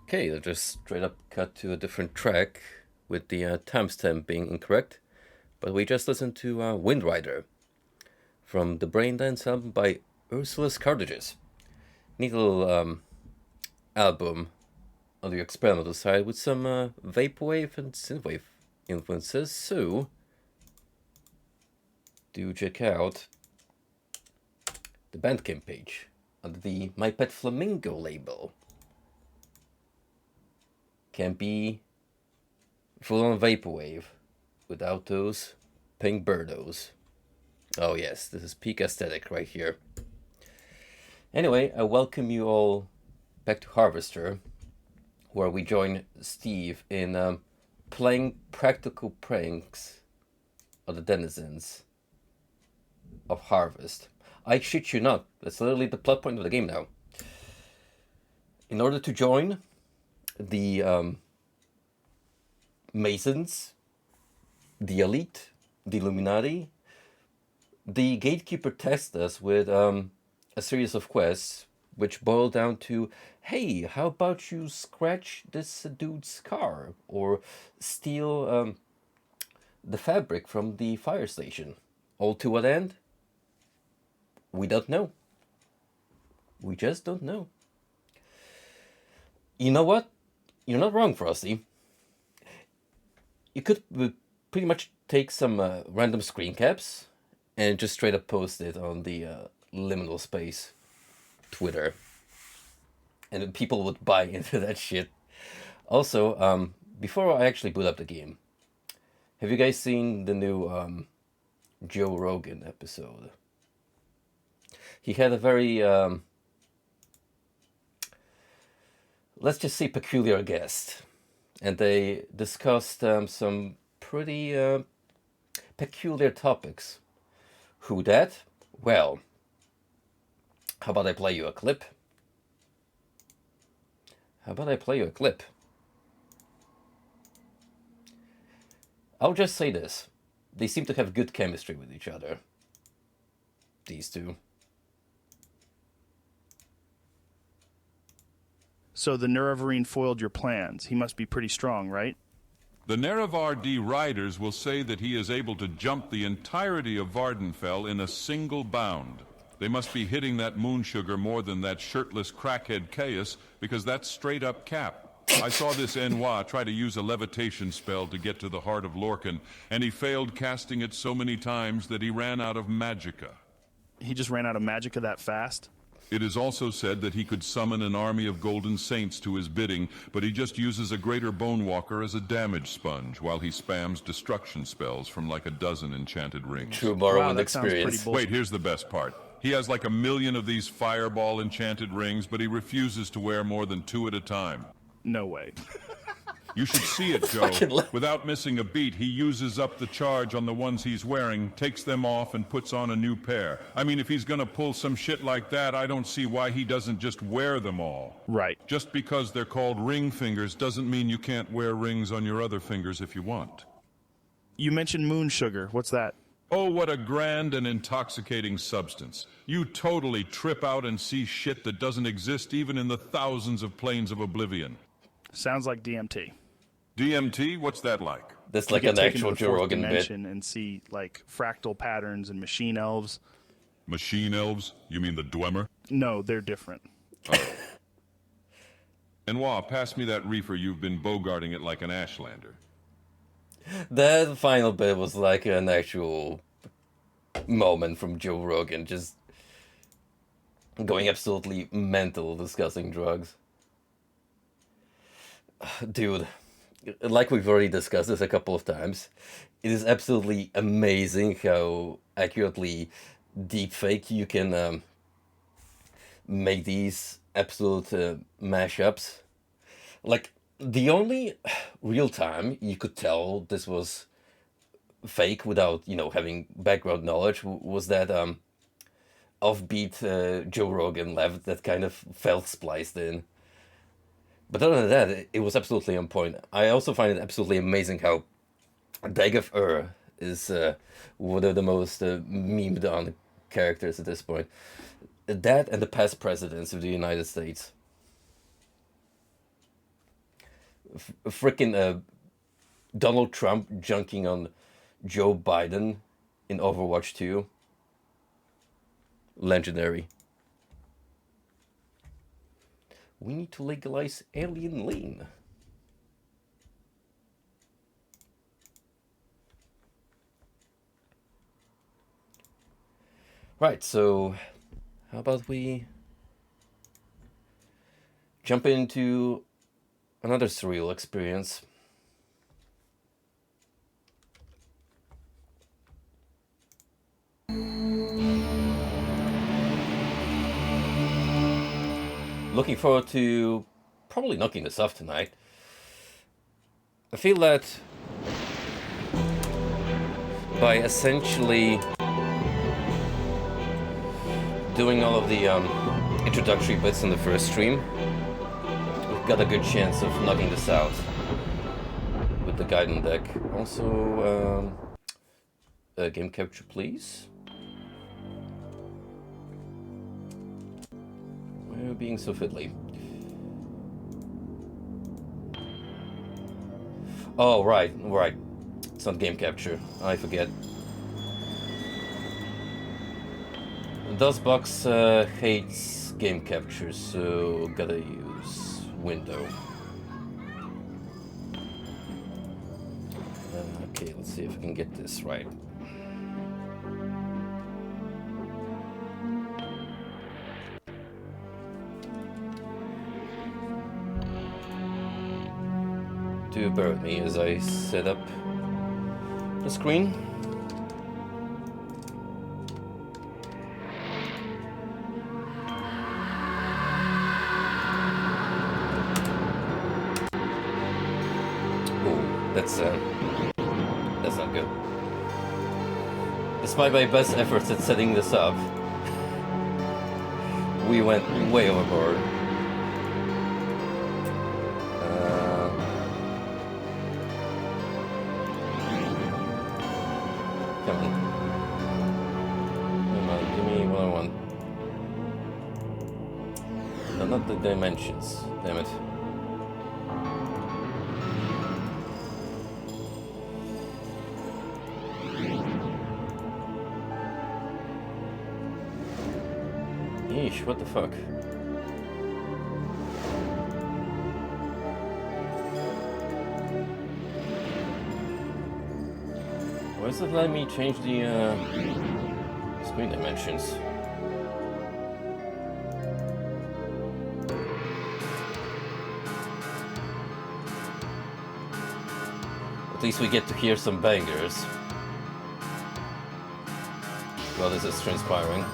Okay, I just straight up cut to a different track with the timestamp being incorrect, but we just listened to Wind Rider from the Braindance album by Ursulus Cartages. Neat little album on the experimental side with some vaporwave and synthwave influences, so do check out the Bandcamp page under the My Pet Flamingo label. Can be full on vaporwave without those pink birdos. Oh yes, this is peak aesthetic right here. Anyway, I welcome you all back to Harvester, where we join Steve in playing practical pranks on the denizens of Harvest. I shit you not, that's literally the plot point of the game now. In order to join the Masons, the Elite, the Illuminati, the Gatekeeper tasked us with a series of quests which boil down to, hey, how about you scratch this dude's car or steal the fabric from the fire station? All to what end? We don't know. We just don't know. You know what? You're not wrong, Frosty. You could pretty much take some random screen caps and just straight up post it on the liminal space Twitter. And people would buy into that shit. Also, before I actually boot up the game, have you guys seen the new Joe Rogan episode? He had a very, let's just say, peculiar guest. And they discussed some pretty peculiar topics. Who dat? Well, how about I play you a clip? I'll just say this. They seem to have good chemistry with each other. These two. So the Nerevarine foiled your plans. He must be pretty strong, right? The Nerevar D riders will say that he is able to jump the entirety of Vardenfell in a single bound. They must be hitting that moonsugar more than that shirtless crackhead Caius, because that's straight up cap. I saw this Enoi try to use a levitation spell to get to the heart of Lorcan, and he failed casting it so many times that he ran out of magicka. He just ran out of magicka that fast? It is also said that he could summon an army of golden saints to his bidding, but he just uses a greater bone walker as a damage sponge while he spams destruction spells from like a dozen enchanted rings. True Morrowind that sounds pretty experience. bullshit. Wait, here's the best part. He has like 1,000,000 of these fireball enchanted rings, but he refuses to wear more than 2 at a time. No way. You should see it, Joe. Fucking Without missing a beat, he uses up the charge on the ones he's wearing, takes them off, and puts on a new pair. I mean, if he's gonna pull some shit like that, I don't see why he doesn't just wear them all. Right. Just because they're called ring fingers doesn't mean you can't wear rings on your other fingers if you want. You mentioned moon sugar. What's that? Oh, what a grand and intoxicating substance. You totally trip out and see shit that doesn't exist even in the thousands of planes of oblivion. Sounds like DMT. DMT, what's that like? That's You like get an taken actual to the Joe fourth Rogan bit. dimension and see like fractal patterns and machine elves. Machine elves? You mean the Dwemer? No, they're different. Enoi, pass me that reefer. You've been bogarting it like an Ashlander. That final bit was like an actual moment from Joe Rogan, just going absolutely mental discussing drugs. Dude, like we've already discussed this a couple of times, it is absolutely amazing how accurately deepfake you can make these absolute mashups. Like, the only real time you could tell this was fake without, having background knowledge was that offbeat Joe Rogan laugh that kind of felt spliced in. But other than that, it was absolutely on point. I also find it absolutely amazing how Dagoth Ur is one of the most memed on characters at this point. That and the past presidents of the United States. Freaking Donald Trump junking on Joe Biden in Overwatch 2. Legendary. We need to legalize Alien Lean. Right, so how about we jump into another surreal experience. Looking forward to probably knocking this off tonight. I feel that by essentially doing all of the introductory bits in the first stream, we've got a good chance of knocking this out with the Gaiden deck. Also, game capture, please. Why are you being so fiddly? Oh, right. It's not game capture. I forget. DOSBox hates game capture, so gotta use window. Okay, let's see if I can get this right. Do bear with me as I set up the screen. That's not good. Despite my best efforts at setting this up, we went way overboard. Come on, give me what I want. No, not the dimensions, damn it. Yeesh, what the fuck? Why is it letting me change the screen dimensions? At least we get to hear some bangers while this is transpiring.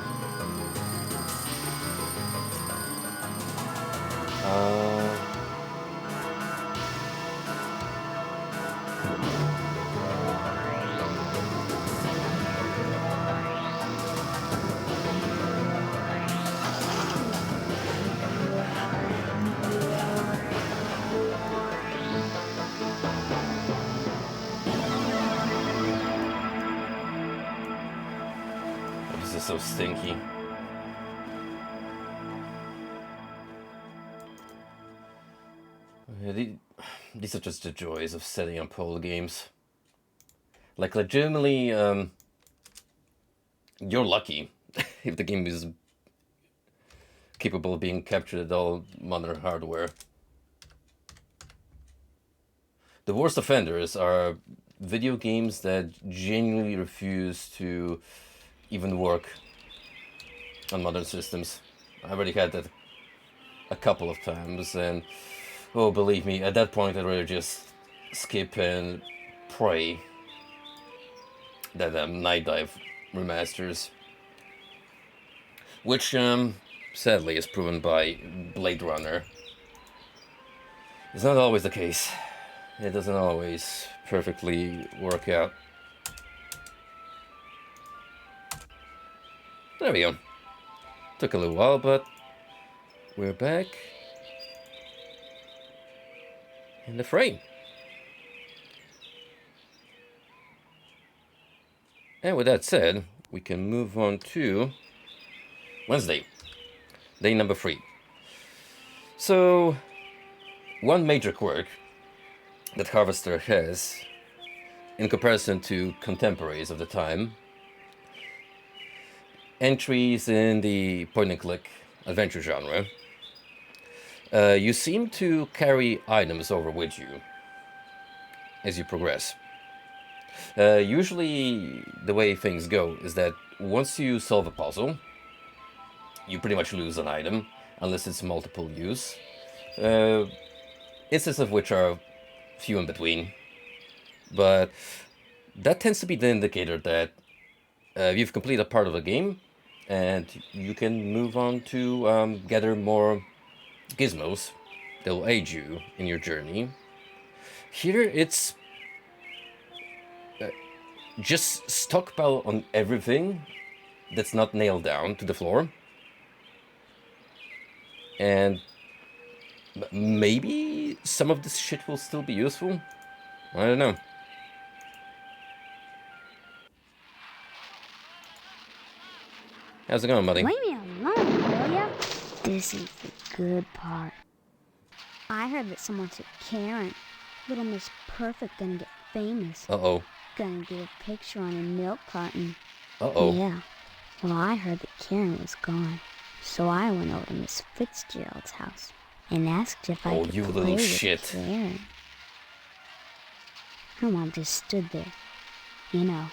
This is so stinky. These are just the joys of setting up whole games. Like, legitimately, you're lucky if the game is capable of being captured at all modern hardware. The worst offenders are video games that genuinely refuse to even work on modern systems. I already had that a couple of times, and oh, believe me, at that point I'd rather just skip and pray that Night Dive remasters, which sadly is proven by Blade Runner. It's not always the case. It doesn't always perfectly work out. There we go. Took a little while, but we're back in the frame. And with that said, we can move on to Wednesday, day number 3. So, one major quirk that Harvester has in comparison to contemporaries of the time. Entries in the point-and-click adventure genre. You seem to carry items over with you as you progress. Usually, the way things go is that once you solve a puzzle, you pretty much lose an item, unless it's multiple use. Instances of which are few in between. But that tends to be the indicator that you've completed part of the game, and you can move on to gather more gizmos that will aid you in your journey. Here it's just stockpile on everything that's not nailed down to the floor. And maybe some of this shit will still be useful? I don't know. How's it going, buddy? Leave me alone, will ya? This is the good part. I heard that someone took Karen. Little Miss Perfect gonna get famous. Uh-oh. Gonna get a picture on a milk carton. Uh-oh. Yeah. Well, I heard that Karen was gone. So I went over to Miss Fitzgerald's house and asked if I could you play little with shit. Karen. Her mom just stood there, you know,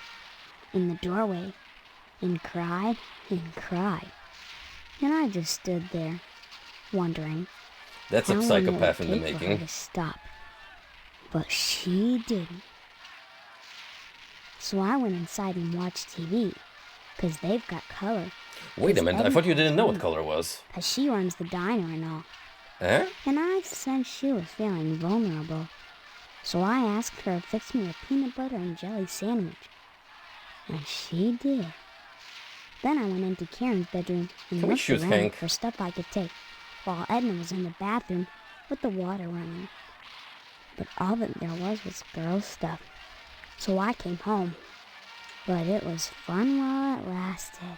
in the doorway, and cried and cried. And I just stood there, wondering That's how a long psychopath it in would the take for her making. to stop. But she didn't. So I went inside and watched TV, 'cause they've got color. Wait a minute, I thought you didn't know what Eddie color was. 'Cause she runs the diner and all. Huh? And I sensed she was feeling vulnerable. So I asked her to fix me a peanut butter and jelly sandwich. And she did. Then I went into Karen's bedroom and Can we looked shoot around Hank? for stuff I could take, while Edna was in the bathroom with the water running. But all that there was girl stuff. So I came home. But it was fun while it lasted.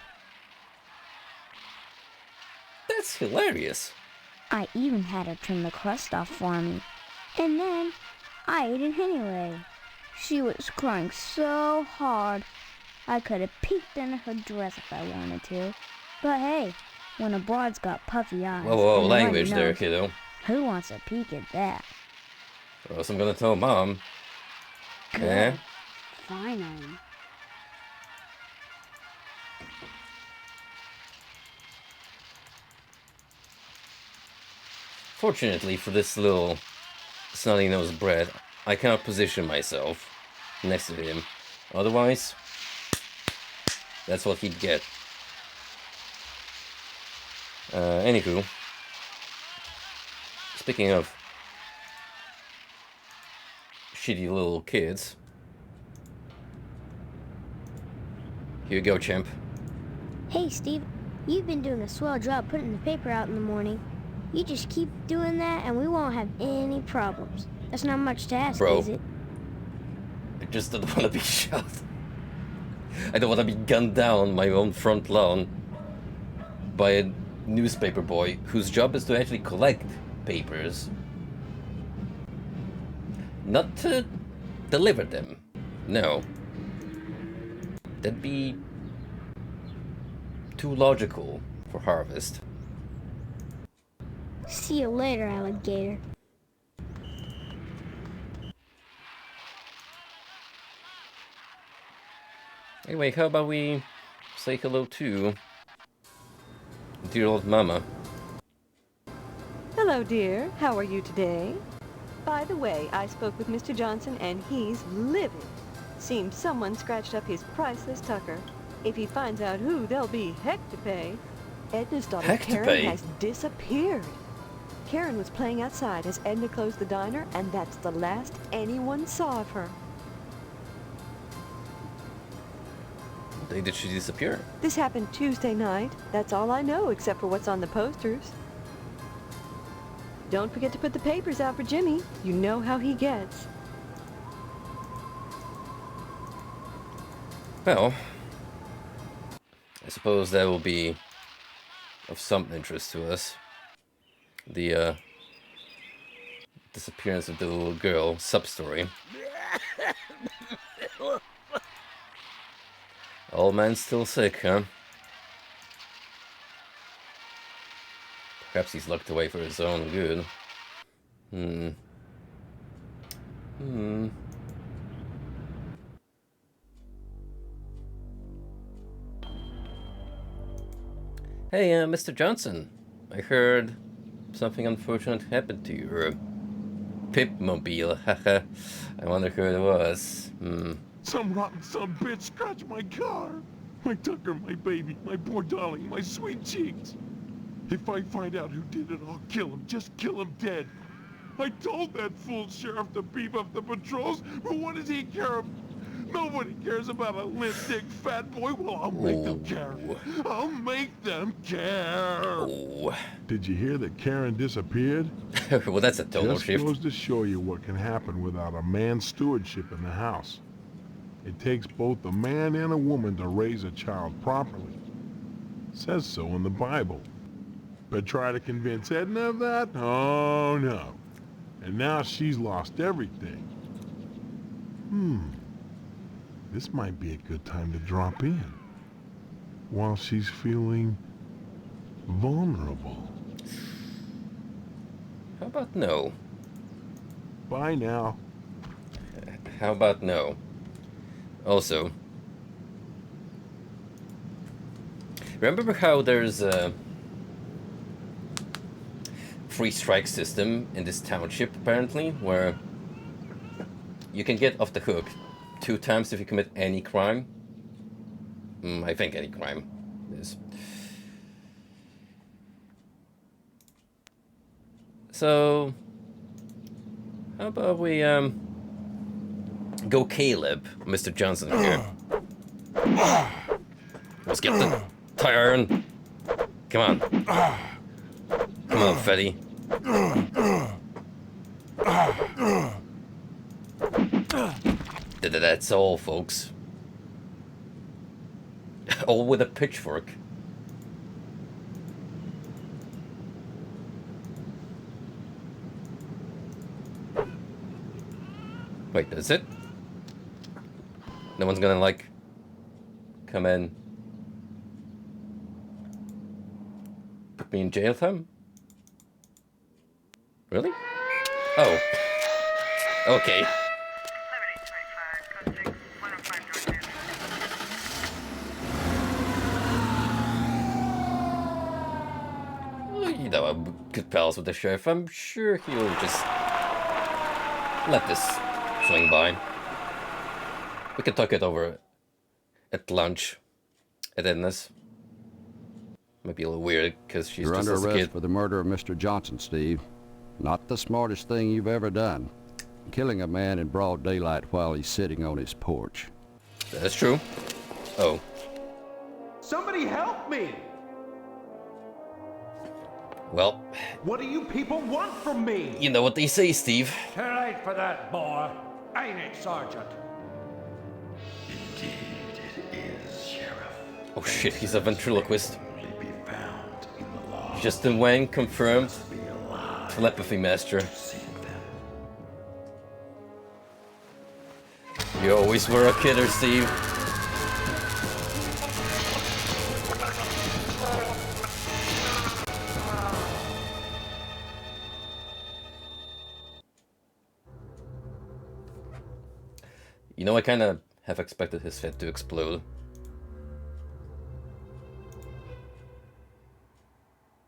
That's hilarious. I even had her trim the crust off for me. And then I ate it anyway. She was crying so hard, I could have peeked into her dress if I wanted to. But hey, when a broad's got puffy eyes... Whoa, and a language runny there, nose, kiddo. who wants a peek at that? Or else I'm gonna tell Mom. Good. Eh? Finally. Fortunately for this little snotty-nosed brat, I cannot position myself next to him. Otherwise, that's what he'd get. Anywho, speaking of shitty little kids, here you go, champ. Hey, Steve. You've been doing a swell job putting the paper out in the morning. You just keep doing that and we won't have any problems. That's not much to ask, Bro. is it? I just don't want to be shot. I don't want to be gunned down on my own front lawn by a newspaper boy whose job is to actually collect papers, not to deliver them. No. That'd be too logical for Harvest. See you later, alligator. Anyway, how about we say hello to dear old mama? Hello, dear. How are you today? By the way, I spoke with Mr. Johnson and he's livid. Seems someone scratched up his priceless tucker. If he finds out who, there'll be heck to pay. Edna's daughter Heck to Karen pay? has disappeared. Karen was playing outside as Edna closed the diner, and that's the last anyone saw of her. What day did she disappear? This happened Tuesday night. That's all I know, except for what's on the posters. Don't forget to put the papers out for Jimmy. You know how he gets. Well, I suppose that will be of some interest to us. The disappearance of the little girl sub-story. Old man's still sick, huh? Perhaps he's locked away for his own good. Hey, Mr. Johnson. I heard something unfortunate happened to your Pip-mobile. Haha. I wonder who it was. Some rotten son bitch scratched my car. My Tucker, my baby, my poor darling, my sweet cheeks. If I find out who did it, I'll kill him. Just kill him dead. I told that fool sheriff to beef up the patrols, but what does he care about? Nobody cares about a limp dick fat boy. Well, I'll make them care. I'll make them care. Oh. Did you hear that Karen disappeared? Well, that's a total Just shift. goes to show you what can happen without a man's stewardship in the house. It takes both a man and a woman to raise a child properly. It says so in the Bible. But try to convince Edna of that? Oh, no. And now she's lost everything. This might be a good time to drop in. While she's feeling vulnerable. How about no? Bye now. How about no? Also, remember how there's a free strike system in this township, apparently, where you can get off the hook 2 times if you commit any crime? I think any crime is. So, how about we, go Caleb, Mr. Johnson here. Let's get the tire iron. Come on. Come on, Fetty. That's all, folks. All with a pitchfork. Wait, that's it? No one's gonna, like, come in, put me in jail time? Really? Oh. Okay. Well, you know, I'm good pals with the sheriff. I'm sure he'll just let this swing by. We can talk it over at lunch at Edna's. Might be a little weird because she's You're just under a arrest kid. for the murder of Mr. Johnson, Steve. Not the smartest thing you've ever done. Killing a man in broad daylight while he's sitting on his porch. That's true. Oh. Somebody help me! Well, What do you people want from me? you know what they say, Steve. Too late for that, boy. Ain't it, Sergeant? Indeed it is, Sheriff. Oh shit, he's a ventriloquist. Only be found in the law. Justin Wang confirmed. Be alive Telepathy master. to seek them. You always were a kidder, Steve. You know, I kind of have expected his head to explode.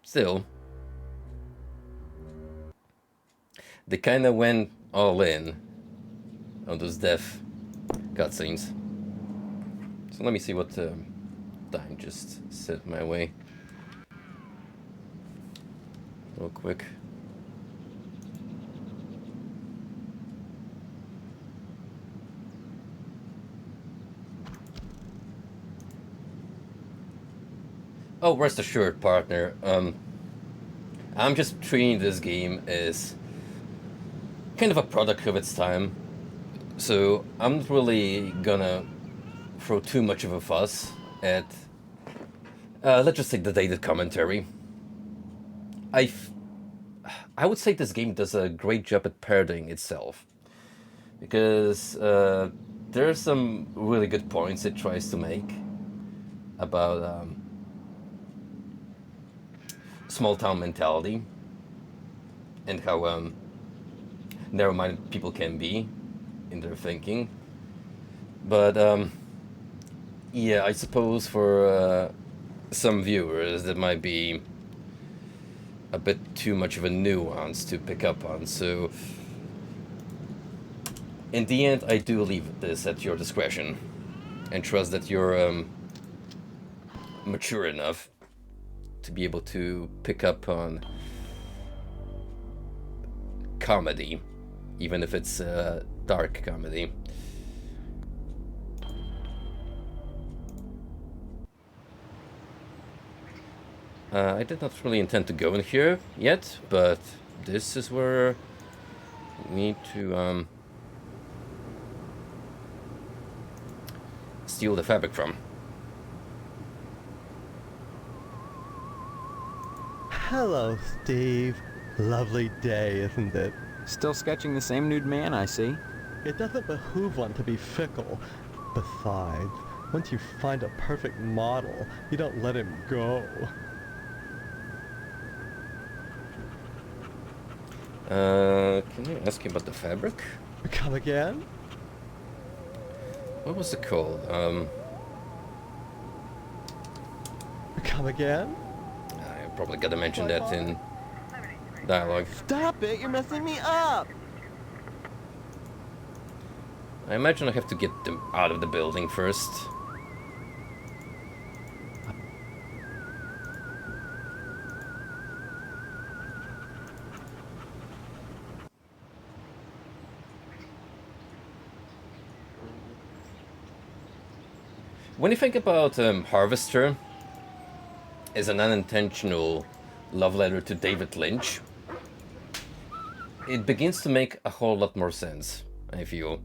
Still, they kind of went all in on those death cutscenes. So let me see what time just sent my way. Real quick. Oh, rest assured, partner. I'm just treating this game as kind of a product of its time. So I'm not really gonna throw too much of a fuss at, let's just say, the dated commentary. I would say this game does a great job at parodying itself, because there are some really good points it tries to make about small town mentality and how narrow-minded people can be in their thinking. But yeah, I suppose for some viewers that might be a bit too much of a nuance to pick up on. So in the end, I do leave this at your discretion and trust that you're mature enough to be able to pick up on comedy, even if it's dark comedy. I did not really intend to go in here yet, but this is where we need to steal the fabric from. Hello, Steve. Lovely day, isn't it? Still sketching the same nude man, I see. It doesn't behoove one to be fickle. Besides, once you find a perfect model, you don't let him go. Can I ask you about the fabric? Come again? What was it called? Come again? I probably gotta mention that in dialogue. Stop it! You're messing me up! I imagine I have to get them out of the building first. When you think about Harvester as an unintentional love letter to David Lynch, it begins to make a whole lot more sense, I feel.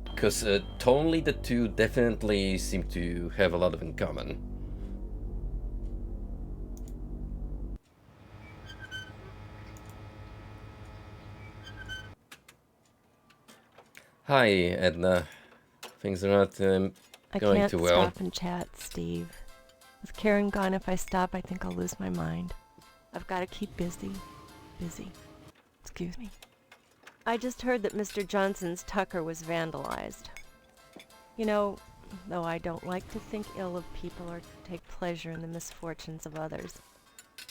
Because tonally the two definitely seem to have a lot of in common. Hi, Edna. Things are not going too well. I can't stop and chat, Steve. With Karen gone, if I stop, I think I'll lose my mind. I've got to keep busy. Excuse me. I just heard that Mr. Johnson's Tucker was vandalized. You know, though I don't like to think ill of people or take pleasure in the misfortunes of others,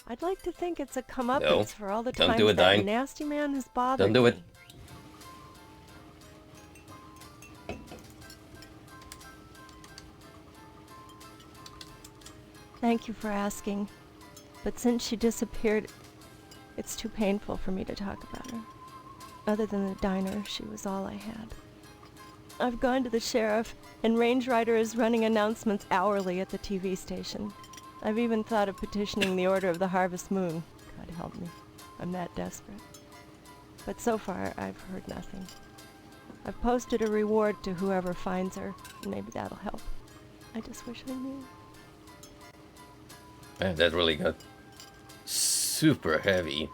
I'd like to think it's a comeuppance for all the times that nasty man has bothered me. Don't do it. Thank you for asking, but since she disappeared, it's too painful for me to talk about her. Other than the diner, she was all I had. I've gone to the sheriff, and Range Rider is running announcements hourly at the TV station. I've even thought of petitioning the Order of the Harvest Moon. God help me, I'm that desperate. But so far, I've heard nothing. I've posted a reward to whoever finds her, and maybe that'll help. I just wish I knew. Man, that really got super heavy.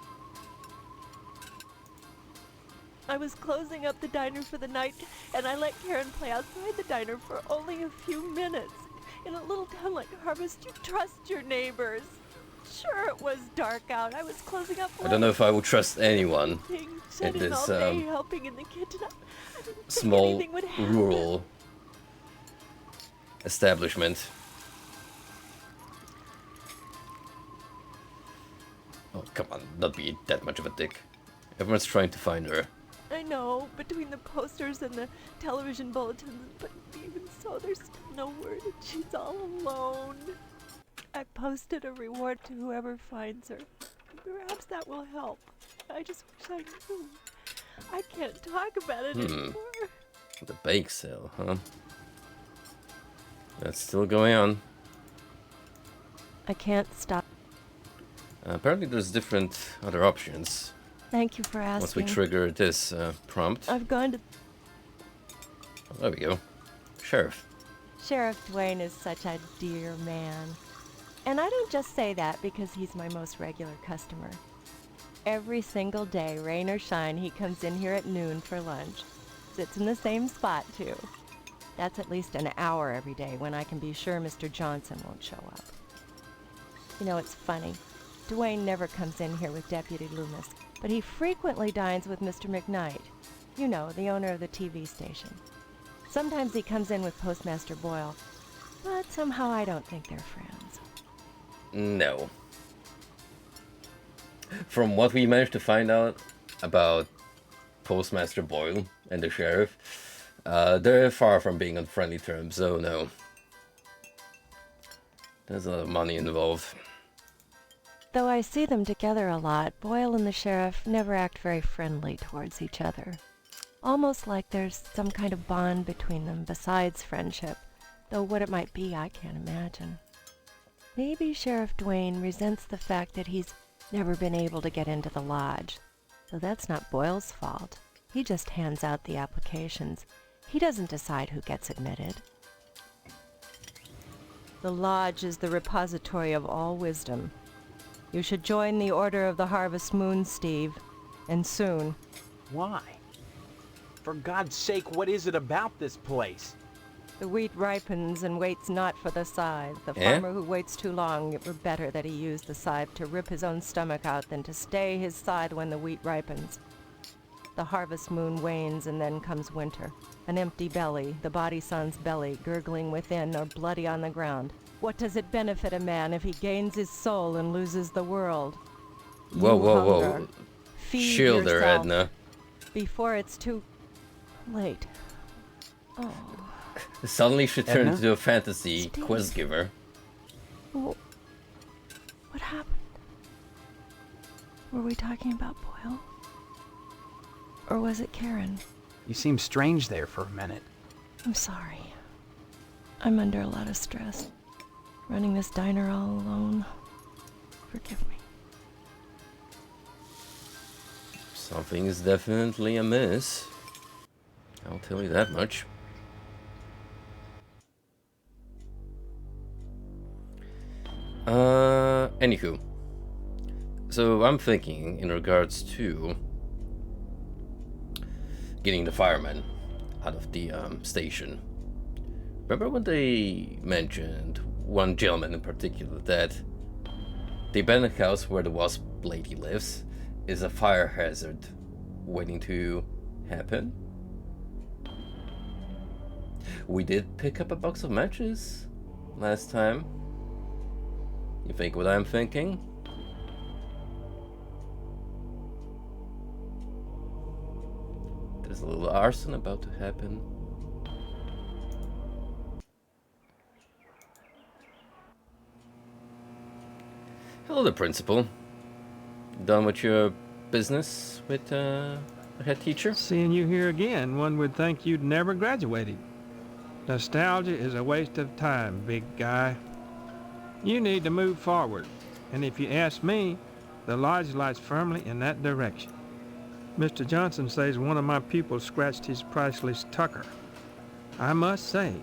I was closing up the diner for the night, and I let Karen play outside the diner for only a few minutes. In a little town like Harvest, you trust your neighbors. Sure, it was dark out. I was closing up. I don't know if I would trust anyone in this helping in the kitchen. I didn't think small anything would happen. rural establishment. Oh, come on, not be that much of a dick. Everyone's trying to find her. I know, between the posters and the television bulletins, but even so, there's still no word, and she's all alone. I posted a reward to whoever finds her. Perhaps that will help. I just wish I knew. I can't talk about it anymore. The bake sale, huh? That's still going on. I can't stop. Apparently there's different other options. Thank you for asking. Once we trigger this prompt. I've gone to... Oh, there we go. Sheriff. Sheriff Dwayne is such a dear man. And I don't just say that because he's my most regular customer. Every single day, rain or shine, he comes in here at noon for lunch. Sits in the same spot, too. That's at least an hour every day when I can be sure Mr. Johnson won't show up. You know, it's funny. Dwayne never comes in here with Deputy Loomis, but he frequently dines with Mr. McKnight. You know, the owner of the TV station. Sometimes he comes in with Postmaster Boyle, but somehow I don't think they're friends. No. From what we managed to find out about Postmaster Boyle and the sheriff, they're far from being on friendly terms, so no. There's a lot of money involved. Though I see them together a lot, Boyle and the sheriff never act very friendly towards each other. Almost like there's some kind of bond between them besides friendship, though what it might be I can't imagine. Maybe Sheriff Dwayne resents the fact that he's never been able to get into the lodge. So that's not Boyle's fault. He just hands out the applications. He doesn't decide who gets admitted. The lodge is the repository of all wisdom. You should join the Order of the Harvest Moon, Steve, and soon. Why? For God's sake, what is it about this place? The wheat ripens and waits not for the scythe. The farmer who waits too long, it were better that he use the scythe to rip his own stomach out than to stay his scythe when the wheat ripens. The harvest moon wanes and then comes winter. An empty belly, the body sun's belly, gurgling within or bloody on the ground. What does it benefit a man if he gains his soul and loses the world? Whoa, whoa, hunger. whoa. Feed Chill there, yourself Edna. before it's too late. Oh. Suddenly she turned Edna? into a fantasy Steve. quiz giver. What happened? Were we talking about Boyle? Or was it Karen? You seemed strange there for a minute. I'm sorry. I'm under a lot of stress. Running this diner all alone. Forgive me. Something is definitely amiss. I'll tell you that much. Anywho. So I'm thinking in regards to getting the firemen out of the station. Remember when they mentioned one gentleman in particular that the abandoned house where the wasp lady lives is a fire hazard waiting to happen? We did pick up a box of matches last time. You think what I'm thinking? There's a little arson about to happen. Hello, the principal. Done with your business with the head teacher? Seeing you here again, one would think you'd never graduated. Nostalgia is a waste of time, big guy. You need to move forward, and if you ask me, the lodge lies firmly in that direction. Mr. Johnson says one of my pupils scratched his priceless tucker. I must say,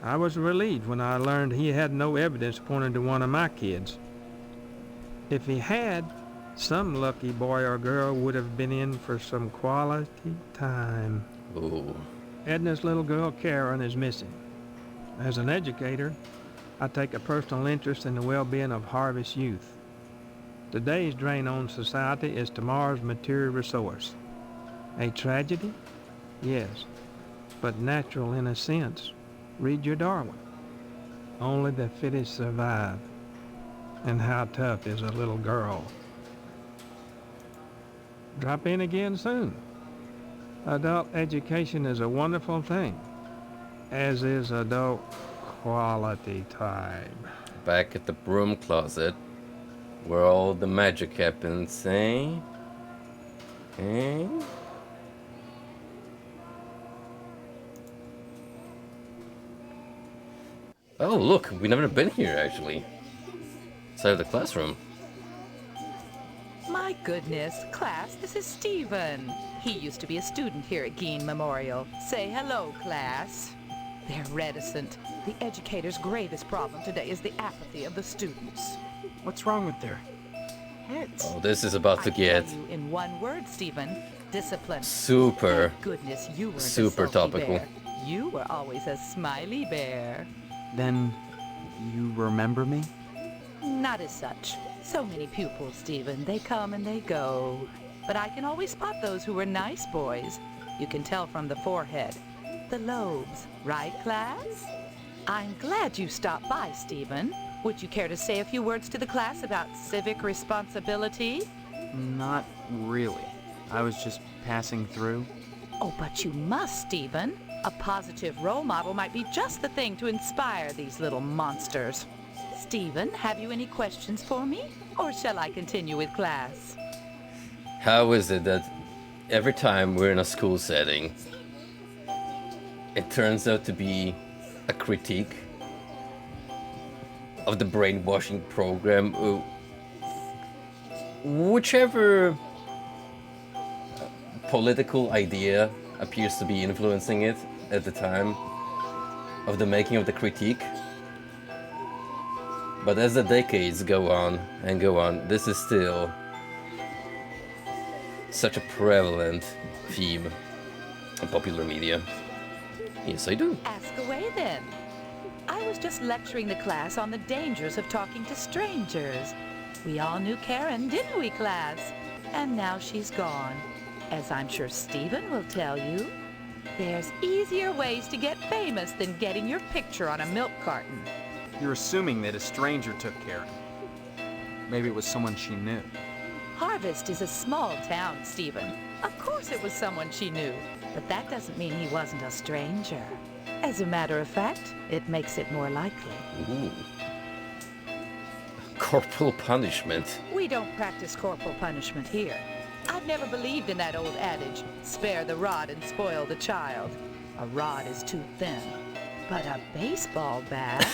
I was relieved when I learned he had no evidence pointing to one of my kids. If he had, some lucky boy or girl would have been in for some quality time. Ooh. Edna's little girl, Karen, is missing. As an educator, I take a personal interest in the well-being of Harvest youth. Today's drain on society is tomorrow's material resource. A tragedy? Yes, but natural in a sense. Read your Darwin. Only the fittest survive. And how tough is a little girl? Drop in again soon. Adult education is a wonderful thing, as is adult quality time. Back at the broom closet, where all the magic happens, eh? Eh? Oh, look, we've never been here, actually. Inside of the classroom. My goodness, class, this is Stephen. He used to be a student here at Gein Memorial. Say hello, class. They're reticent. The educator's gravest problem today is the apathy of the students. What's wrong with her? heads. Oh, this is about to I get tell you in one word, Stephen. Discipline. super, Thank goodness you weren't super a sulky topical. bear. You were always a smiley bear. Then you remember me? Not as such. So many pupils, Stephen. They come and they go. But I can always spot those who were nice boys. You can tell from the forehead. The lobes. Right, class? I'm glad you stopped by, Stephen. Would you care to say a few words to the class about civic responsibility? Not really. I was just passing through. Oh, but you must, Stephen. A positive role model might be just the thing to inspire these little monsters. Stephen, have you any questions for me? Or shall I continue with class? How is it that every time we're in a school setting, it turns out to be a critique of the brainwashing program? Whichever political idea appears to be influencing it at the time of the making of the critique. But as the decades go on and go on, this is still such a prevalent theme in popular media. Yes, I do. Ask away then. I was just lecturing the class on the dangers of talking to strangers. We all knew Karen, didn't we, class? And now she's gone. As I'm sure Stephen will tell you, there's easier ways to get famous than getting your picture on a milk carton. You're assuming that a stranger took Karen. Maybe it was someone she knew. Harvest is a small town, Stephen. Of course it was someone she knew, but that doesn't mean he wasn't a stranger. As a matter of fact, it makes it more likely. Ooh. Corporal punishment. We don't practice corporal punishment here. I've never believed in that old adage, spare the rod and spoil the child. A rod is too thin, but a baseball bat,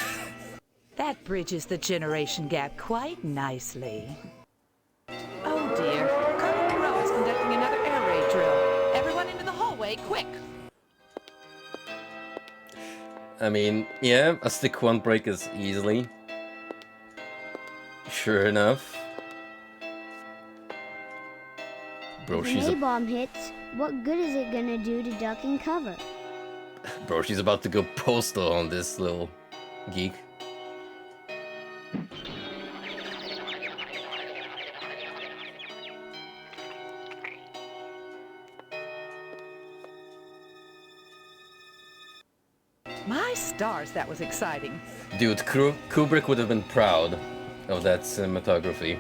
that bridges the generation gap quite nicely. Oh dear, Colonel Moreau is conducting another air raid drill. Everyone into the hallway, quick! I mean, yeah, a stick won't break as easily. Sure enough. Bro, If she's an A-bomb hits, what good is it gonna do to duck and cover? Bro, she's about to go postal on this little geek. My stars, that was exciting. Dude, Kubrick would have been proud of that cinematography.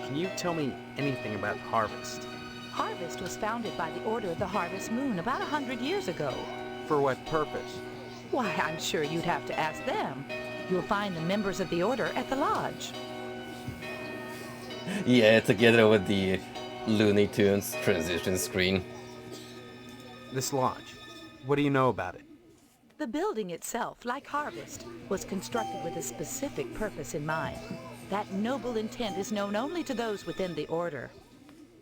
Can you tell me anything about Harvest? Harvest was founded by the Order of the Harvest Moon about 100 years ago. For what purpose? Why, I'm sure you'd have to ask them. You'll find the members of the Order at the lodge. Yeah, together with the Looney Tunes transition screen. This lodge, what do you know about it? The building itself, like Harvest, was constructed with a specific purpose in mind. That noble intent is known only to those within the Order.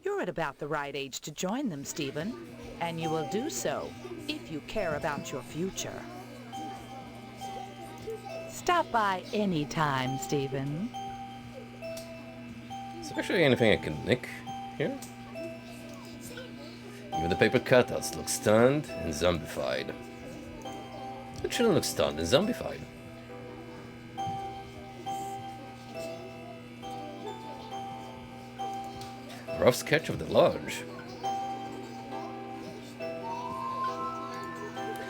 You're at about the right age to join them, Stephen, and you will do so if you care about your future. Stop by any time, Stephen. Is there actually anything I can nick here? Even the paper cutouts look stunned and zombified. It shouldn't look stunned and zombified. Rough sketch of the lodge.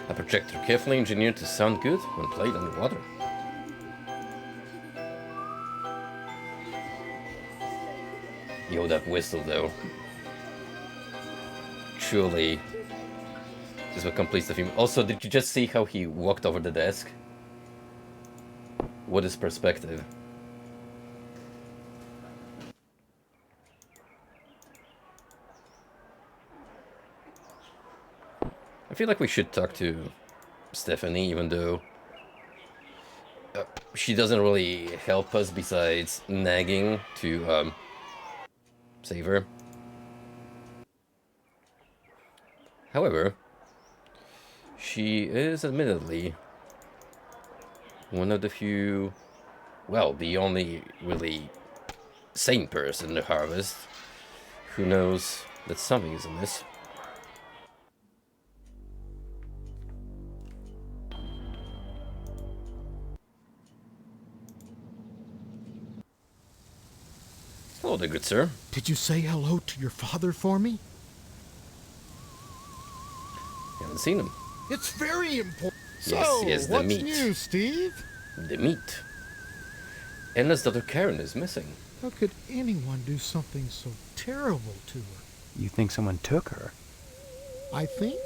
A projector carefully engineered to sound good when played underwater. Yo, that whistle though. Surely is what completes the film. Also, did you just see how he walked over the desk? What is perspective? I feel like we should talk to Stephanie, even though she doesn't really help us besides nagging to save her. However, she is admittedly one of the few well, the only really sane person in the Harvest who knows that something is amiss. Hello there, good sir. Did you say hello to your father for me? I haven't seen him. It's very important. Yes, So, yes, the what's meat. new, Steve? The meat. Anna's daughter Karen is missing. How could anyone do something so terrible to her? You think someone took her? I think?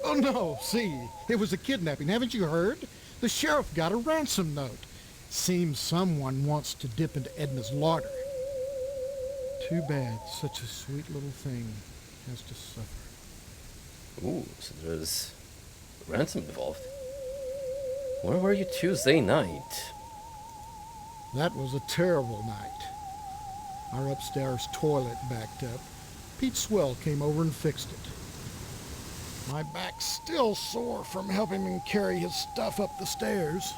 Oh no, see, it was a kidnapping, haven't you heard? The sheriff got a ransom note. Seems someone wants to dip into Edna's larder. Too bad such a sweet little thing has to suffer. Ooh, so there's ransom involved. Where were you Tuesday night? That was a terrible night. Our upstairs toilet backed up. Pete Swell came over and fixed it. My back's still sore from helping him carry his stuff up the stairs.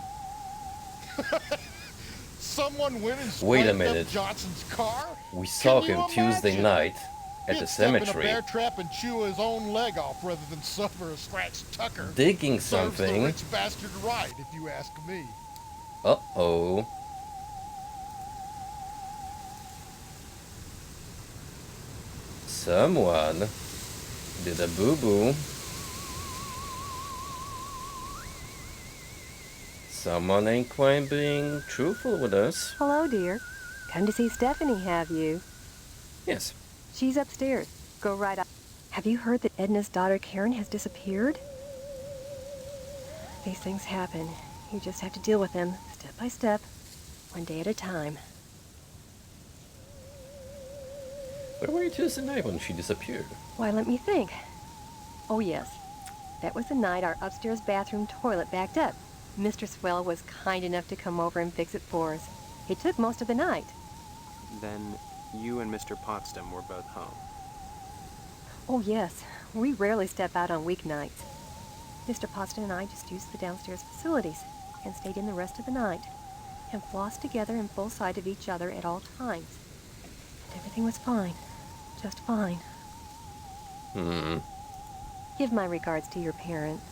Someone went and Wait a spiked minute. up Johnson's car? We saw Can him you Tuesday imagine? night at the He'd step in a cemetery bear trap and chew his own leg off rather than suffer a scratched tucker. digging Serves the something. rich bastard right, if you ask me. Uh-oh. Someone did a boo-boo. Someone ain't quite being truthful with us. Hello, dear. Come to see Stephanie, have you? Yes. She's upstairs. Go right up. Have you heard that Edna's daughter Karen has disappeared? These things happen. You just have to deal with them, step by step, one day at a time. Where were you Tuesday night when she disappeared? Why, let me think. Oh, yes. That was the night our upstairs bathroom toilet backed up. Mr. Swell was kind enough to come over and fix it for us. He took most of the night. Then you and Mr. Potsdam were both home. Oh, yes. We rarely step out on weeknights. Mr. Potsdam and I just used the downstairs facilities and stayed in the rest of the night and flossed together in full sight of each other at all times. And everything was fine. Just fine. Give my regards to your parents.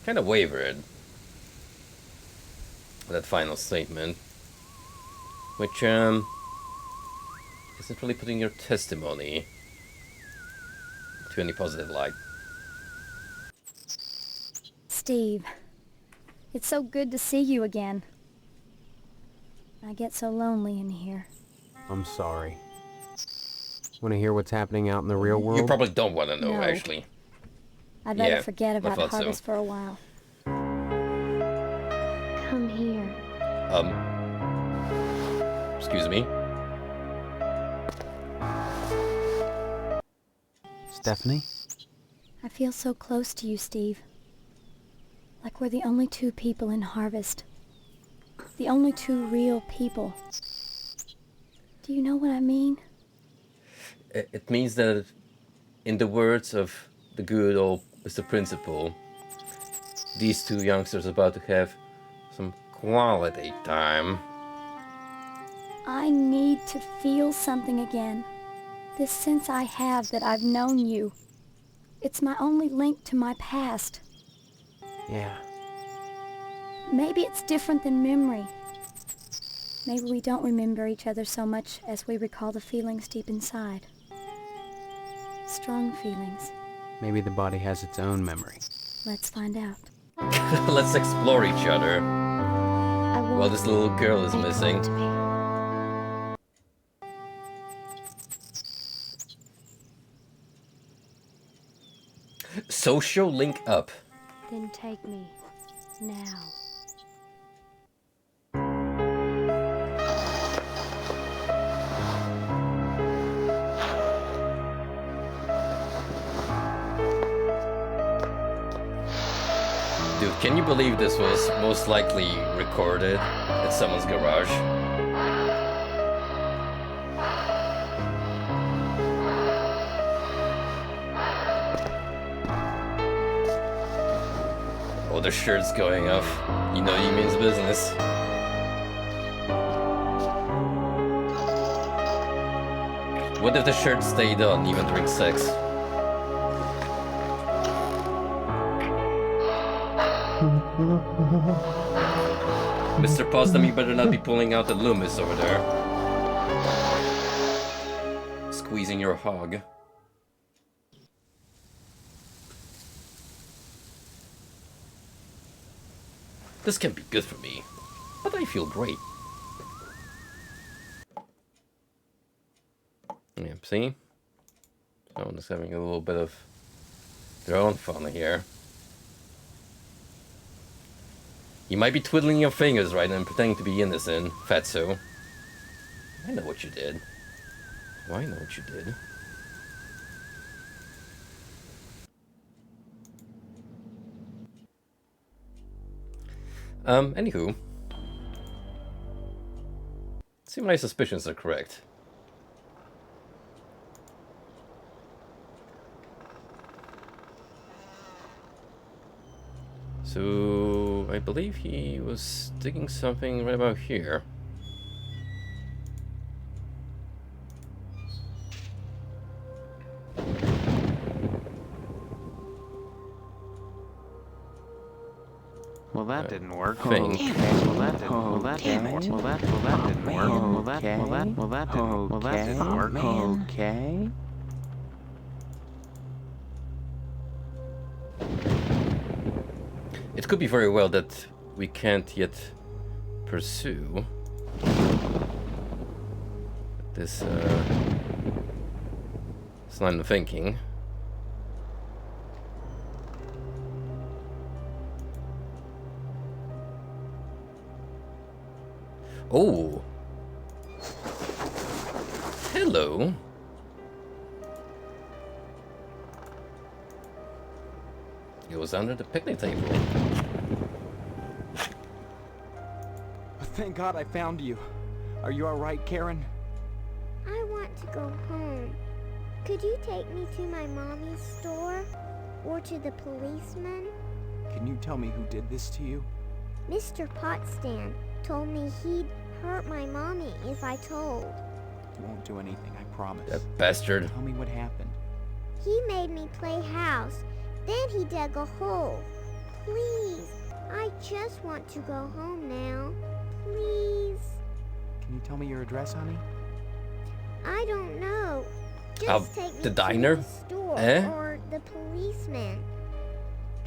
Kind of wavered. That final statement. Which, isn't really putting your testimony to any positive light. Steve, it's so good to see you again. I get so lonely in here. I'm sorry. Want to hear what's happening out in the real world? You probably don't want to know, No. actually. I'd rather Yeah, forget I about thought so. Harvest for a while. Come here. Excuse me? Stephanie? I feel so close to you, Steve. Like we're the only two people in Harvest. The only two real people. Do you know what I mean? It means that, in the words of the good old Mr. Principal, these two youngsters are about to have some quality time. I need to feel something again. This sense I have that I've known you. It's my only link to my past. Yeah. Maybe it's different than memory. Maybe we don't remember each other so much as we recall the feelings deep inside. Strong feelings. Maybe the body has its own memory. Let's find out. Let's explore each other. While this little girl is missing. Social link up. Then take me. Now. Dude, can you believe this was most likely recorded at someone's garage? Oh, the shirt's going off. You know he means business. What if the shirt stayed on even during sex? Mr. Potsdam, you better not be pulling out the Loomis over there. Squeezing your hog. This can be good for me, but I feel great. Yeah, see? Someone is having a little bit of their own fun here. You might be twiddling your fingers right now and pretending to be innocent, Fatso. I know what you did. Well, I know what you did. Anywho. Let's see if my suspicions are correct. So, I believe he was digging something right about here. Well, that didn't work. Thing. Okay. Well, that didn't. Well, that didn't work. Well, that didn't work. Well, that didn't work. Okay. It could be very well that we can't yet pursue this line of thinking. Oh! Hello! It was under the picnic table. Thank God I found you. Are you alright, Karen? I want to go home. Could you take me to my mommy's store? Or to the policeman? Can you tell me who did this to you? Mr. Potsdam told me he'd hurt my mommy if I told. You won't do anything, I promise. That bastard. Tell me what happened. He made me play house. Then he dug a hole. Please, I just want to go home now. Please. Can you tell me your address, honey? I don't know. Just take me the diner? to the store Eh? or the policeman.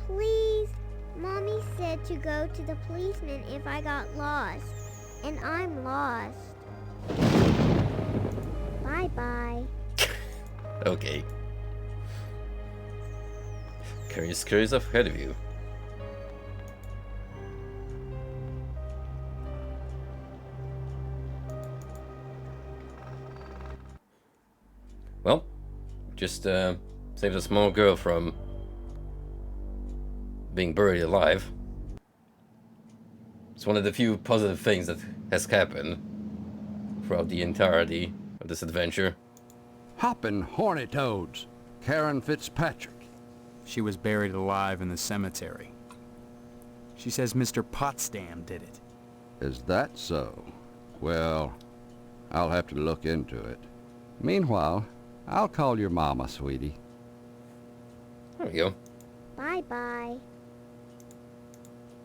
Please. Mommy said to go to the policeman if I got lost. And I'm lost. Bye-bye. Okay. Curious ahead of you. Well, just saved a small girl from being buried alive. It's one of the few positive things that has happened throughout the entirety of this adventure. Hoppin' horny toads. Karen Fitzpatrick. She was buried alive in the cemetery. She says Mr. Potsdam did it. Is that so? Well, I'll have to look into it. Meanwhile, I'll call your mama, sweetie. There we go. Bye-bye.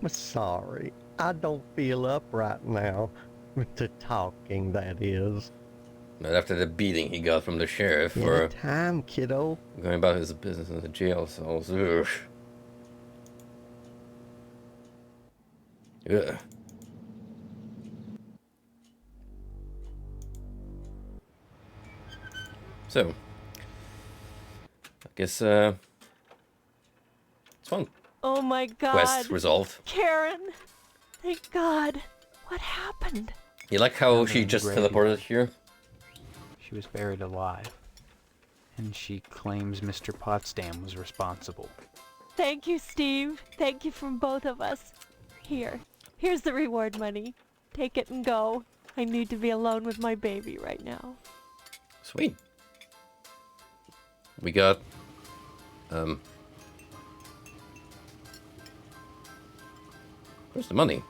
I'm sorry. I don't feel up right now. To talking, that is. Not after the beating he got from the sheriff Get for a time, kiddo. going about his business in the jail cells. Ugh. Ugh. So, I guess it's fun. Oh my God. Quest resolved. Karen, thank God. What happened? You like how she just teleported here? She was buried alive. And she claims Mr. Potsdam was responsible. Thank you, Steve. Thank you from both of us. Here's the reward money. Take it and go. I need to be alone with my baby right now. Sweet. We got where's the money?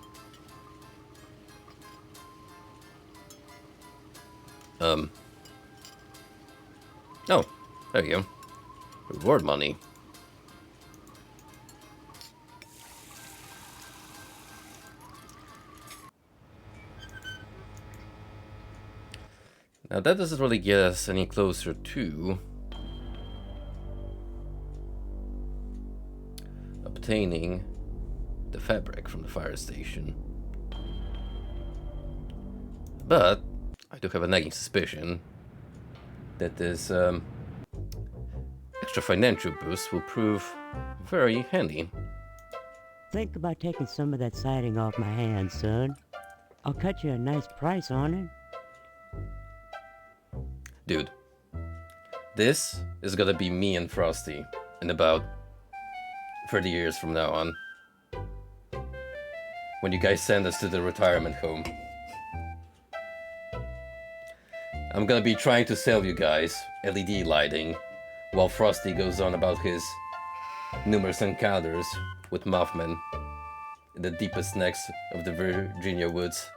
Oh, there you go. Reward money. Now that doesn't really get us any closer to obtaining the fabric from the fire station. But I do have a nagging suspicion that this extra financial boost will prove very handy. Think about taking some of that siding off my hands, son. I'll cut you a nice price on it. Dude, this is gonna be me and Frosty in about 30 years from now on. When you guys send us to the retirement home. I'm gonna be trying to sell you guys LED lighting while Frosty goes on about his numerous encounters with Mothman in the deepest necks of the Virginia woods.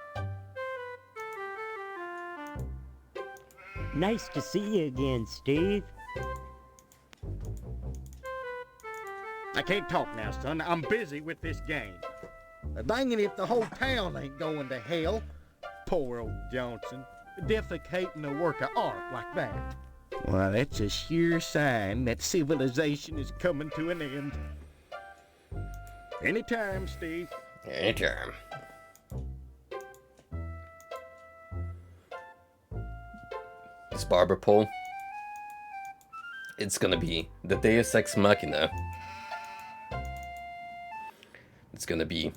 Nice to see you again, Steve. I can't talk now, son. I'm busy with this game. Dang it if the whole town ain't going to hell. Poor old Johnson. Defecating a work of art like that. Well, that's a sure sign that civilization is coming to an end. Anytime, Steve. Anytime. This barber pole. It's gonna be the Deus Ex Machina. It's gonna be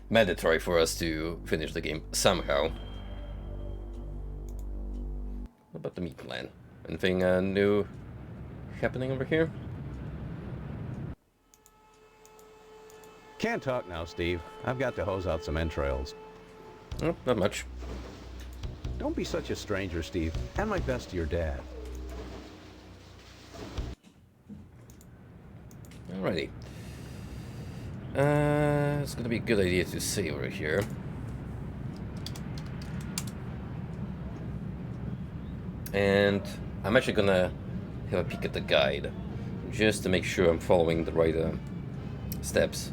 mandatory for us to finish the game somehow. What about the meat plan? Anything new happening over here? Can't talk now, Steve. I've got to hose out some entrails. Oh, not much. Don't be such a stranger, Steve. And my best to your dad. Alrighty. It's gonna be a good idea to save over here. And I'm actually gonna have a peek at the guide, just to make sure I'm following the right steps.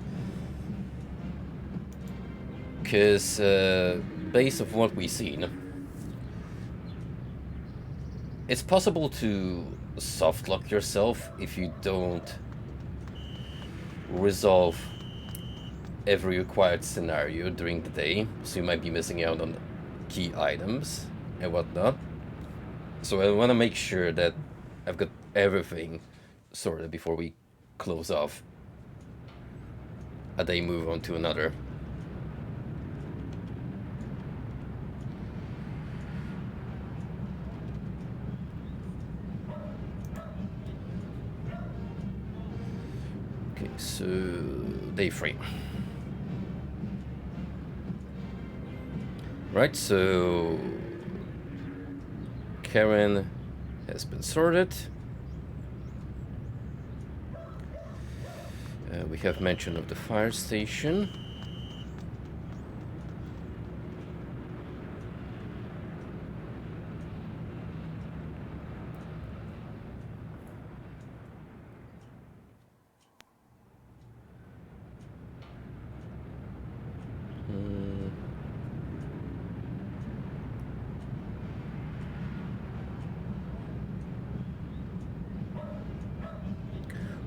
Because, based on what we've seen, it's possible to soft lock yourself if you don't resolve every required scenario during the day, so you might be missing out on key items and whatnot. So I want to make sure that I've got everything sorted before we close off a day, move on to another. Okay, so day 3. Right, so Karen has been sorted. We have mention of the fire station.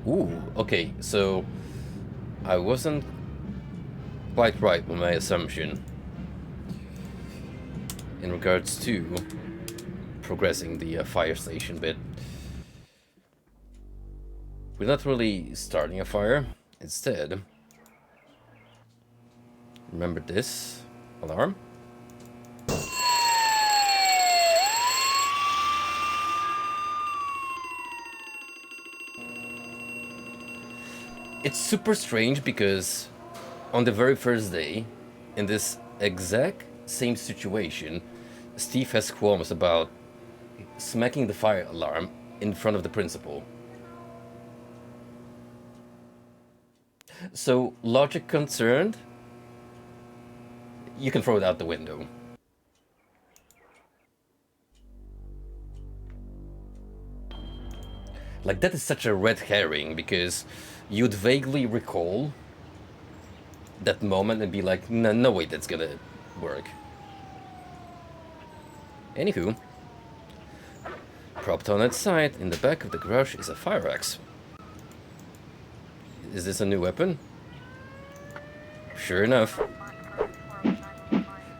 Ooh, okay, so I wasn't quite right with my assumption in regards to progressing the fire station bit. We're not really starting a fire. Instead, remember this alarm? It's super strange because on the very first day, in this exact same situation, Steve has qualms about smacking the fire alarm in front of the principal. So, logic concerned, you can throw it out the window. Like, that is such a red herring, because you'd vaguely recall that moment and be like, no, no way that's gonna work. Anywho, propped on its side in the back of the garage is a fire axe. Is this a new weapon? Sure enough.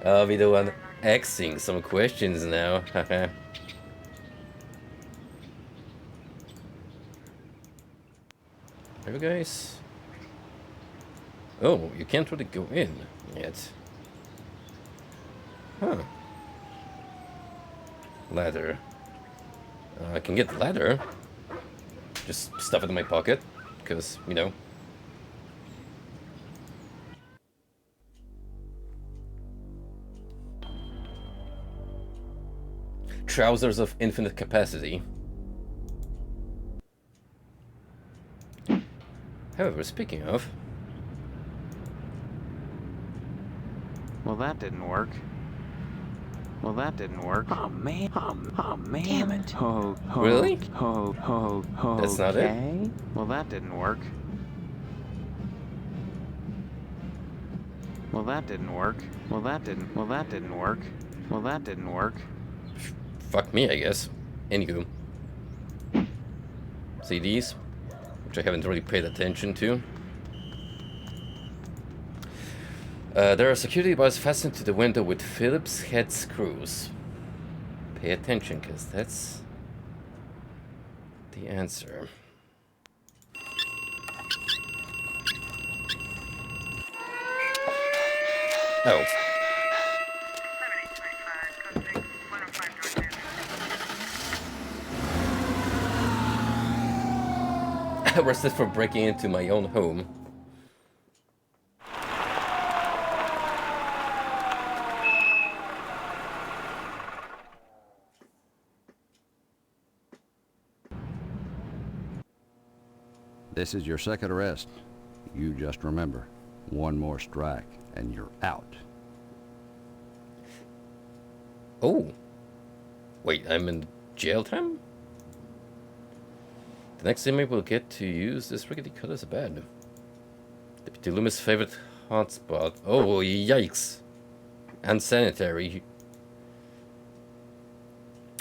I'll be the one asking some questions now. Haha. There we go, guys. Oh, you can't really go in yet. Huh. Ladder. I can get the ladder. Just stuff it in my pocket, because, you know. Trousers of infinite capacity. However, speaking of... Well, that didn't work. Well, that didn't work. Oh, man. Oh, man. Damn it. Really? That's not it? Well, that didn't work. Well, that didn't work. Well, that didn't work. Well, that didn't work. Fuck me, I guess. Anywho. See these? Which I haven't really paid attention to. There are security bars fastened to the window with Phillips head screws. Pay attention, because that's the answer. Oh. Arrested for breaking into my own home. This is your second arrest. You just remember, one more strike and you're out. Oh. Wait, I'm in jail time? The next inmate will get to use this rickety cut as a bed. Deputy Loomis' favorite hotspot. Oh, yikes. Unsanitary.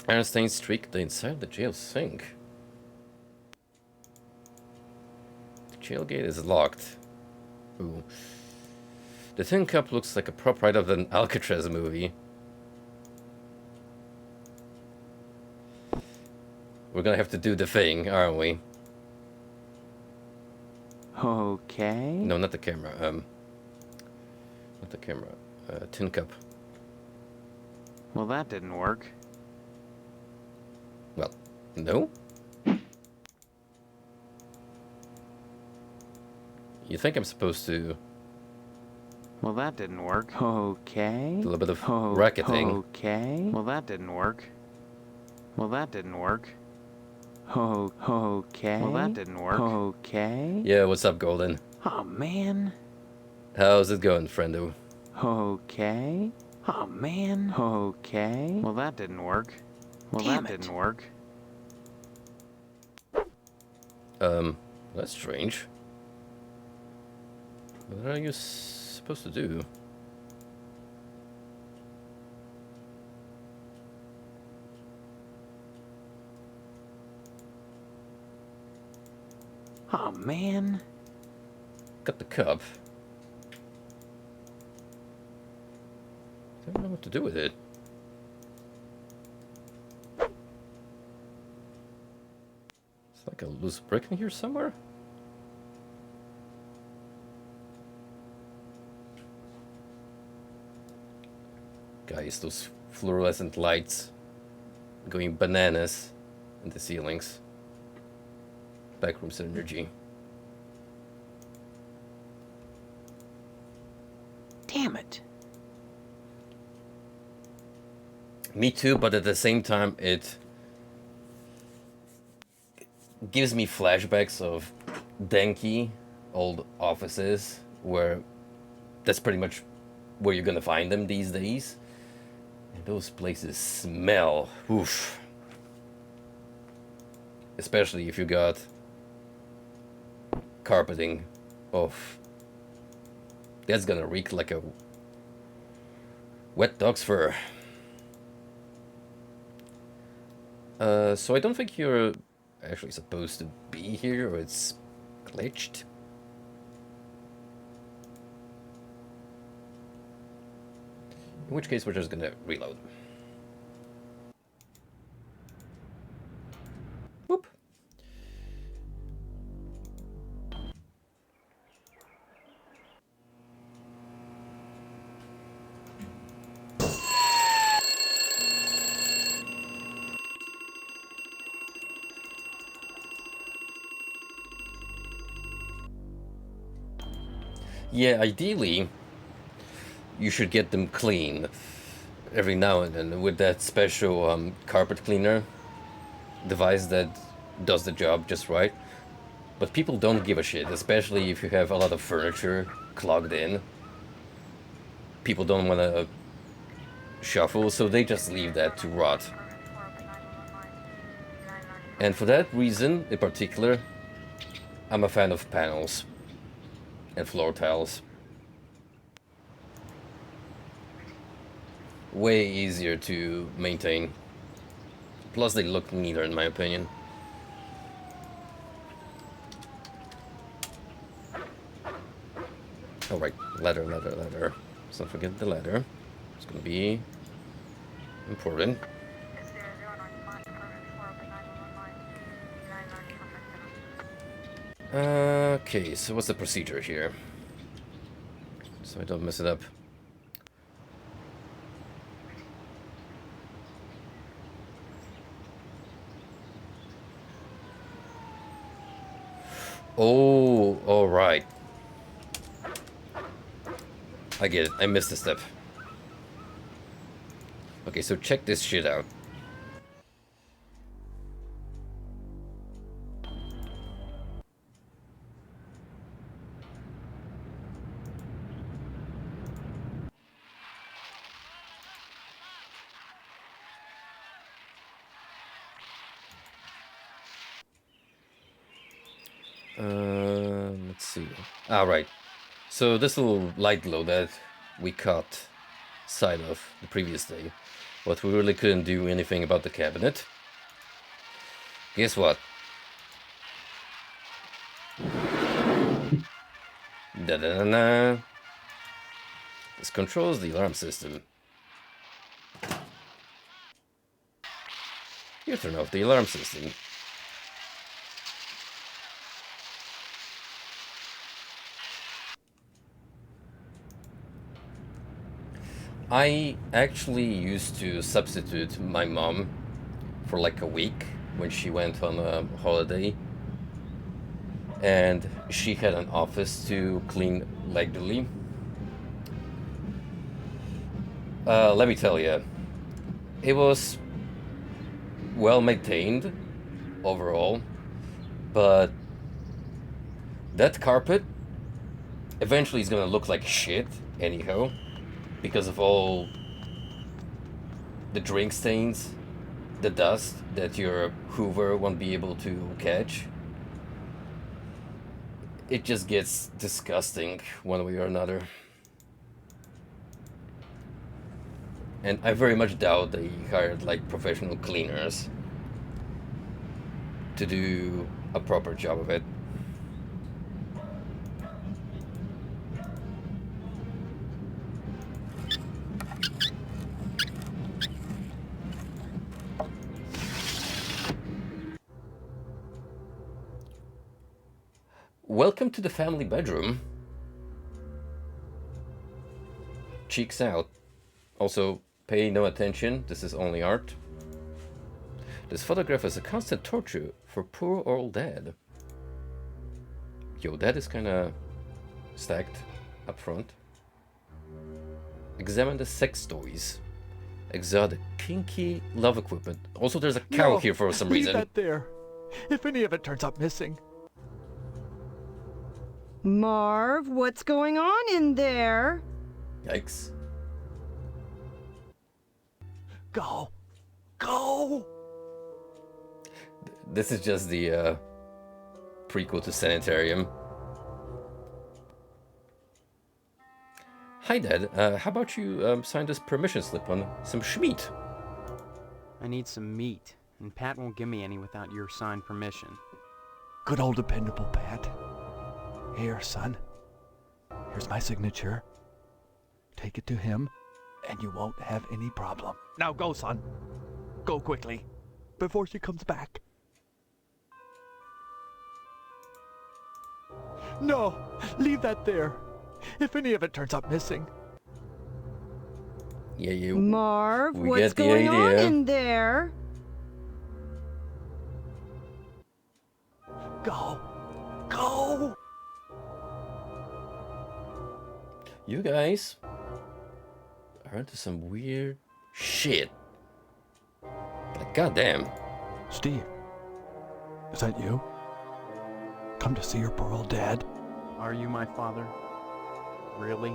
Iron stains streak the inside of the jail sink. The jail gate is locked. Ooh. The tin cup looks like a prop right of an Alcatraz movie. We're gonna have to do the thing, aren't we? Okay. No, not the camera. Not the camera. Tin cup. Well, that didn't work. Well, no? You think I'm supposed to... Well, that didn't work. Okay. A little bit of racketing. Okay. Well, that didn't work. Well, that didn't work. Okay. Well, that didn't work. Okay. Yeah, what's up, Golden? Oh, man. How's it going, friendo? Okay. Oh, man. Okay. Well, that didn't work. Well, that didn't work. That's strange. What are you supposed to do? Oh, man. Got the cup. Don't know what to do with it. It's like a loose brick in here somewhere. Guys, those fluorescent lights going bananas in the ceilings. Backroom synergy. Damn it. Me too, but at the same time, it gives me flashbacks of danky old offices where that's pretty much where you're gonna find them these days. And those places smell. Oof. Especially if you got carpeting of... That's gonna reek like a wet dog's fur. So I don't think you're actually supposed to be here, or it's glitched. In which case we're just gonna reload. Whoop. Yeah, ideally, you should get them clean every now and then with that special carpet cleaner device that does the job just right. But people don't give a shit, especially if you have a lot of furniture clogged in. People don't want to shuffle, so they just leave that to rot. And for that reason, in particular, I'm a fan of panels and floor tiles. Way easier to maintain. Plus they look neater in my opinion. Alright, ladder. Let's not forget the ladder. It's gonna be important. Okay, so what's the procedure here? So I don't mess it up. Oh, alright. I get it. I missed a step. Okay, so check this shit out. Let's see. Right. So this little light glow that we caught sight of the previous day, but we really couldn't do anything about the cabinet. Guess what? Da-da-da-da. This controls the alarm system. You turn off the alarm system. I actually used to substitute my mom for like a week when she went on a holiday, and she had an office to clean regularly. Let me tell you, it was well maintained overall, but that carpet eventually is gonna look like shit anyhow, because of all the drink stains, the dust that your Hoover won't be able to catch. It just gets disgusting one way or another. And I very much doubt they hired like professional cleaners to do a proper job of it. Welcome to the family bedroom. Cheeks out. Also, pay no attention, this is only art. This photograph is a constant torture for poor old dad. Yo, dad is kinda stacked up front. Examine the sex toys. Exotic, kinky love equipment. Also, there's a cow here for some reason. Leave that there. If any of it turns up missing. Marv, what's going on in there? Yikes. Go. Go! This is just the prequel to Sanitarium. Hi, Dad. How about you sign this permission slip on some schmeat? I need some meat, and Pat won't give me any without your signed permission. Good old dependable Pat. Here, son. Here's my signature. Take it to him, and you won't have any problem. Now go, son. Go quickly, before she comes back. No! Leave that there. If any of it turns up missing. Yeah, you. Marv, we what's get the going on idea. in there? Go! Go! You guys are into some weird shit. Like, goddamn. Steve, is that you? Come to see your poor old dad? Are you my father? Really?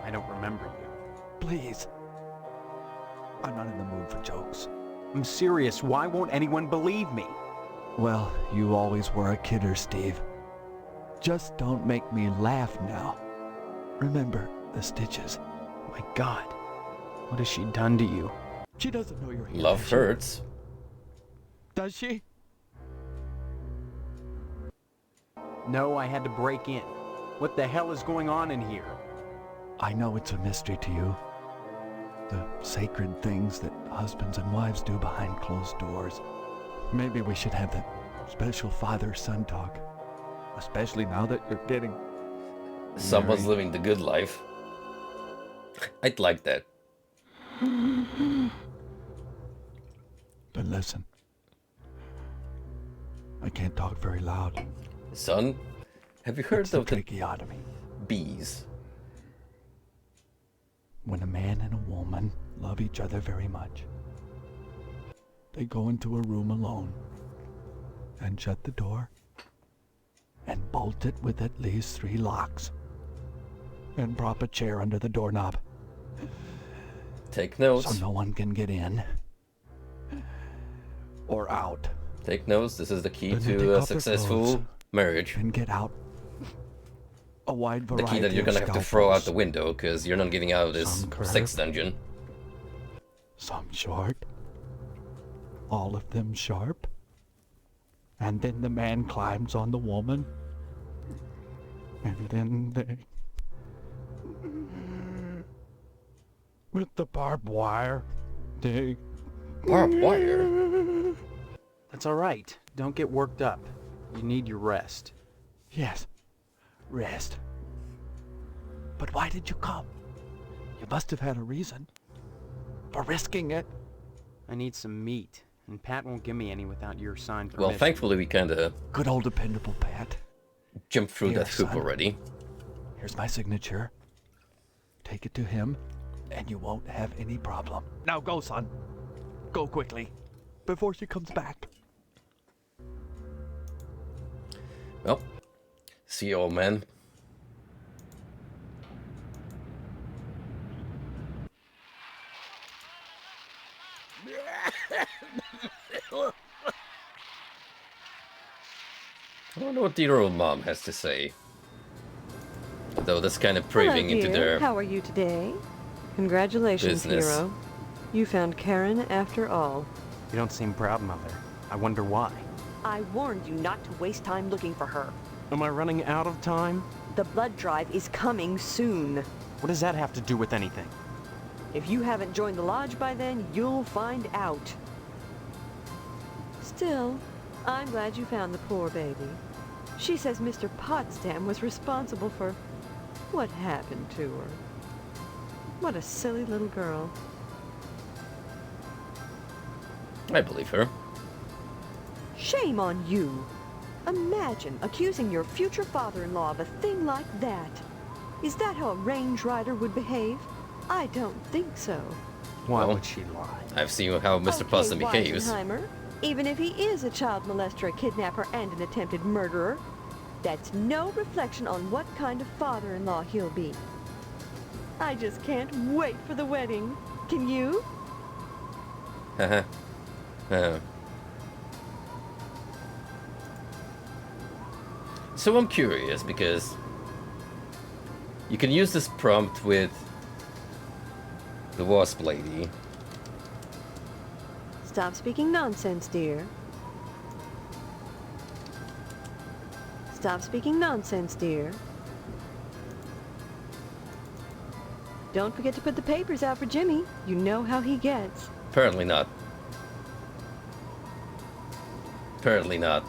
I don't remember you. Please. I'm not in the mood for jokes. I'm serious. Why won't anyone believe me? Well, you always were a kidder, Steve. Just don't make me laugh now. Remember the stitches. My God. What has she done to you? She doesn't know you're here. Love hurts. Does she? No, I had to break in. What the hell is going on in here? I know it's a mystery to you. The sacred things that husbands and wives do behind closed doors. Maybe we should have that special father-son talk. Especially now that you're getting... Someone's married. living the good life. I'd like that. But listen. I can't talk very loud. Son, have you heard It's the of the tracheotomy. bees? When a man and a woman love each other very much, they go into a room alone and shut the door and bolt it with at least 3 locks and prop a chair under the doorknob. Take notes. So no one can get in or out. Take notes. This is the key Then they take to a off their successful clothes marriage. and get out a wide The variety key that you're of gonna have to throw out scalpels. the window, because you're not getting out of this Some curved. sex dungeon. Some short, all of them sharp. And then the man climbs on the woman. And then they... With the barbed wire, they... Barbed wire? That's all right. Don't get worked up. You need your rest. Yes, rest. But why did you come? You must have had a reason for risking it. I need some meat, and Pat won't give me any without your signed permission. Well, thankfully we kinda Good old dependable Pat. jumped through Here, that hoop son. already. Here's my signature. Take it to him, and you won't have any problem. Now go, son. Go quickly, before she comes back. Well, see you, old man. I wonder what dear old mom has to say. Though that's kind of proving Hello, into dear. their How are you today? Congratulations, business. hero. You found Karen after all. You don't seem proud, Mother. I wonder why. I warned you not to waste time looking for her. Am I running out of time? The blood drive is coming soon. What does that have to do with anything? If you haven't joined the lodge by then, you'll find out. Still, I'm glad you found the poor baby. She says Mr. Potsdam was responsible for what happened to her. What a silly little girl. I believe her. Shame on you. Imagine accusing your future father-in-law of a thing like that. Is that how a range rider would behave? I don't think so. Why Well, would she lie? I've seen how Mr. Potsdam behaves. Weisenheimer, even if he is a child molester, a kidnapper, and an attempted murderer, that's no reflection on what kind of father-in-law he'll be. I just can't wait for the wedding. Can you? Haha. So I'm curious because you can use this prompt with the wasp lady. Stop speaking nonsense, dear. Stop speaking nonsense, dear. Don't forget to put the papers out for Jimmy. You know how he gets. Apparently not. Apparently not.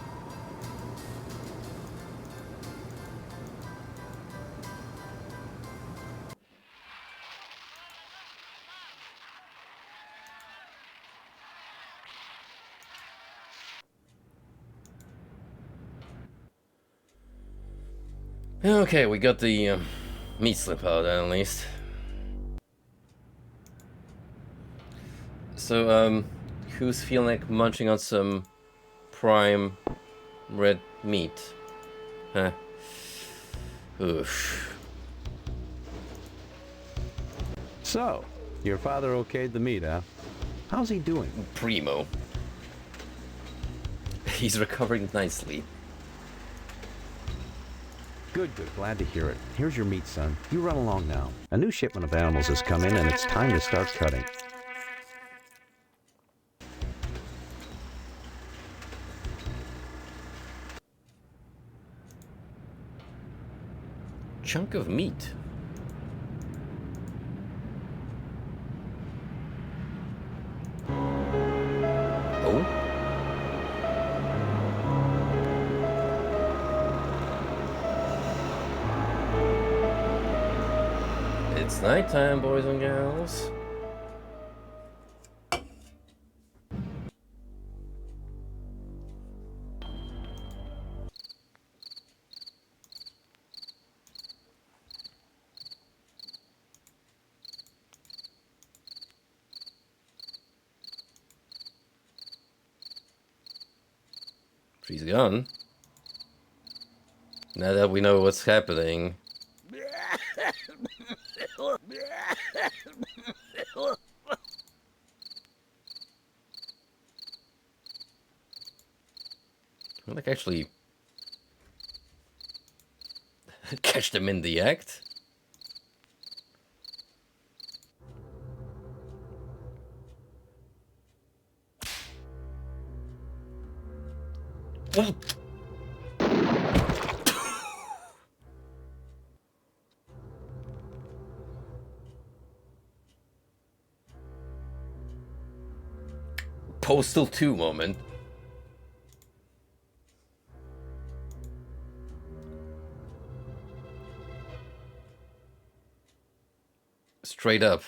Okay, we got the meat slip out at least. So, who's feeling like munching on some prime red meat? Huh? Oof. So, your father okayed the meat, huh? How's he doing? Primo. He's recovering nicely. Good, glad to hear it. Here's your meat, son. You run along now. A new shipment of animals has come in and it's time to start cutting. Chunk of meat. Oh? It's nighttime, boys and gals. She's gone. Now that we know what's happening. I'll like actually catch them in the act. Oh. Postal 2 moment. Straight up.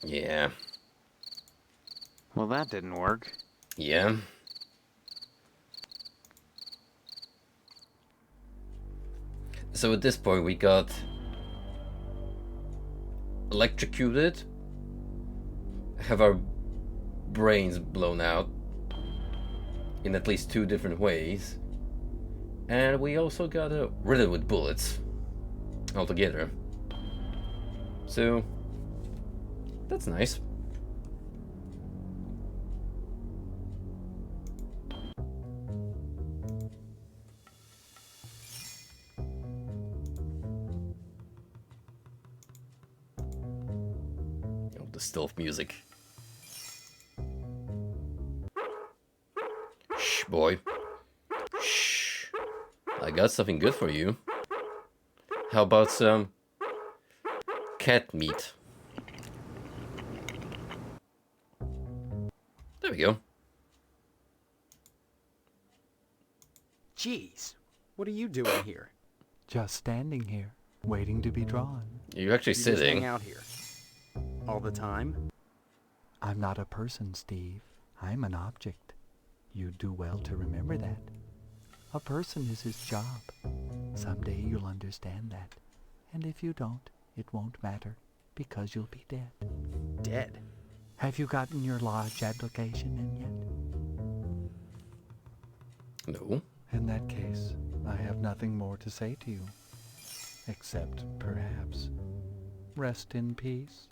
Yeah. Well, that didn't work. Yeah. So at this point we got electrocuted, have our brains blown out in at least 2 different ways, and we also got riddled with bullets altogether. So that's nice. Oh, the stealth music. Shh, boy. Shh. I got something good for you. How about some cat meat? There we go. Jeez, what are you doing here? Just standing here, waiting to be drawn. You're actually You sitting. just hang out here all the time? I'm not a person, Steve. I'm an object. You'd do well to remember that. A person is his job. Someday you'll understand that. And if you don't, It won't matter, because you'll be dead. Dead? Have you gotten your lodge application in yet? No. In that case, I have nothing more to say to you. Except, perhaps, rest in peace.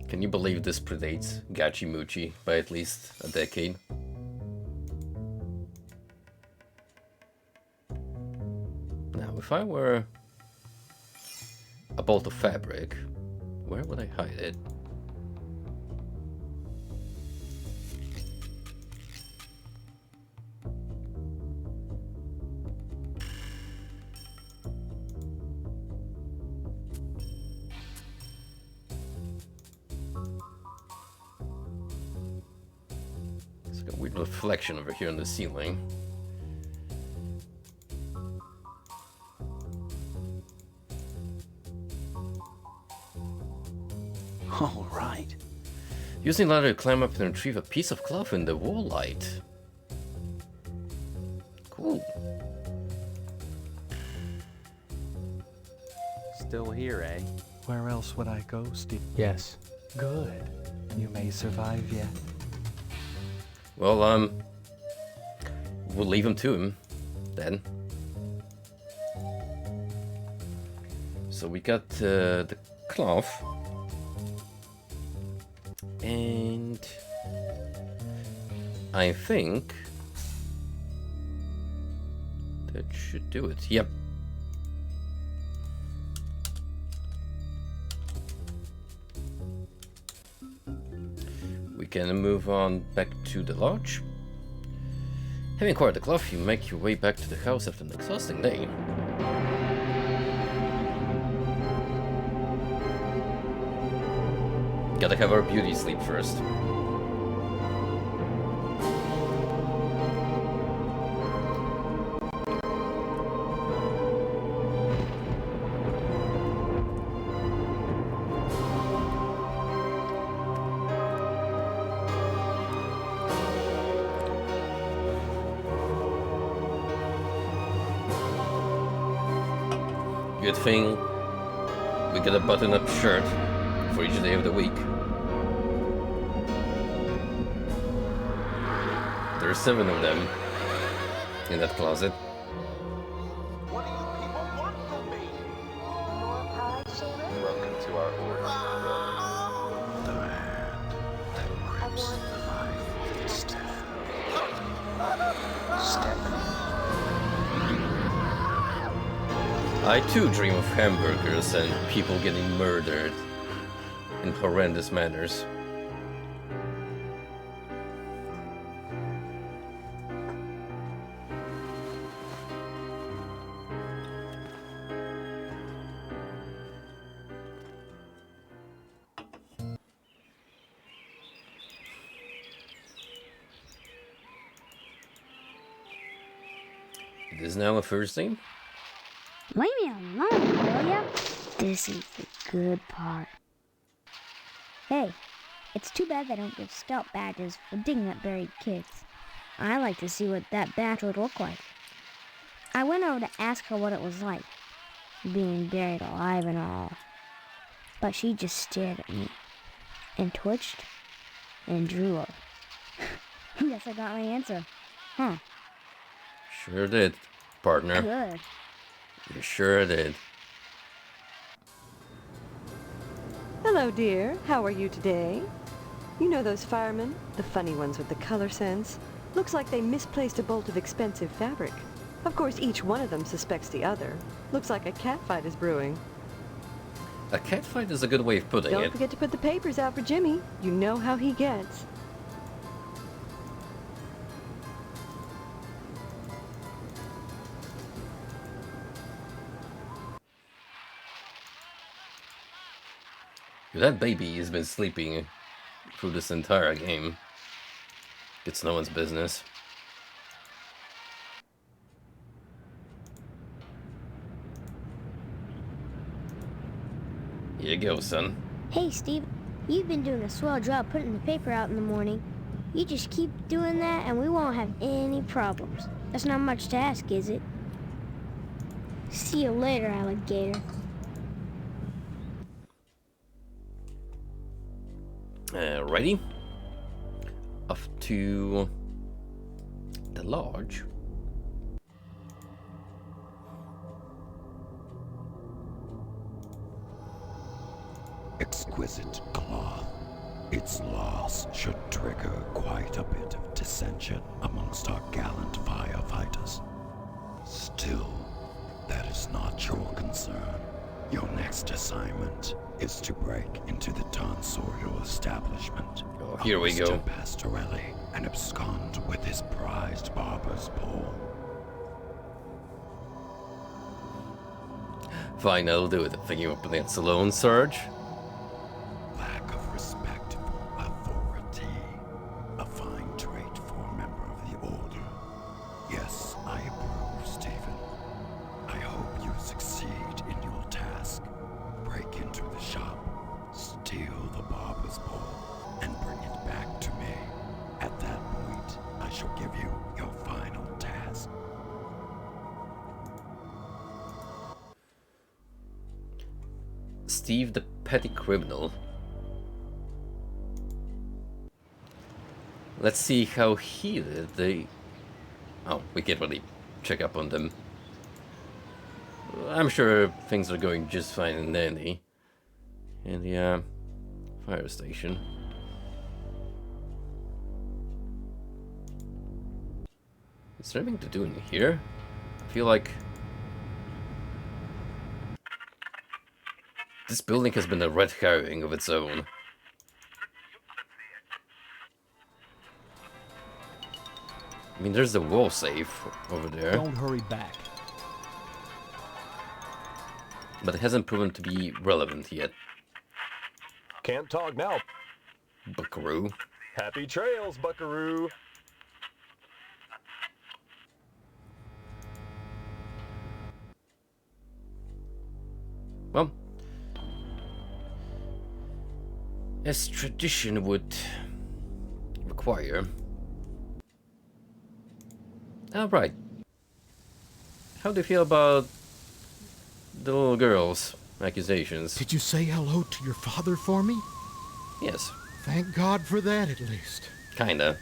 Can you believe this predates Gachimuchi by at least a decade? Now, if I were a bolt of fabric, where would I hide it? It's like a weird reflection over here on the ceiling. All right. Using ladder to climb up and retrieve a piece of cloth in the wall light. Cool. Still here, eh? Where else would I go, Steve? Yes. Good. You may survive yet. Well, we'll leave him to him, then. So we got the cloth. And I think that should do it. Yep. We can move on back to the lodge. Having acquired the cloth, you make your way back to the house after an exhausting day. Gotta have our beauty sleep first. Good thing we get a button-up shirt for each day of the week. There are 7 of them in that closet. What do you people want from me? Welcome to our order. The hand that grips my footsteps. Step. I too dream of hamburgers and people getting murdered in horrendous manners. It is now a Thursday. Leave me alone, will ya? This is the good part. Hey, it's too bad they don't give scout badges for digging up buried kids. I like to see what that badge would look like. I went over to ask her what it was like, being buried alive and all. But she just stared at me, and twitched, and drew up. Guess I got my answer. Huh. Sure did, partner. Good. You sure did. Hello, dear. How are you today? You know those firemen? The funny ones with the color sense? Looks like they misplaced a bolt of expensive fabric. Of course, each one of them suspects the other. Looks like a catfight is brewing. A catfight is a good way of putting Don't it. forget to put the papers out for Jimmy. You know how he gets. That baby has been sleeping through this entire game. It's no one's business. Here you go, son. Hey, Steve, you've been doing a swell job putting the paper out in the morning. You just keep doing that and we won't have any problems. That's not much to ask, is it? See you later, alligator. Ready? Off to the lodge. Exquisite cloth. Its loss should trigger quite a bit of dissension amongst our gallant firefighters. Still, that is not your concern. Your next assignment is to break into the tonsorial establishment Oh, here we go. Mr. Pastorelli and abscond with his prized barber's pole. Fine, I'll do it. Thinking of opening it alone, Sarge. Lack of respect for authority. A fine trait for a member of the Order. Yes, I approve, Stephen. I hope you succeed in your task. Break into the shop, steal the barber's pole, and bring it back to me. At that point, I shall give you your final task. Steve the petty criminal. Let's see how he did. Oh, we can't really check up on them. I'm sure things are going just fine and dandy in the fire station. Is there anything to do in here? I feel like this building has been a red herring of its own. I mean, there's the wall safe over there. Don't hurry back. But it hasn't proven to be relevant yet. Can't talk now. Buckaroo. Happy trails, Buckaroo. Well, as tradition would require. Alright. How do you feel about the little girl's accusations? Did you say hello to your father for me? Yes. Thank God for that, at least. Kinda.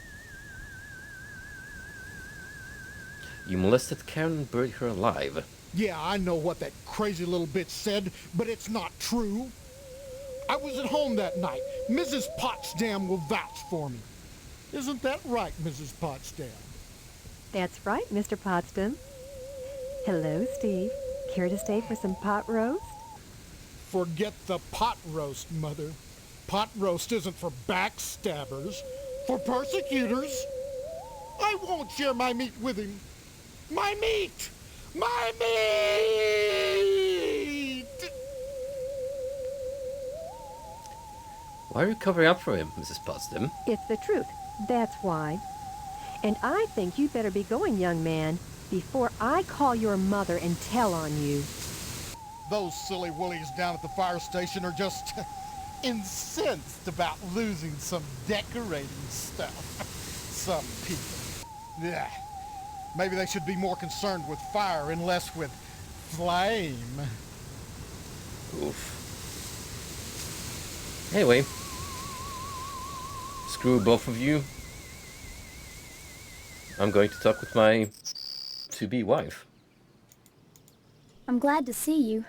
You molested Karen and buried her alive. Yeah, I know what that crazy little bitch said, but it's not true. I was at home that night. Mrs. Potsdam will vouch for me. Isn't that right, Mrs. Potsdam? That's right, Mr. Potsdam. Hello, Steve. Care to stay for some pot roast? Forget the pot roast, Mother. Pot roast isn't for backstabbers, for persecutors. I won't share my meat with him. My meat! My meat! Why are you covering up for him, Mrs. Potsdam? It's the truth. That's why. And I think you'd better be going, young man, before I call your mother and tell on you. Those silly willies down at the fire station are just incensed about losing some decorating stuff. Some people. Yeah. Maybe they should be more concerned with fire and less with flame. Oof. Anyway. Screw both of you. I'm going to talk with my to-be wife. I'm glad to see you.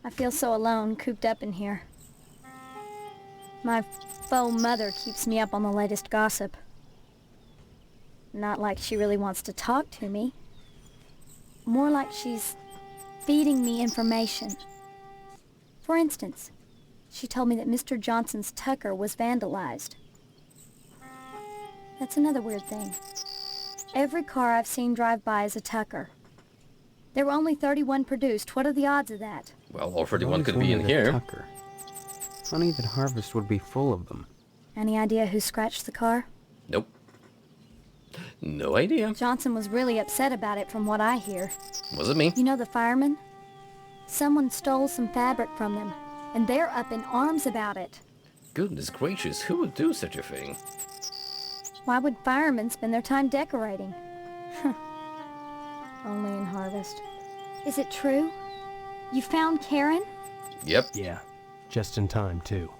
I feel so alone, cooped up in here. My faux mother keeps me up on the latest gossip. Not like she really wants to talk to me. More like she's feeding me information. For instance, she told me that Mr. Johnson's Tucker was vandalized. That's another weird thing. Every car I've seen drive by is a Tucker. There were only 31 produced. What are the odds of that? Well, all 31 could be in here. Tucker. Funny that Harvest would be full of them. Any idea who scratched the car? Nope. No idea. Johnson was really upset about it from what I hear. Was it me? You know the firemen? Someone stole some fabric from them, and they're up in arms about it. Goodness gracious, who would do such a thing? Why would firemen spend their time decorating? Only in Harvest. Is it true? You found Karen? Yep. Yeah, just in time, too.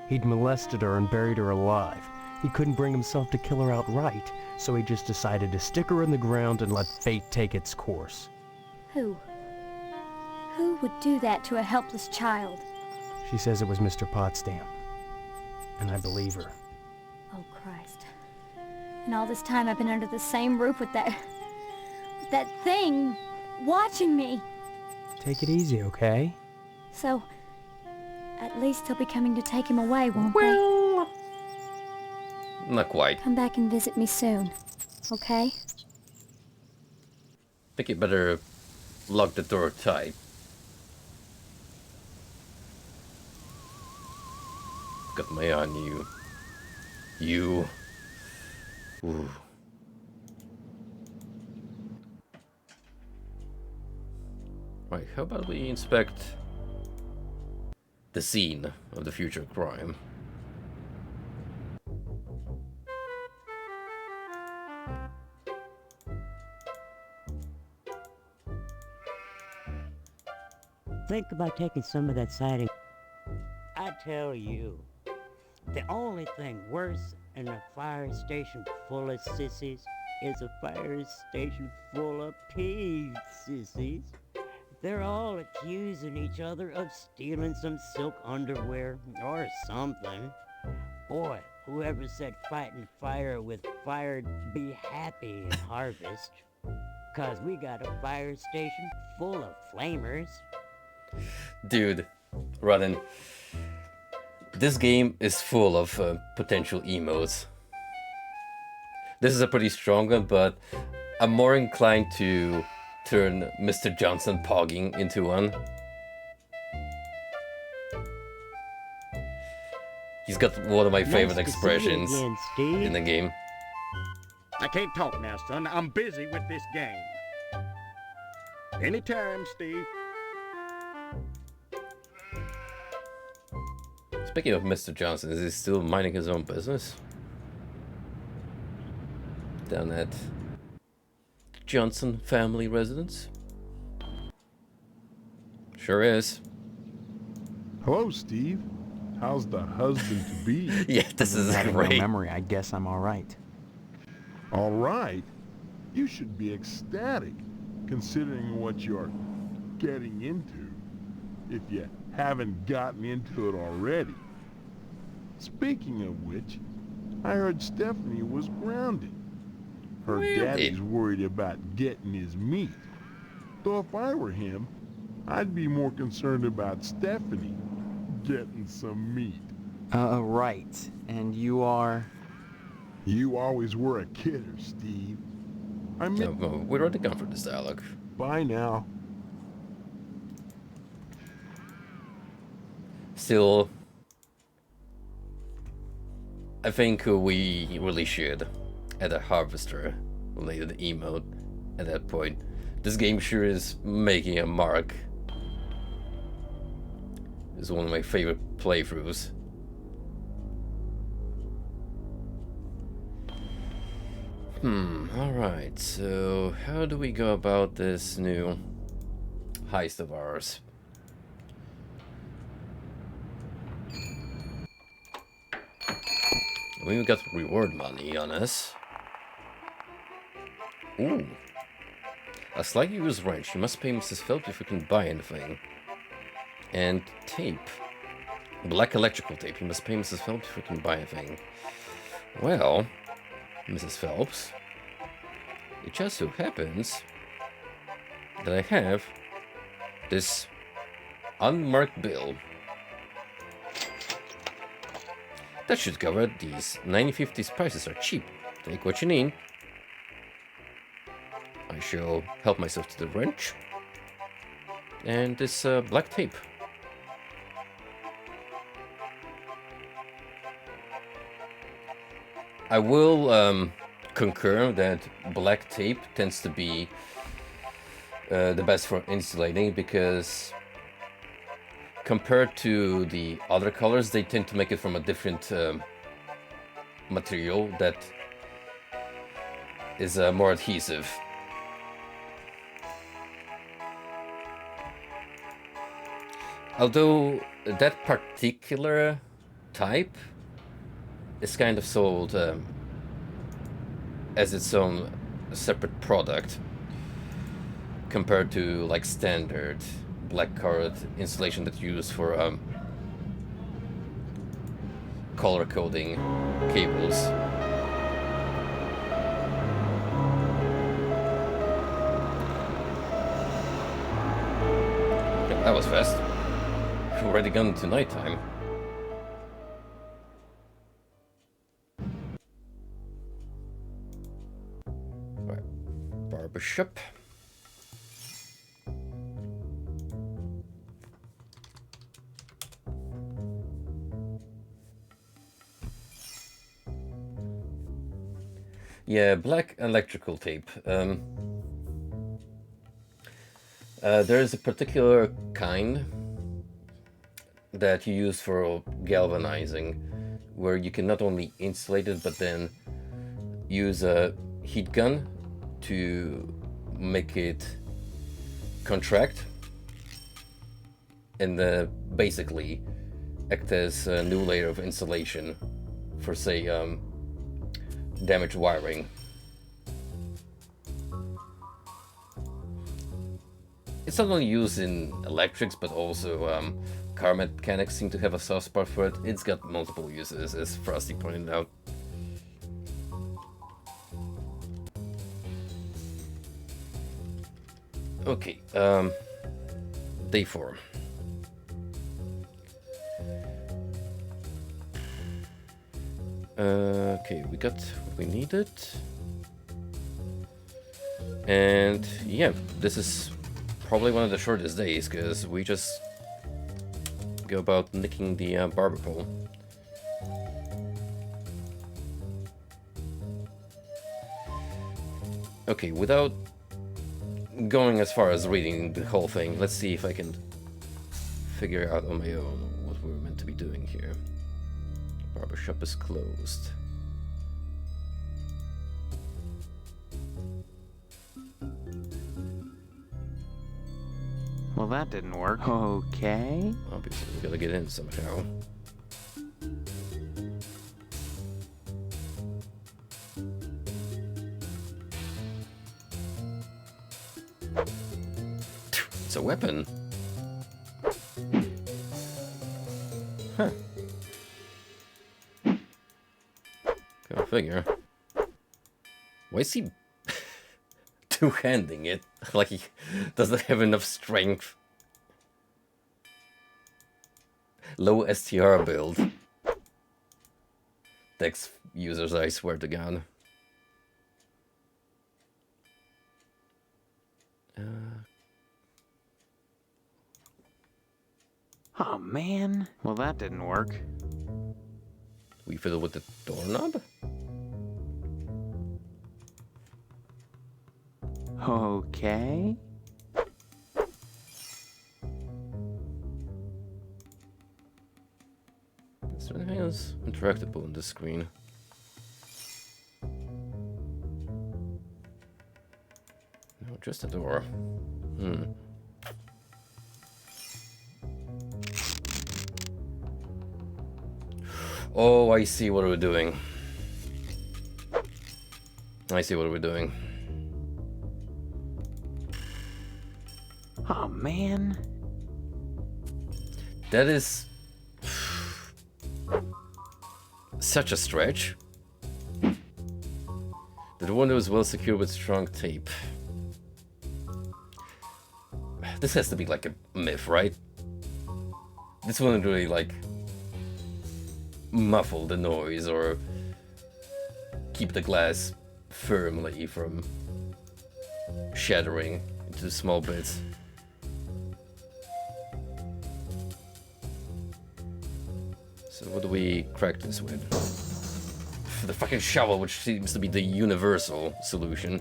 He'd molested her and buried her alive. He couldn't bring himself to kill her outright, so he just decided to stick her in the ground and let fate take its course. Who? Who would do that to a helpless child? She says it was Mr. Potsdam, and I believe her. Oh, Christ. And all this time I've been under the same roof with that thing watching me. Take it easy, okay? So, at least they'll be coming to take him away, won't Well, not quite. they? Come back and visit me soon, okay? Think you better lock the door tight. Got my eye on you. You. Ooh. Right, how about we inspect the scene of the future crime? Think about taking some of that siding. I tell you, the only thing worse than a fire station full of sissies is a fire station full of pig sissies. They're all accusing each other of stealing some silk underwear or something. Boy, whoever said fighting fire with fire'd be happy in harvest. 'Cause we got a fire station full of flamers. Dude, Rodden, this game is full of potential emotes. This is a pretty strong one, but I'm more inclined to turn Mr. Johnson pogging into one. He's got one of my favorite Nice to see you expressions again, Steve. in the game. I can't talk now, son. I'm busy with this game. Anytime, Steve. Speaking of Mr. Johnson, is he still minding his own business? Down at Johnson family residence? Sure is. Hello, Steve. How's the husband to be? Yeah, this is Having great. no memory, I guess I'm all right. All right. You should be ecstatic, considering what you're getting into, if you haven't gotten into it already. Speaking of which, I heard Stephanie was grounded. Her daddy's worried about getting his meat. Though if I were him, I'd be more concerned about Stephanie getting some meat. Right. And you are? You always were a kidder, Steve. I mean, we'd already gone for this dialogue. Bye now. Still, I think we really should add a harvester related emote at that point. This game sure is making a mark. It's one of my favorite playthroughs. Alright, so how do we go about this new heist of ours? We got reward money on us. Ooh. A slightly used wrench. You must pay Mrs. Phelps if you can buy anything. And tape. Black electrical tape. You must pay Mrs. Phelps if you can buy anything. Well, Mrs. Phelps, it just so happens that I have this unmarked bill. That should cover these 1950s prices are cheap. Take what you need. I shall help myself to the wrench. And this black tape. I will concur that black tape tends to be the best for insulating, because compared to the other colors, they tend to make it from a different material that is more adhesive. Although that particular type is kind of sold as its own separate product compared to like standard blackcard installation that you use for color coding cables. Okay, that was fast. We've already gone into nighttime. Right, barbershop. Yeah, black electrical tape. There is a particular kind that you use for galvanizing, where you can not only insulate it, but then use a heat gun to make it contract, and basically act as a new layer of insulation for, say, damaged wiring. It's not only used in electrics, but also car mechanics seem to have a soft spot for it. It's got multiple uses, as Frosty pointed out. Okay, day 4. Okay, we got what we needed. And yeah, this is probably one of the shortest days, because we just go about nicking the barber pole. Okay, without going as far as reading the whole thing, let's see if I can figure out on my own what we're meant to be doing here. Barbershop is closed. Well, that didn't work. Okay. Obviously, we gotta get in somehow. It's a weapon. Huh. Go figure. Why is he two-handing it? Like he doesn't have enough strength. Low STR build. Dex users, I swear to God. Oh man. Well, that didn't work. We fiddle with the doorknob? Okay. Is there anything else interactable on this screen? No, just a door. Oh, I see what we're doing. I see what we're doing. Oh man. That is such a stretch. The window is well secured with strong tape. This has to be like a myth, right? This wouldn't really like muffle the noise or keep the glass firmly from shattering into small bits. So what do we crack this with? The fucking shovel, which seems to be the universal solution.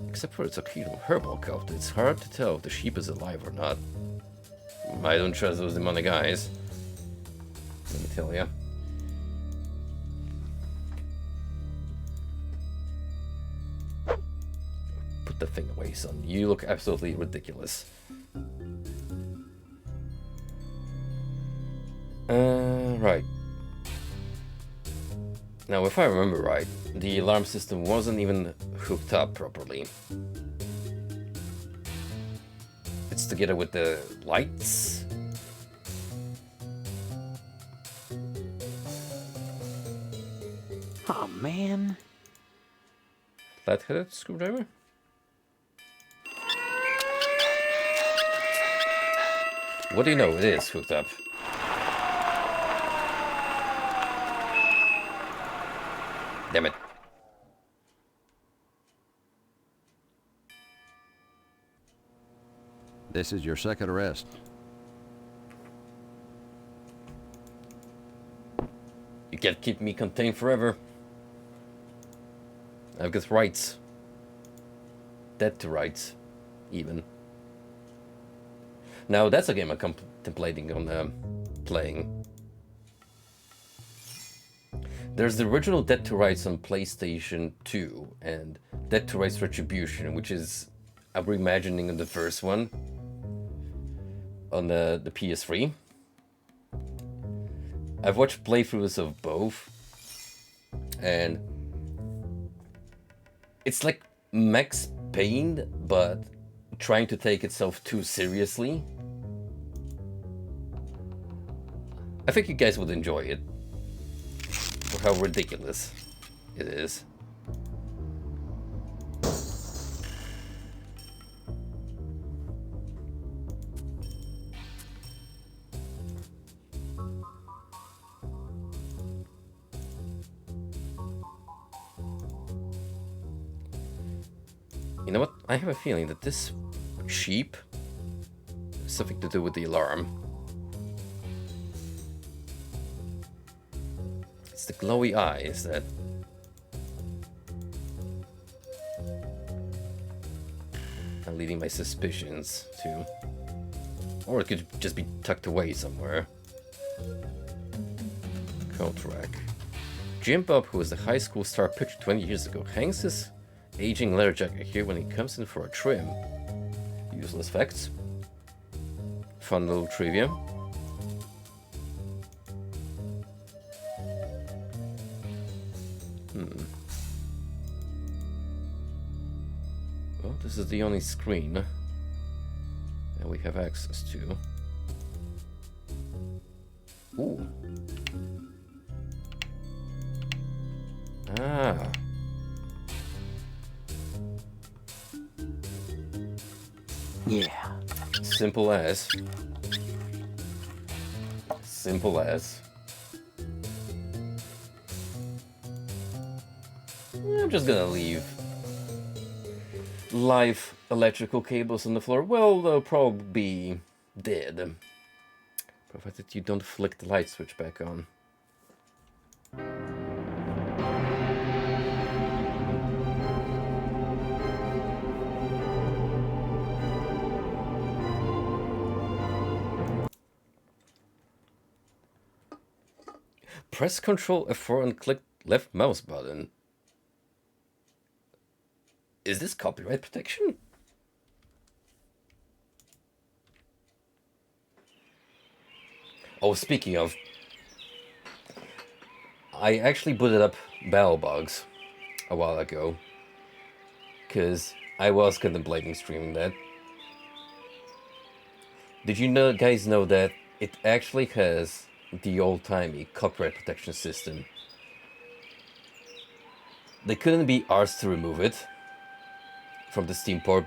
Except for its occasional herbal coat, it's hard to tell if the sheep is alive or not. I don't trust those demonic eyes. Let me tell ya. Put the thing away, son. You look absolutely ridiculous. Right. Now, if I remember right, the alarm system wasn't even hooked up properly. It's together with the lights. Oh man. Flat-headed screwdriver? What do you know? It is hooked up. Damn it. This is your second arrest. You can't keep me contained forever. I've got rights. Dead to rights, even. Now that's a game I'm contemplating on playing. There's the original Dead to Rights on PlayStation 2 and Dead to Rights Retribution, which is a reimagining of the first one on the PS3. I've watched playthroughs of both, and it's like Max Payne, but trying to take itself too seriously. I think you guys would enjoy it, for how ridiculous it is. You know what? I have a feeling that this sheep has something to do with the alarm. It's the glowy eyes that... I'm leading my suspicions to. Or it could just be tucked away somewhere. Coat rack. Jim Bob, who was the high school star pitcher 20 years ago, hangs his aging leather jacket here when he comes in for a trim. Useless facts. Fun little trivia. Well, this is the only screen that we have access to. Ooh. Ah. Yeah. Simple as. Simple as. I'm just gonna leave live electrical cables on the floor. Well, they'll probably be dead, provided you don't flick the light switch back on. Press Ctrl F4 and click left mouse button. Is this copyright protection? Oh, speaking of, I actually booted up BattleBox a while ago, because I was contemplating streaming that. Did you guys know that it actually has the old-timey copyright protection system? They couldn't be arsed to remove it from the Steam port.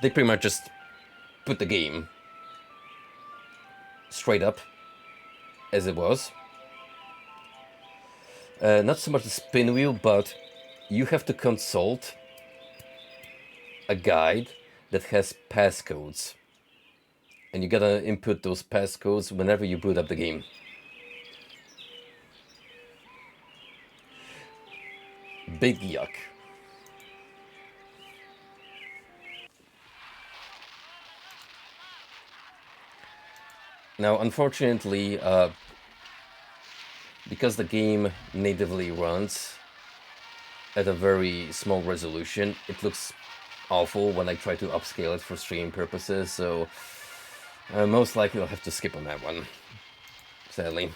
They pretty much just put the game straight up as it was. Not so much the spin wheel, but you have to consult a guide that has passcodes, and you gotta input those passcodes whenever you boot up the game. Big yuck. Now, unfortunately, because the game natively runs at a very small resolution, it looks awful when I try to upscale it for stream purposes, so most likely I'll have to skip on that one, sadly.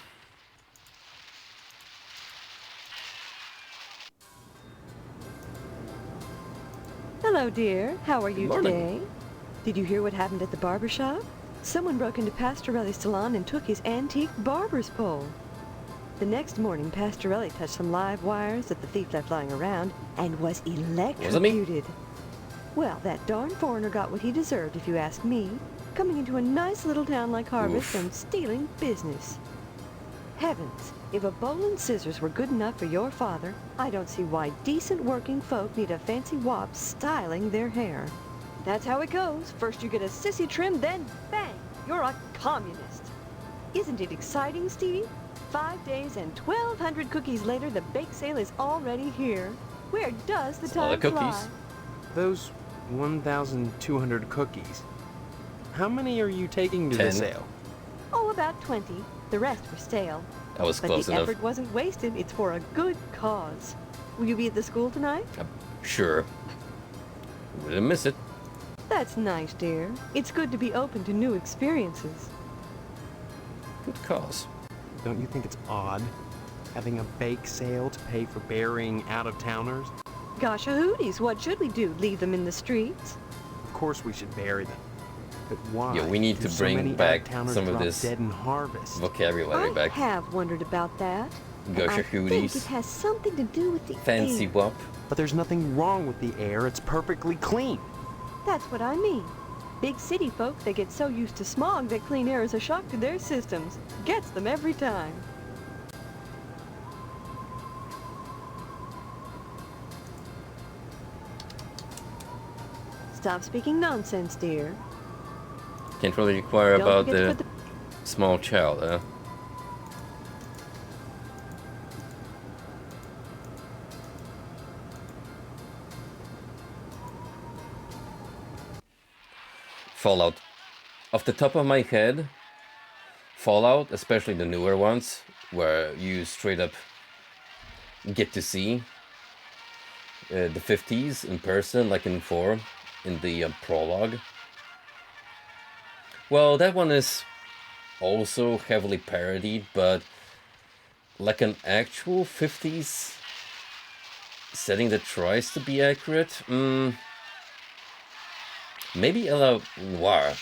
Hello, dear. How are you Morning. today? Did you hear what happened at the barber shop? Someone broke into Pastorelli's salon and took his antique barber's pole. The next morning, Pastorelli touched some live wires that the thief left lying around and was electrocuted. Well, that darn foreigner got what he deserved, if you ask me, coming into a nice little town like Harvest and stealing business. Heavens, if a bowl and scissors were good enough for your father, I don't see why decent working folk need a fancy wop styling their hair. That's how it goes. First you get a sissy trim, then bang, you're a communist. Isn't it exciting, Stevie? 5 days and 1,200 cookies later, the bake sale is already here. Where does the time fly? Those 1,200 cookies. How many are you taking to the 10. sale? Oh, about 20. The rest were stale. That was But close the enough. effort wasn't wasted. It's for a good cause. Will you be at the school tonight? Sure. Wouldn't miss it. That's nice, dear. It's good to be open to new experiences. Good cause. Don't you think it's odd having a bake sale to pay for burying out-of-towners? Gosh, hooties, what should we do? Leave them in the streets? Of course we should bury them. But why? Yeah, we need do to so many bring back out-of-towners some of drop this dead in Harvest? vocabulary I back. have wondered about that. Gosha I think hooties. it has something to do with the Fancy air. wop. But there's nothing wrong with the air. It's perfectly clean. That's what I mean. Big city folk, they get so used to smog that clean air is a shock to their systems. Gets them every time. Stop speaking nonsense, dear. Can't really inquire Don't about forget to the put small child, huh? Fallout. Off the top of my head, Fallout, especially the newer ones, where you straight up get to see the 50s in person, like in 4, in the prologue. Well, that one is also heavily parodied, but like an actual 50s setting that tries to be accurate, maybe L.A. Noire.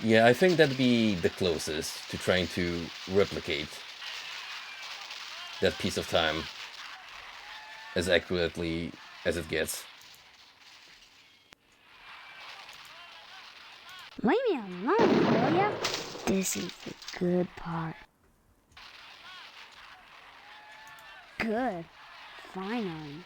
Yeah, I think that'd be the closest to trying to replicate that piece of time as accurately as it gets. Leave me alone, will ya? This is the good part. Good. Finally.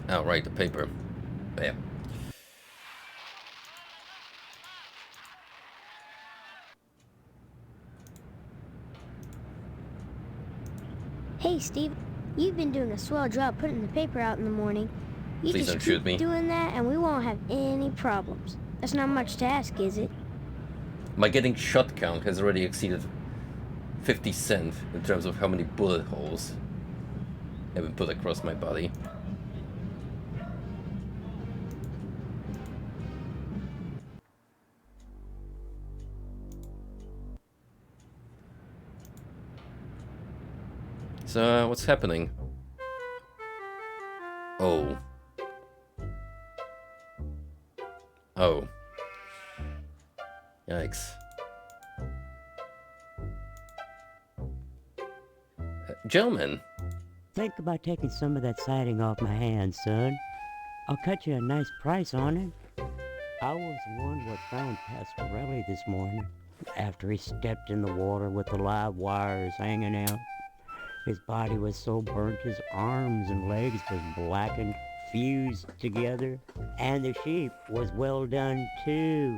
Oh, right, the paper. Bam. Hey, Steve. You've been doing a swell job putting the paper out in the morning. You Please just don't keep shoot me. doing that and we won't have any problems. That's not much to ask, is it? My getting shot count has already exceeded 50 cents in terms of how many bullet holes have been put across my body. So, what's happening? Oh. Oh. Yikes. Gentlemen. Think about taking some of that siding off my hands, son. I'll cut you a nice price on it. I was the one what found Pastorelli this morning, after he stepped in the water with the live wires hanging out. His body was so burnt his arms and legs was blackened, fused together, and the sheep was well done too.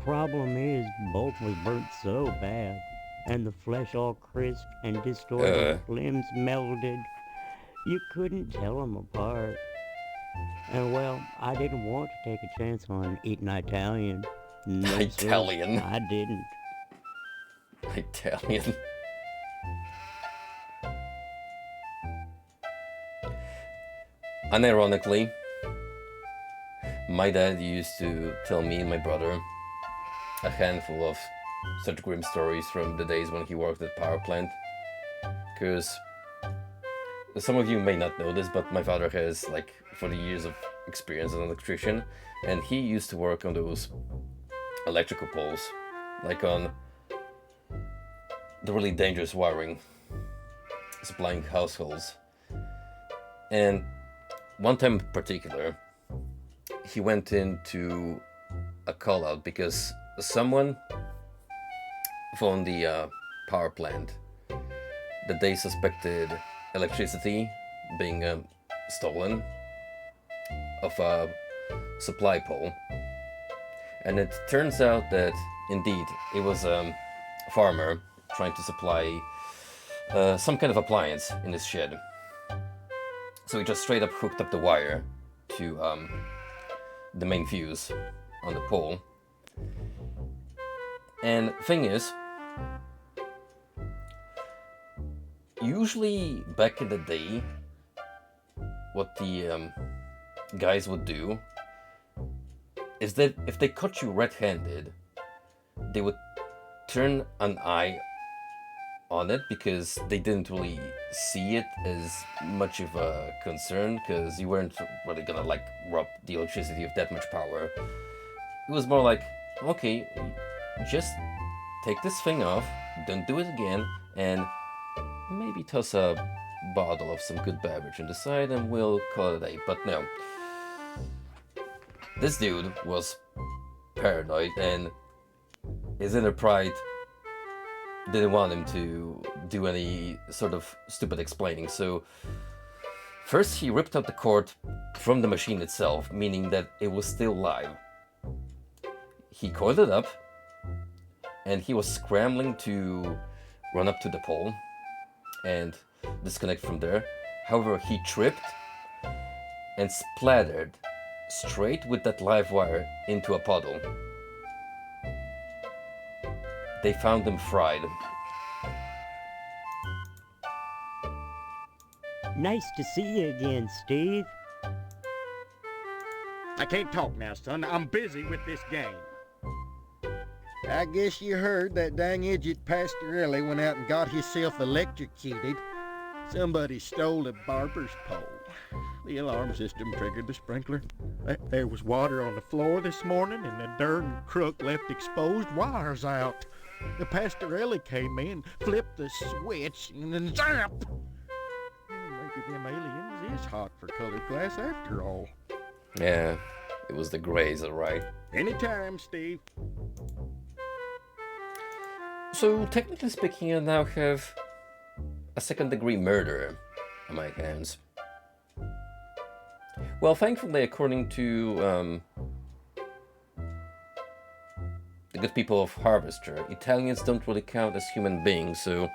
Problem is, both was burnt so bad, and the flesh all crisp and distorted, limbs melded, you couldn't tell them apart. And well, I didn't want to take a chance on eating Italian. No, sir, Italian. I didn't. Italian. Unironically, my dad used to tell me and my brother a handful of such grim stories from the days when he worked at power plant. Because some of you may not know this, but my father has like 40 years of experience as an electrician, and he used to work on those electrical poles, like on the really dangerous wiring supplying households. And one time in particular, he went into a call out because someone phoned the power plant that they suspected electricity being stolen of a supply pole. And it turns out that indeed it was a farmer trying to supply some kind of appliance in his shed. So he just straight up hooked up the wire to the main fuse on the pole. And thing is, usually back in the day, what the guys would do is that if they caught you red-handed, they would turn an eye on it because they didn't really see it as much of a concern, because you weren't really gonna like rob the electricity of that much power. It was more like, okay, just take this thing off, don't do it again, and maybe toss a bottle of some good beverage on the side and we'll call it a day. But no, this dude was paranoid, and his inner pride didn't want him to do any sort of stupid explaining. So first he ripped out the cord from the machine itself, meaning that it was still live. He coiled it up and he was scrambling to run up to the pole and disconnect from there. However, he tripped and splattered straight with that live wire into a puddle. They found him fried. Nice to see you again, Steve. I can't talk now, son. I'm busy with this game. I guess you heard that dang idiot Pastorelli went out and got himself electrocuted. Somebody stole the barber's pole. The alarm system triggered the sprinkler. There was water on the floor this morning, and the darn crook left exposed wires out. The Pastorelli came in, flipped the switch, and then zap! Maybe them aliens is hot for colored glass after all. Yeah, it was the Greys, alright. Anytime, Steve. So, technically speaking, I now have a second-degree murder on my hands. Well, thankfully, according to the good people of Harvester, Italians don't really count as human beings, so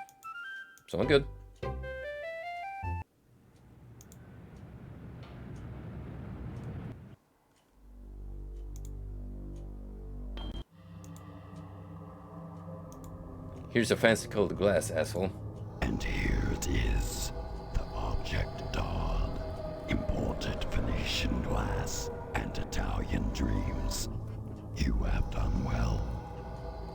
it's all good. Here's a fancy colored glass, asshole. And here it is, the object dawn, imported Venetian glass and Italian dreams. You have done well.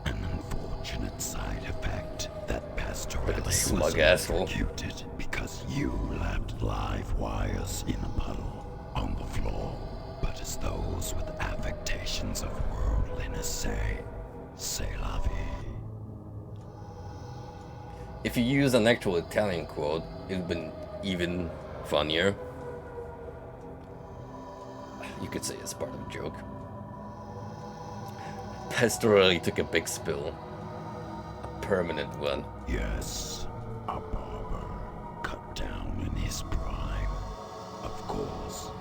An unfortunate side effect that Pastorelli was electrocuted because you left live wires in a puddle on the floor. But as those with affectations of worldliness say, c'est la vie. If you use an actual Italian quote, it would have been even funnier. You could say it's part of a joke. Pastorelli took a big spill. A permanent one. Yes, a barber cut down in his prime. Of course,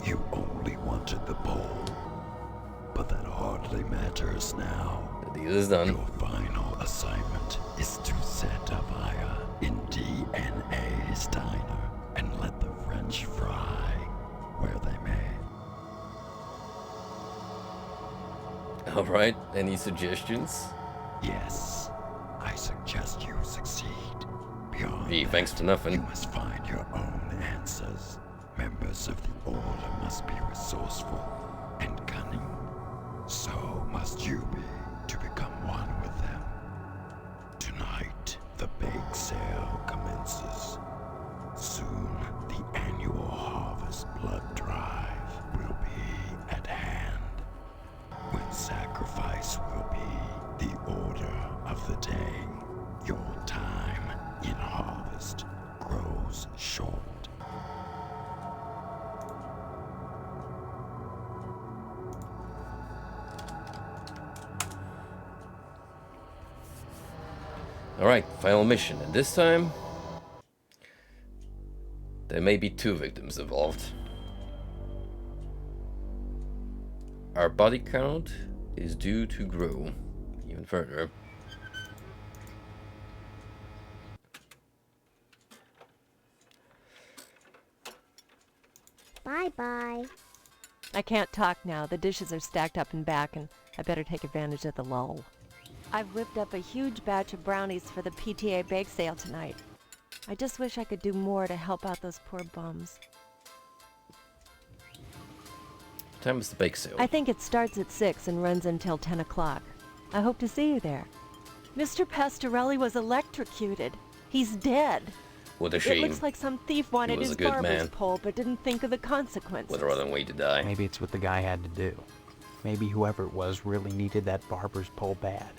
you only wanted the pole. But that hardly matters now. The deal is done. Your final assignment is to set a fire in DNA's diner and let the French fry where they may. Alright, any suggestions? Yes, I suggest you succeed. Beyond Gee, thanks that, to nothing. you must find your own answers. Members of the Order must be resourceful and cunning. So must you be to become one with them. Tonight, the bake sale commences. Soon, the annual harvest blood drive will be at hand. When sacrifice will be the order of the day, your time in harvest grows short. Alright, final mission, and this time there may be 2 victims involved. Our body count is due to grow even further. Bye-bye. I can't talk now. The dishes are stacked up and back, and I better take advantage of the lull. I've whipped up a huge batch of brownies for the PTA bake sale tonight. I just wish I could do more to help out those poor bums. What time is the bake sale? I think it starts at 6 and runs until 10 o'clock. I hope to see you there. Mr. Pastorelli was electrocuted. He's dead. What a shame. It looks like some thief wanted was his a good barber's man. pole but didn't think of the consequences. What a rotten way to die. Maybe it's what the guy had to do. Maybe whoever it was really needed that barber's pole bad.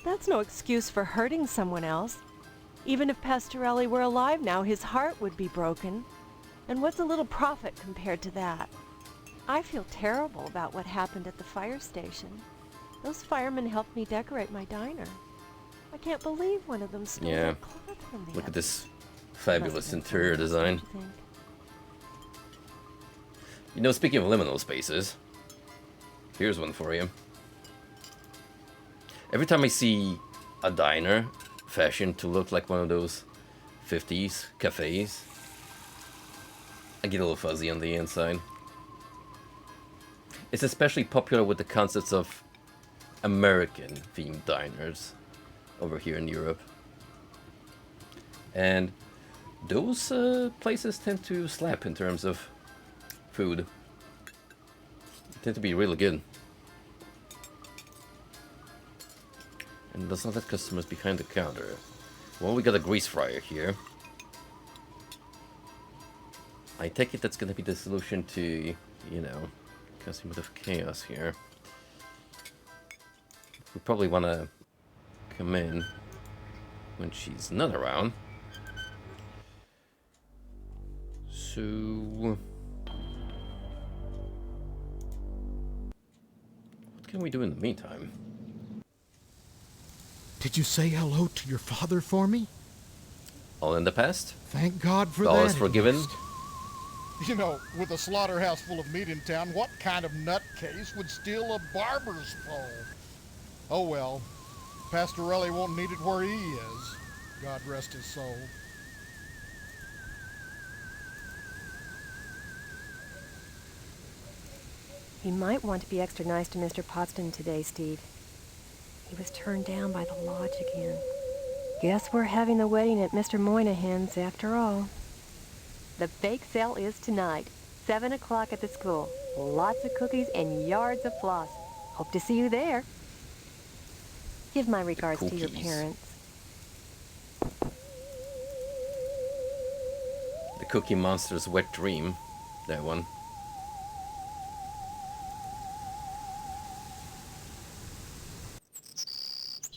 That's no excuse for hurting someone else. Even if Pastorelli were alive now, his heart would be broken. And what's a little profit compared to that? I feel terrible about what happened at the fire station. Those firemen helped me decorate my diner. I can't believe one of them stole Yeah. that cloth from me. Look at this fabulous interior design. You know, speaking of liminal spaces, here's one for you. Every time I see a diner fashioned to look like one of those 50s cafes, I get a little fuzzy on the inside. It's especially popular with the concepts of American themed diners over here in Europe. And those places tend to slap in terms of food. They tend to be really good. And does not let customers behind the counter. Well, we got a grease fryer here. I take it that's gonna be the solution to, you know, causing a bit of chaos here. We probably wanna come in when she's not around. So what can we do in the meantime? Did you say hello to your father for me? All in the past? Thank God for that. All is forgiven? You know, with a slaughterhouse full of meat in town, what kind of nutcase would steal a barber's pole? Oh well, Pastorelli won't need it where he is. God rest his soul. You might want to be extra nice to Mr. Potsdam today, Steve. He was turned down by the lodge again. Guess we're having the wedding at Mr. Moynihan's after all. The bake sale is tonight, 7 o'clock at the school. Lots of cookies and yards of floss. Hope to see you there. Give my regards to your parents. The Cookie Monster's wet dream. That one.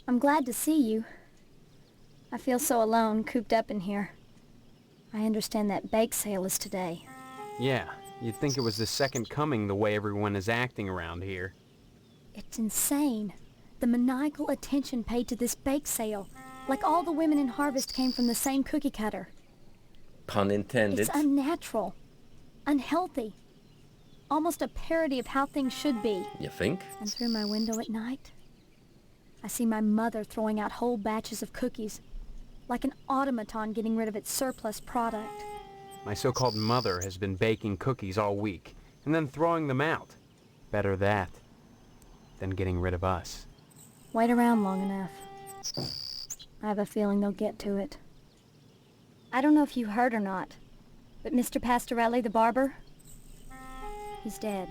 I'm glad to see you. I feel so alone, cooped up in here. I understand that bake sale is today. Yeah, you'd think it was the second coming the way everyone is acting around here. It's insane. The maniacal attention paid to this bake sale. Like all the women in Harvest came from the same cookie cutter. Pun intended. It's unnatural. Unhealthy. Almost a parody of how things should be. You think? And through my window at night, I see my mother throwing out whole batches of cookies, like an automaton getting rid of its surplus product. My so-called mother has been baking cookies all week, and then throwing them out. Better that. than getting rid of us. Wait around long enough. I have a feeling they'll get to it. I don't know if you heard or not, but Mr. Pastorelli, the barber, he's dead.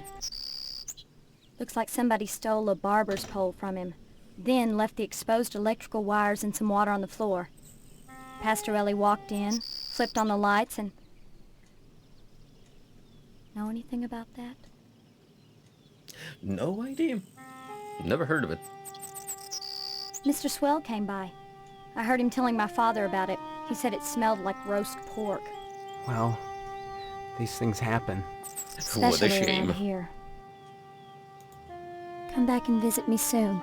Looks like somebody stole a barber's pole from him, then left the exposed electrical wires and some water on the floor. Pastorelli walked in, flipped on the lights, and... Know anything about that? No idea. Never heard of it. Mr. Swell came by. I heard him telling my father about it. He said it smelled like roast pork. Well, these things happen. Especially what a shame. around here. Come back and visit me soon,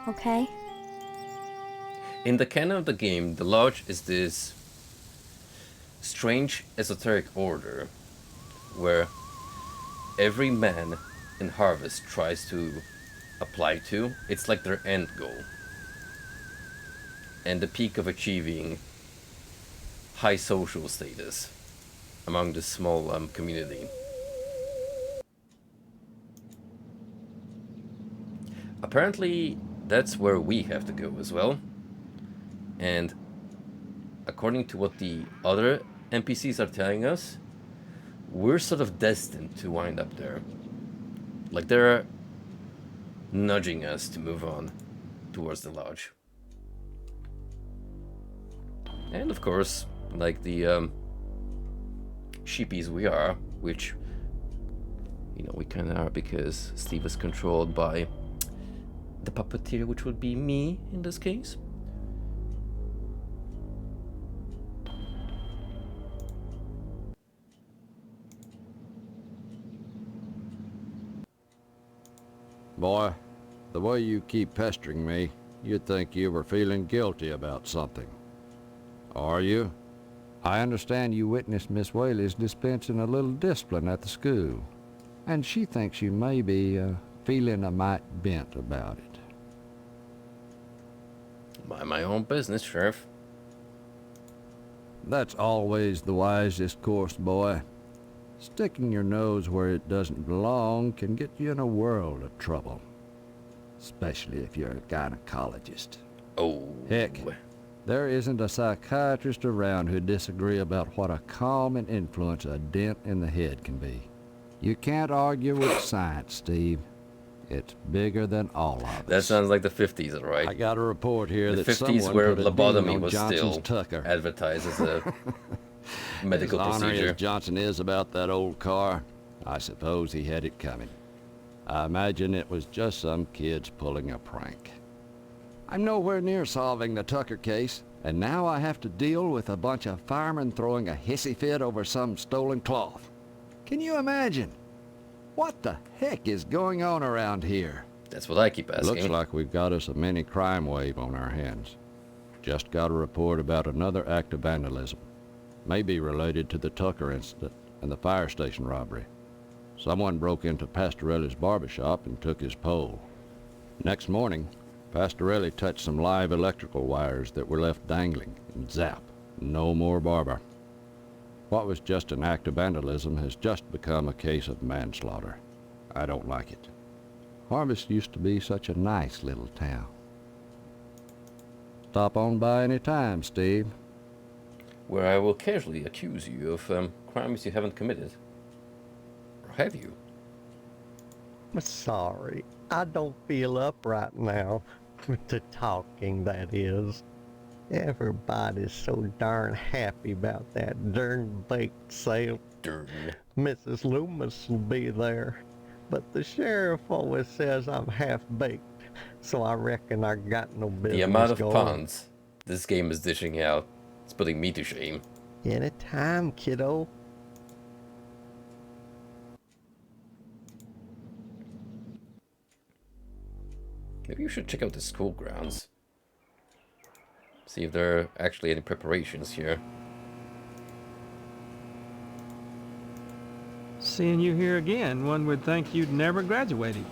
okay? In the canon of the game, the Lodge is this strange esoteric order where every man in Harvest tries to apply to. It's like their end goal. And the peak of achieving high social status among the small community. Apparently, that's where we have to go as well. And according to what the other NPCs are telling us, we're sort of destined to wind up there. Like they're nudging us to move on towards the Lodge. And of course, like the sheepies we are, which, you know, we kind of are because Steve is controlled by the puppeteer, which would be me in this case. Boy, the way you keep pestering me, you'd think you were feeling guilty about something. Are you? I understand you witnessed Miss Whaley's dispensing a little discipline at the school, and she thinks you may be feeling a mite bent about it. Mind my own business, Sheriff. That's always the wisest course, boy. Sticking your nose where it doesn't belong can get you in a world of trouble. Especially if you're a gynecologist. Oh. Heck, there isn't a psychiatrist around who'd disagree about what a calming influence a dent in the head can be. You can't argue with science, Steve. It's bigger than all of us. That sounds like the 50s, right? I got a report here the that 50s someone where put a lobotomy ding on was Johnson's still tucker. advertised as a medical as ornery procedure. As Johnson is about that old car, I suppose he had it coming. I imagine it was just some kids pulling a prank. I'm nowhere near solving the Tucker case, and now I have to deal with a bunch of firemen throwing a hissy fit over some stolen cloth. Can you imagine? What the heck is going on around here? That's what I keep asking. Looks like we've got us a mini crime wave on our hands. Just got a report about another act of vandalism. Maybe related to the Tucker incident and the fire station robbery. Someone broke into Pastorelli's barbershop and took his pole. Next morning, Pastorelli touched some live electrical wires that were left dangling, and zap, no more barber. What was just an act of vandalism has just become a case of manslaughter. I don't like it. Harvest used to be such a nice little town. Stop on by any time, Steve. Where I will casually accuse you of crimes you haven't committed. Or have you? I'm sorry. I don't feel up right now. With the talking, that is. Everybody's so darn happy about that darn baked sale. Darn. Mrs. Loomis will be there. But the sheriff always says I'm half-baked, so I reckon I got no business. The amount of going. puns this game is dishing out, it's putting me to shame. Anytime, kiddo. Maybe you should check out the school grounds. See if there are actually any preparations here. Seeing you here again, one would think you'd never graduated.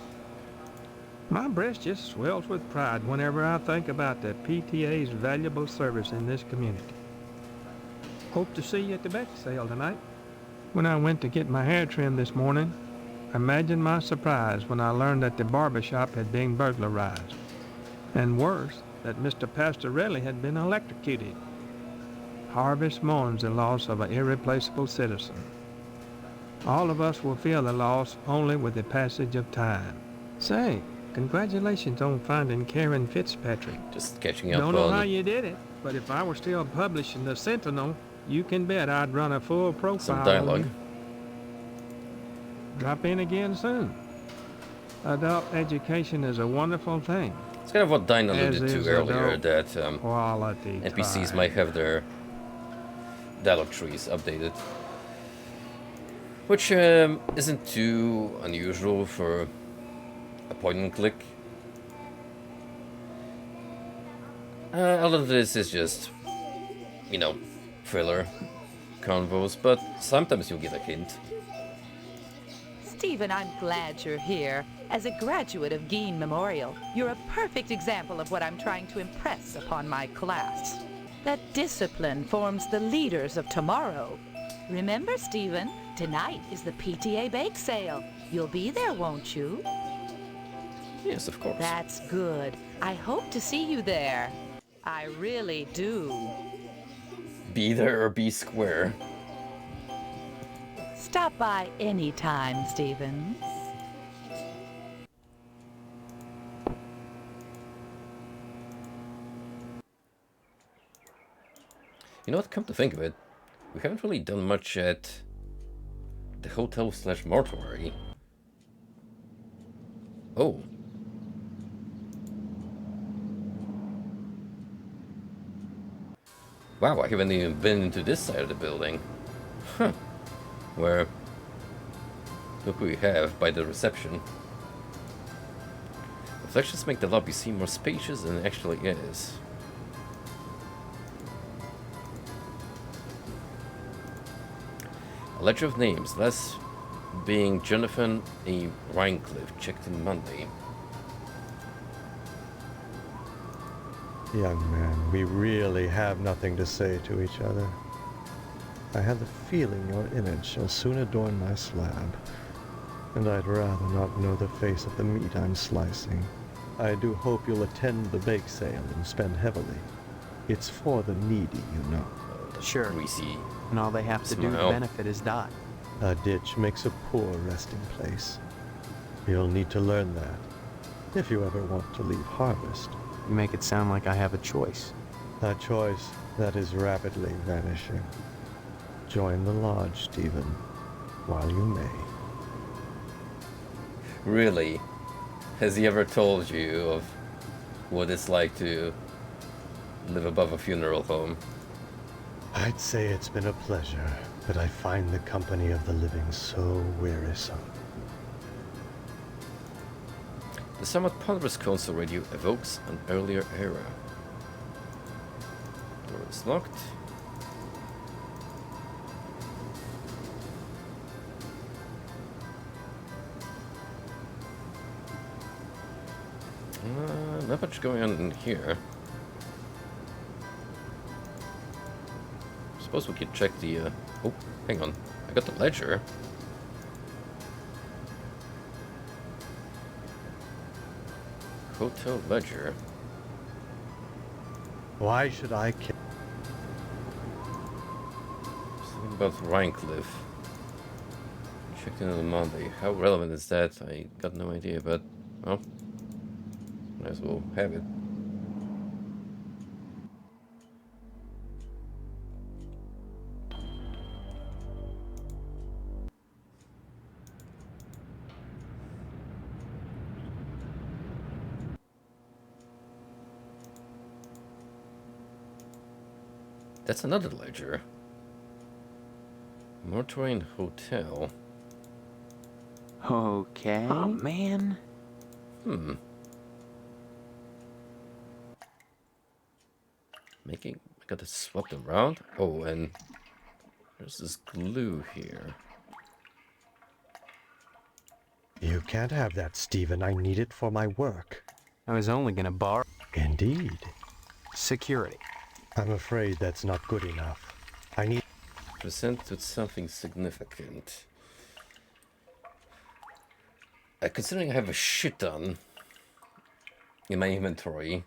My breast just swells with pride whenever I think about the PTA's valuable service in this community. Hope to see you at the bake sale tonight. When I went to get my hair trimmed this morning, Imagine my surprise when I learned that the barber shop had been burglarized. And worse, that Mr. Pastorelli had been electrocuted. Harvest mourns the loss of an irreplaceable citizen. All of us will feel the loss only with the passage of time. Say, congratulations on finding Karen Fitzpatrick. Just catching up Don't know on... how you did it, but if I were still publishing the Sentinel, you can bet I'd run a full profile. Some dialogue. Drop in again soon. Adult education is a wonderful thing. It's kind of what Dine alluded As to is earlier, adult that quality NPCs time. might have their dialogue trees updated. Which isn't too unusual for a point and click. A lot of this is just, you know, filler convos, but sometimes you'll get a hint. Stephen, I'm glad you're here. As a graduate of Gein Memorial, you're a perfect example of what I'm trying to impress upon my class. That discipline forms the leaders of tomorrow. Remember, Stephen, tonight is the PTA bake sale. You'll be there, won't you? Yes, of course. That's good. I hope to see you there. I really do. Be there or be square. Stop by anytime, Stephen. You know what, come to think of it, we haven't really done much at the hotel/mortuary. Oh. Wow, I haven't even been into this side of the building. Huh. Where... Look who we have by the reception. Reflections make the lobby seem more spacious than it actually is. A ledger of names, last being Jonathan A. Rhinecliffe, checked in Monday. Young man, we really have nothing to say to each other. I have the feeling your image shall soon adorn my slab, and I'd rather not know the face of the meat I'm slicing. I do hope you'll attend the bake sale and spend heavily. It's for the needy, you know. Sure. Greasy And all they have to do to smile. benefit is die. A ditch makes a poor resting place. You'll need to learn that, if you ever want to leave Harvest. You make it sound like I have a choice. A choice that is rapidly vanishing. Join the lodge, Stephen, while you may. Really? Has he ever told you of what it's like to live above a funeral home? I'd say it's been a pleasure, but I find the company of the living so wearisome. The somewhat ponderous console radio evokes an earlier era. Door is locked. Not much going on in here. Suppose we could check the, oh, hang on. I got the ledger. Hotel ledger. Why should I kill? Something about Rhinecliffe. Checked in on Monday. How relevant is that? I got no idea, but, well, might as well have it. That's another ledger. Mortuary and Hotel. Okay. Oh, man. I gotta swap them around. Oh, and there's this glue here. You can't have that, Stephen. I need it for my work. I was only gonna borrow. Indeed. Security. I'm afraid that's not good enough. I need... Present with something significant. Considering I have a shit ton in my inventory,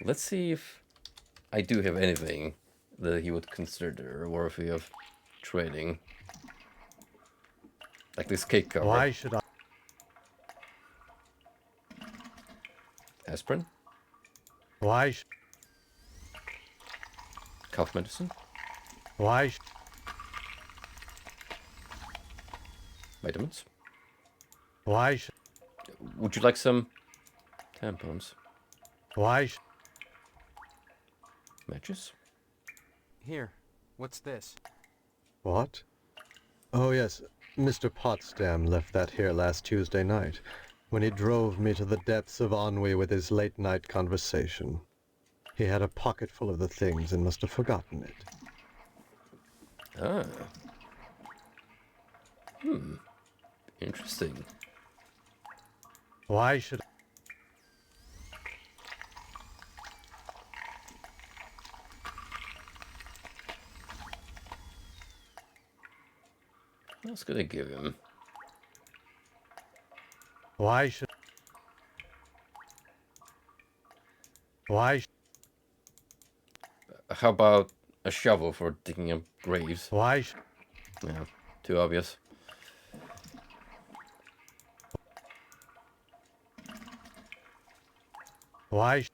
let's see if I do have anything that he would consider worthy of trading. Like this cake cover. Why should I? Aspirin? Why? Cough medicine? Why? Vitamins? Why? Would you like some tampons? Why? Matches? Here, what's this? What? Oh yes, Mr. Potsdam left that here last Tuesday night, when he drove me to the depths of ennui with his late-night conversation. He had a pocket full of the things and must have forgotten it. Ah. Interesting. Why should... I was gonna give him. Why should... Why... How about a shovel for digging up graves? Why? Yeah, too obvious. Why?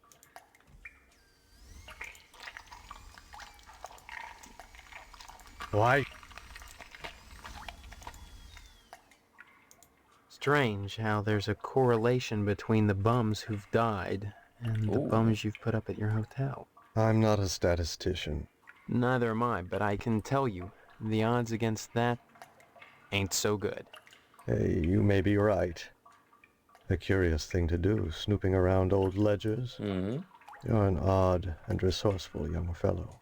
Why? Strange how there's a correlation between the bums who've died and the bums you've put up at your hotel. I'm not a statistician. Neither am I, but I can tell you, the odds against that ain't so good. Hey, you may be right. A curious thing to do, snooping around old ledgers. Mm-hmm. You're an odd and resourceful young fellow.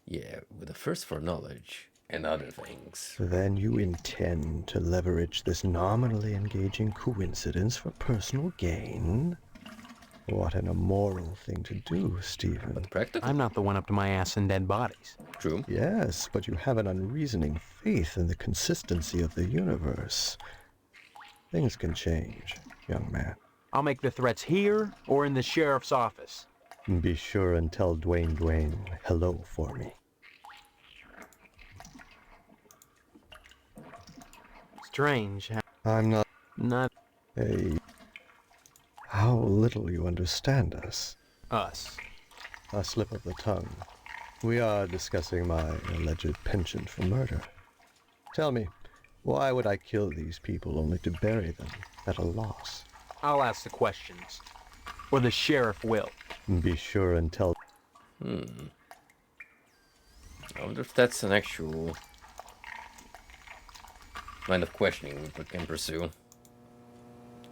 Yeah, with a thirst for knowledge and other things. Then you intend to leverage this nominally engaging coincidence for personal gain? What an immoral thing to do, Stephen. But practical. I'm not the one up to my ass in dead bodies. True. Yes, but you have an unreasoning faith in the consistency of the universe. Things can change, young man. I'll make the threats here or in the sheriff's office. Be sure and tell Dwayne hello for me. Strange how... I'm not... Not... Hey... How little you understand us. Us. A slip of the tongue. We are discussing my alleged penchant for murder. Tell me, why would I kill these people only to bury them at a loss? I'll ask the questions. Or the sheriff will. Be sure and tell... I wonder if that's an actual line of questioning we can pursue.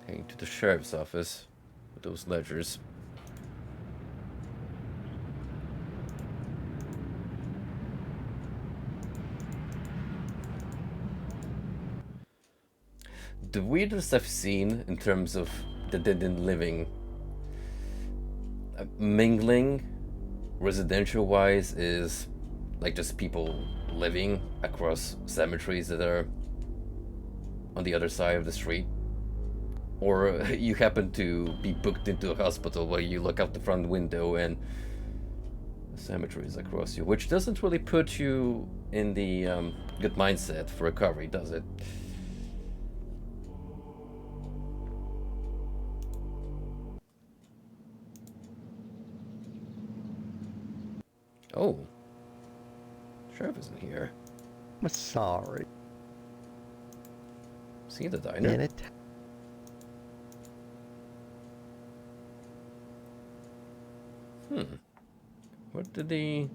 Heading to the sheriff's office with those ledgers. The weirdest I've seen in terms of the dead and living mingling residential wise is like just people living across cemeteries that are on the other side of the street, or you happen to be booked into a hospital where you look out the front window and the cemetery is across you, which doesn't really put you in the good mindset for recovery, does it? Oh, sheriff isn't here. I'm sorry. See the diner? Where did the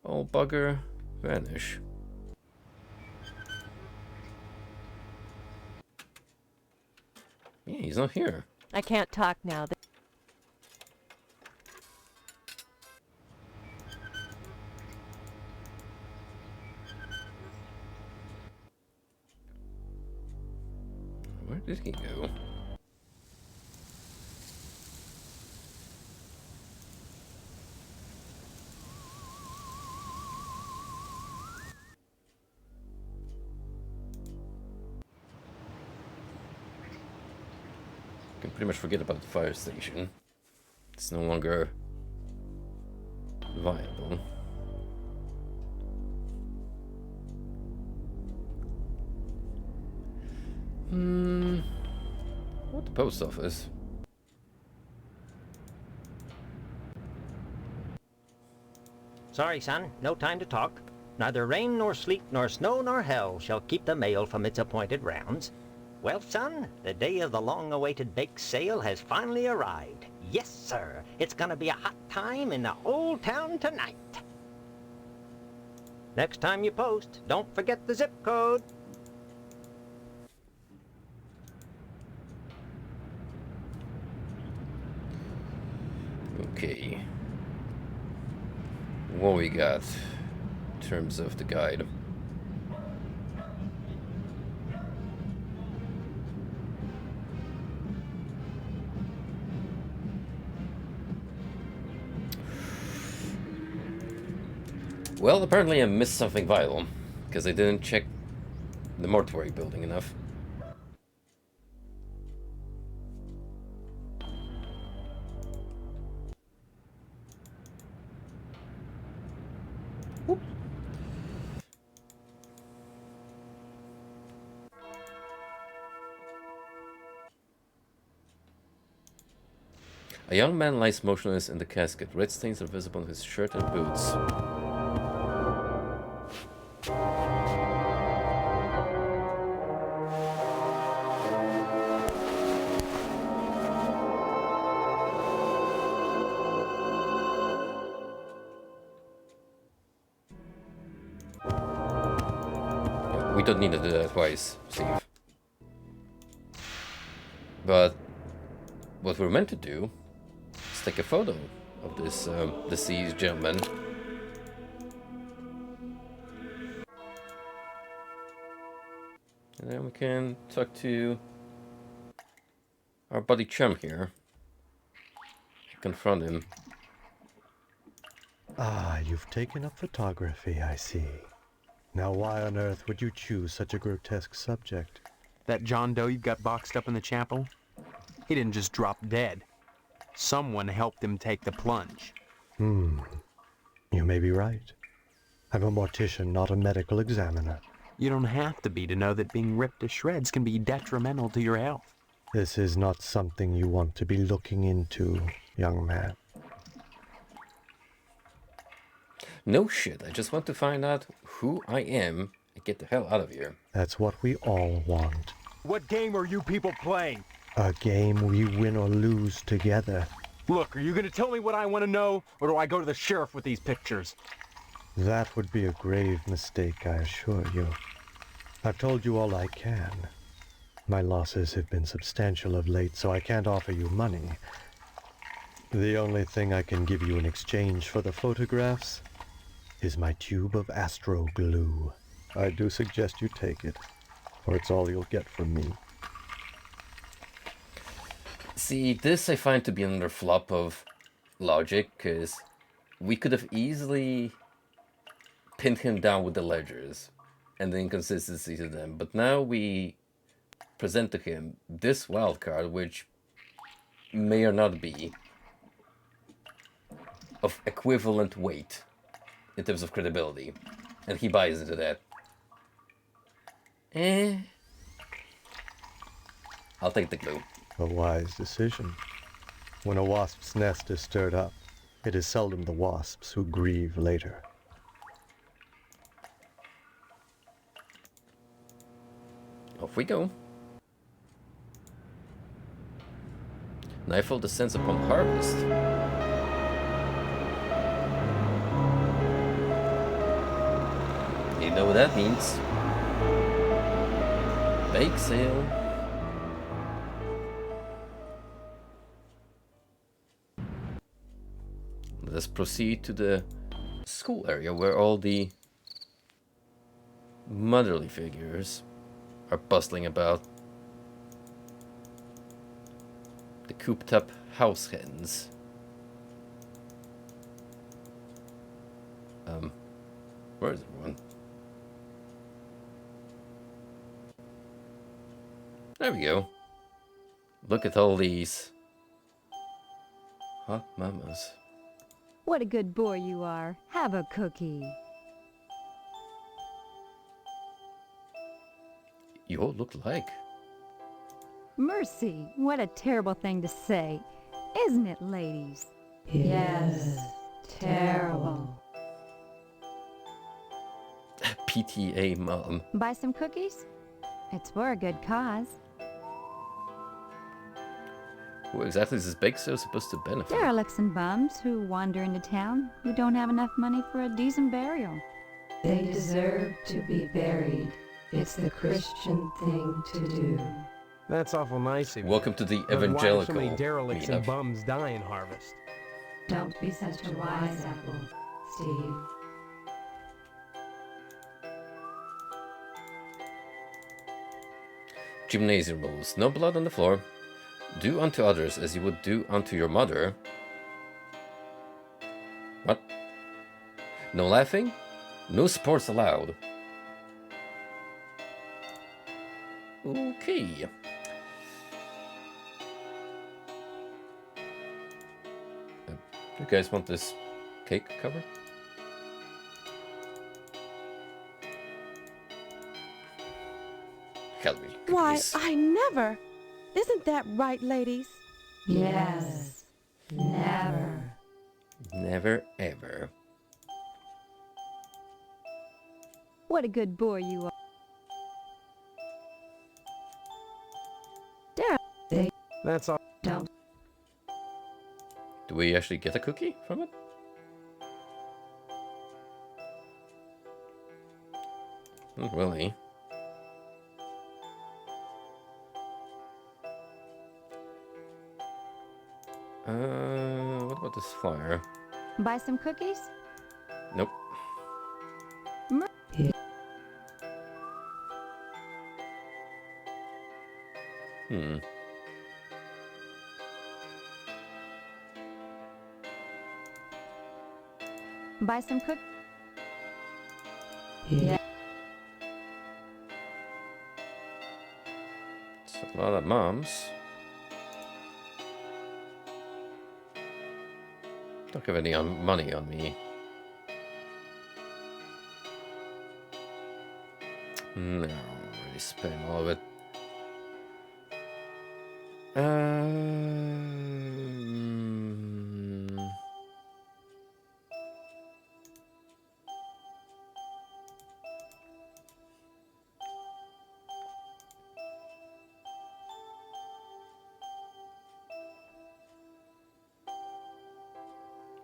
old bugger vanish? Yeah, he's not here. I can't talk now. Where did he go? pretty much forget about the fire station. It's no longer viable. What the post office? Sorry, son, no time to talk. Neither rain nor sleet nor snow nor hell shall keep the mail from its appointed rounds. Well, son, the day of the long-awaited bake sale has finally arrived. Yes, sir, it's gonna be a hot time in the old town tonight. Next time you post, don't forget the zip code. Okay. What we got in terms of the guide? Well, apparently I missed something vital, because I didn't check the mortuary building enough. A young man lies motionless in the casket. Red stains are visible on his shirt and boots. We don't need to do that twice, Steve. But what we're meant to do is take a photo of this deceased gentleman. And then we can talk to our buddy Chum here. Confront him. Ah, you've taken up photography, I see. Now why on earth would you choose such a grotesque subject? That John Doe you've got boxed up in the chapel? He didn't just drop dead. Someone helped him take the plunge. You may be right. I'm a mortician, not a medical examiner. You don't have to be to know that being ripped to shreds can be detrimental to your health. This is not something you want to be looking into, young man. No shit, I just want to find out who I am and get the hell out of here. That's what we all want. What game are you people playing? A game we win or lose together. Look, are you gonna tell me what I want to know, or do I go to the sheriff with these pictures? That would be a grave mistake, I assure you. I've told you all I can. My losses have been substantial of late, so I can't offer you money. The only thing I can give you in exchange for the photographs is my tube of astro glue. I do suggest you take it, or it's all you'll get from me. See, this I find to be another flop of logic, because we could have easily pinned him down with the ledgers and the inconsistencies of them, but now we present to him this wild card, which may or not be of equivalent weight in terms of credibility, and he buys into that. I'll take the clue. A wise decision. When a wasp's nest is stirred up, it is seldom the wasps who grieve later. Off we go. Nightfall descends upon harvest. You know what that means. Bake sale. Let us proceed to the school area where all the motherly figures are bustling about. The cooped up house hens. Where is everyone? There we go. Look at all these hot mamas. What a good boy you are. Have a cookie. You all look alike. Mercy, what a terrible thing to say. Isn't it, ladies? Yes, terrible. PTA mom. Buy some cookies? It's for a good cause. Who exactly is this bake sale supposed to benefit? Derelicts and bums who wander into town who don't have enough money for a decent burial. They deserve to be buried. It's the Christian thing to do. That's awful nice of you. Welcome to the But why do evangelical so many derelicts and meetup. bums die in Harvest? Don't be such a wise apple, Steve. Gymnasium rules. No blood on the floor. Do unto others as you would do unto your mother. What? No laughing? No sports allowed. Okay. You guys want this cake cover? Calorie Why, cookies. I never. Isn't that right, ladies? Yes, never. Never ever. What a good boy you are. Derek. That's all. Don't. Do we actually get a cookie from it? Not really. What about this flyer? Buy some cookies? Nope. Hmm. Buy some cookies? Yeah. It's a lot of moms. Don't have any money on me. No, I already spent all of it.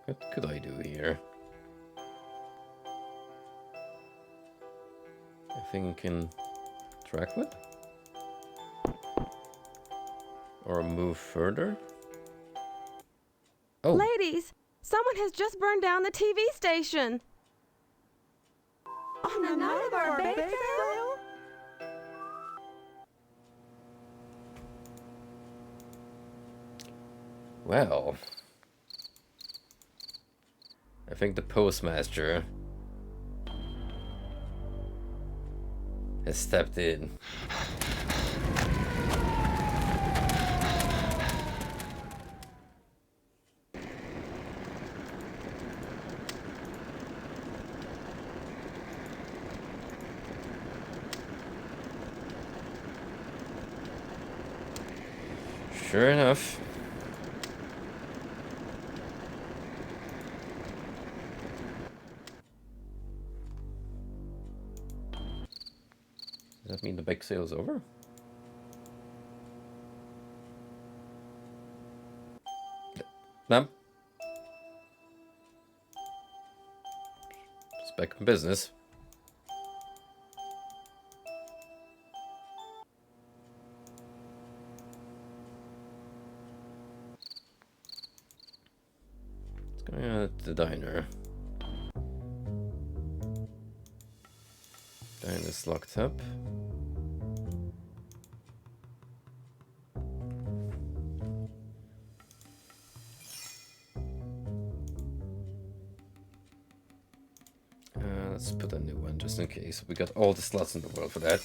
What could I do here? I think I can track with? Or move further? Oh! Ladies, someone has just burned down the TV station. On the night of our bake sale? Well, I think the postmaster has stepped in. Sure enough. Does that mean the bake sale is over? Ma'am? It's back in business. What's going on at the diner? Diner's locked up. Let's put a new one just in case. We got all the slots in the world for that.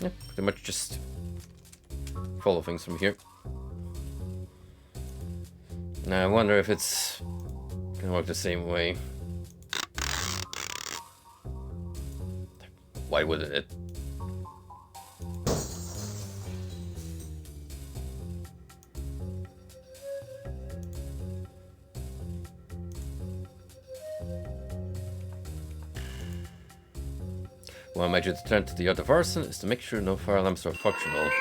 Yeah, pretty much just follow things from here. Now I wonder if it's gonna work the same way. Why wouldn't it? One major to turn to the other person is to make sure no fire alarms are functional.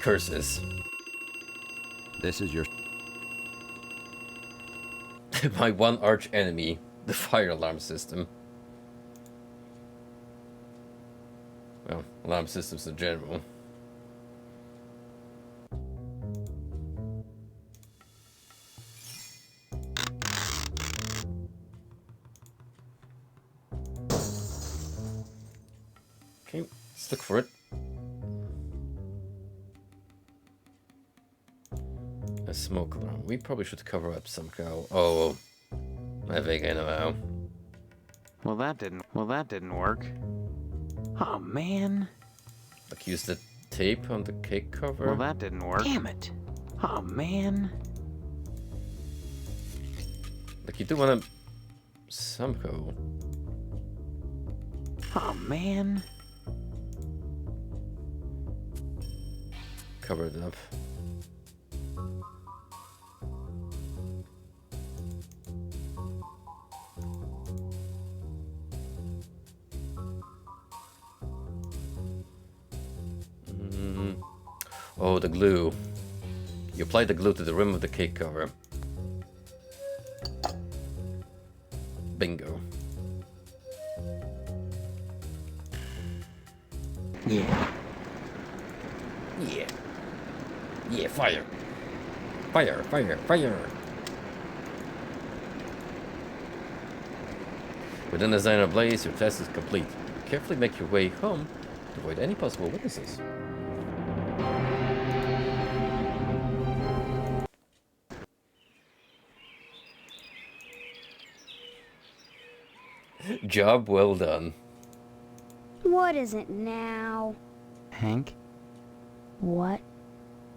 Curses. This is your... My one arch enemy, the fire alarm system. Well, alarm systems in general. Okay, let's look for it. A smoke alarm. We probably should cover up somehow. Oh, I think I know how. Well, that didn't work. Oh, man. Like use the tape on the cake cover? Well, that didn't work. Damn it. Oh, man. Like you do want to somehow. Oh, man. Cover it up. Oh, the glue. You apply the glue to the rim of the cake cover. Bingo. Yeah. Yeah. Yeah, fire. Fire, fire, fire. Within the Xehanort Blaze, your test is complete. Carefully make your way home to avoid any possible witnesses. Job well done. What is it now? Hank, What?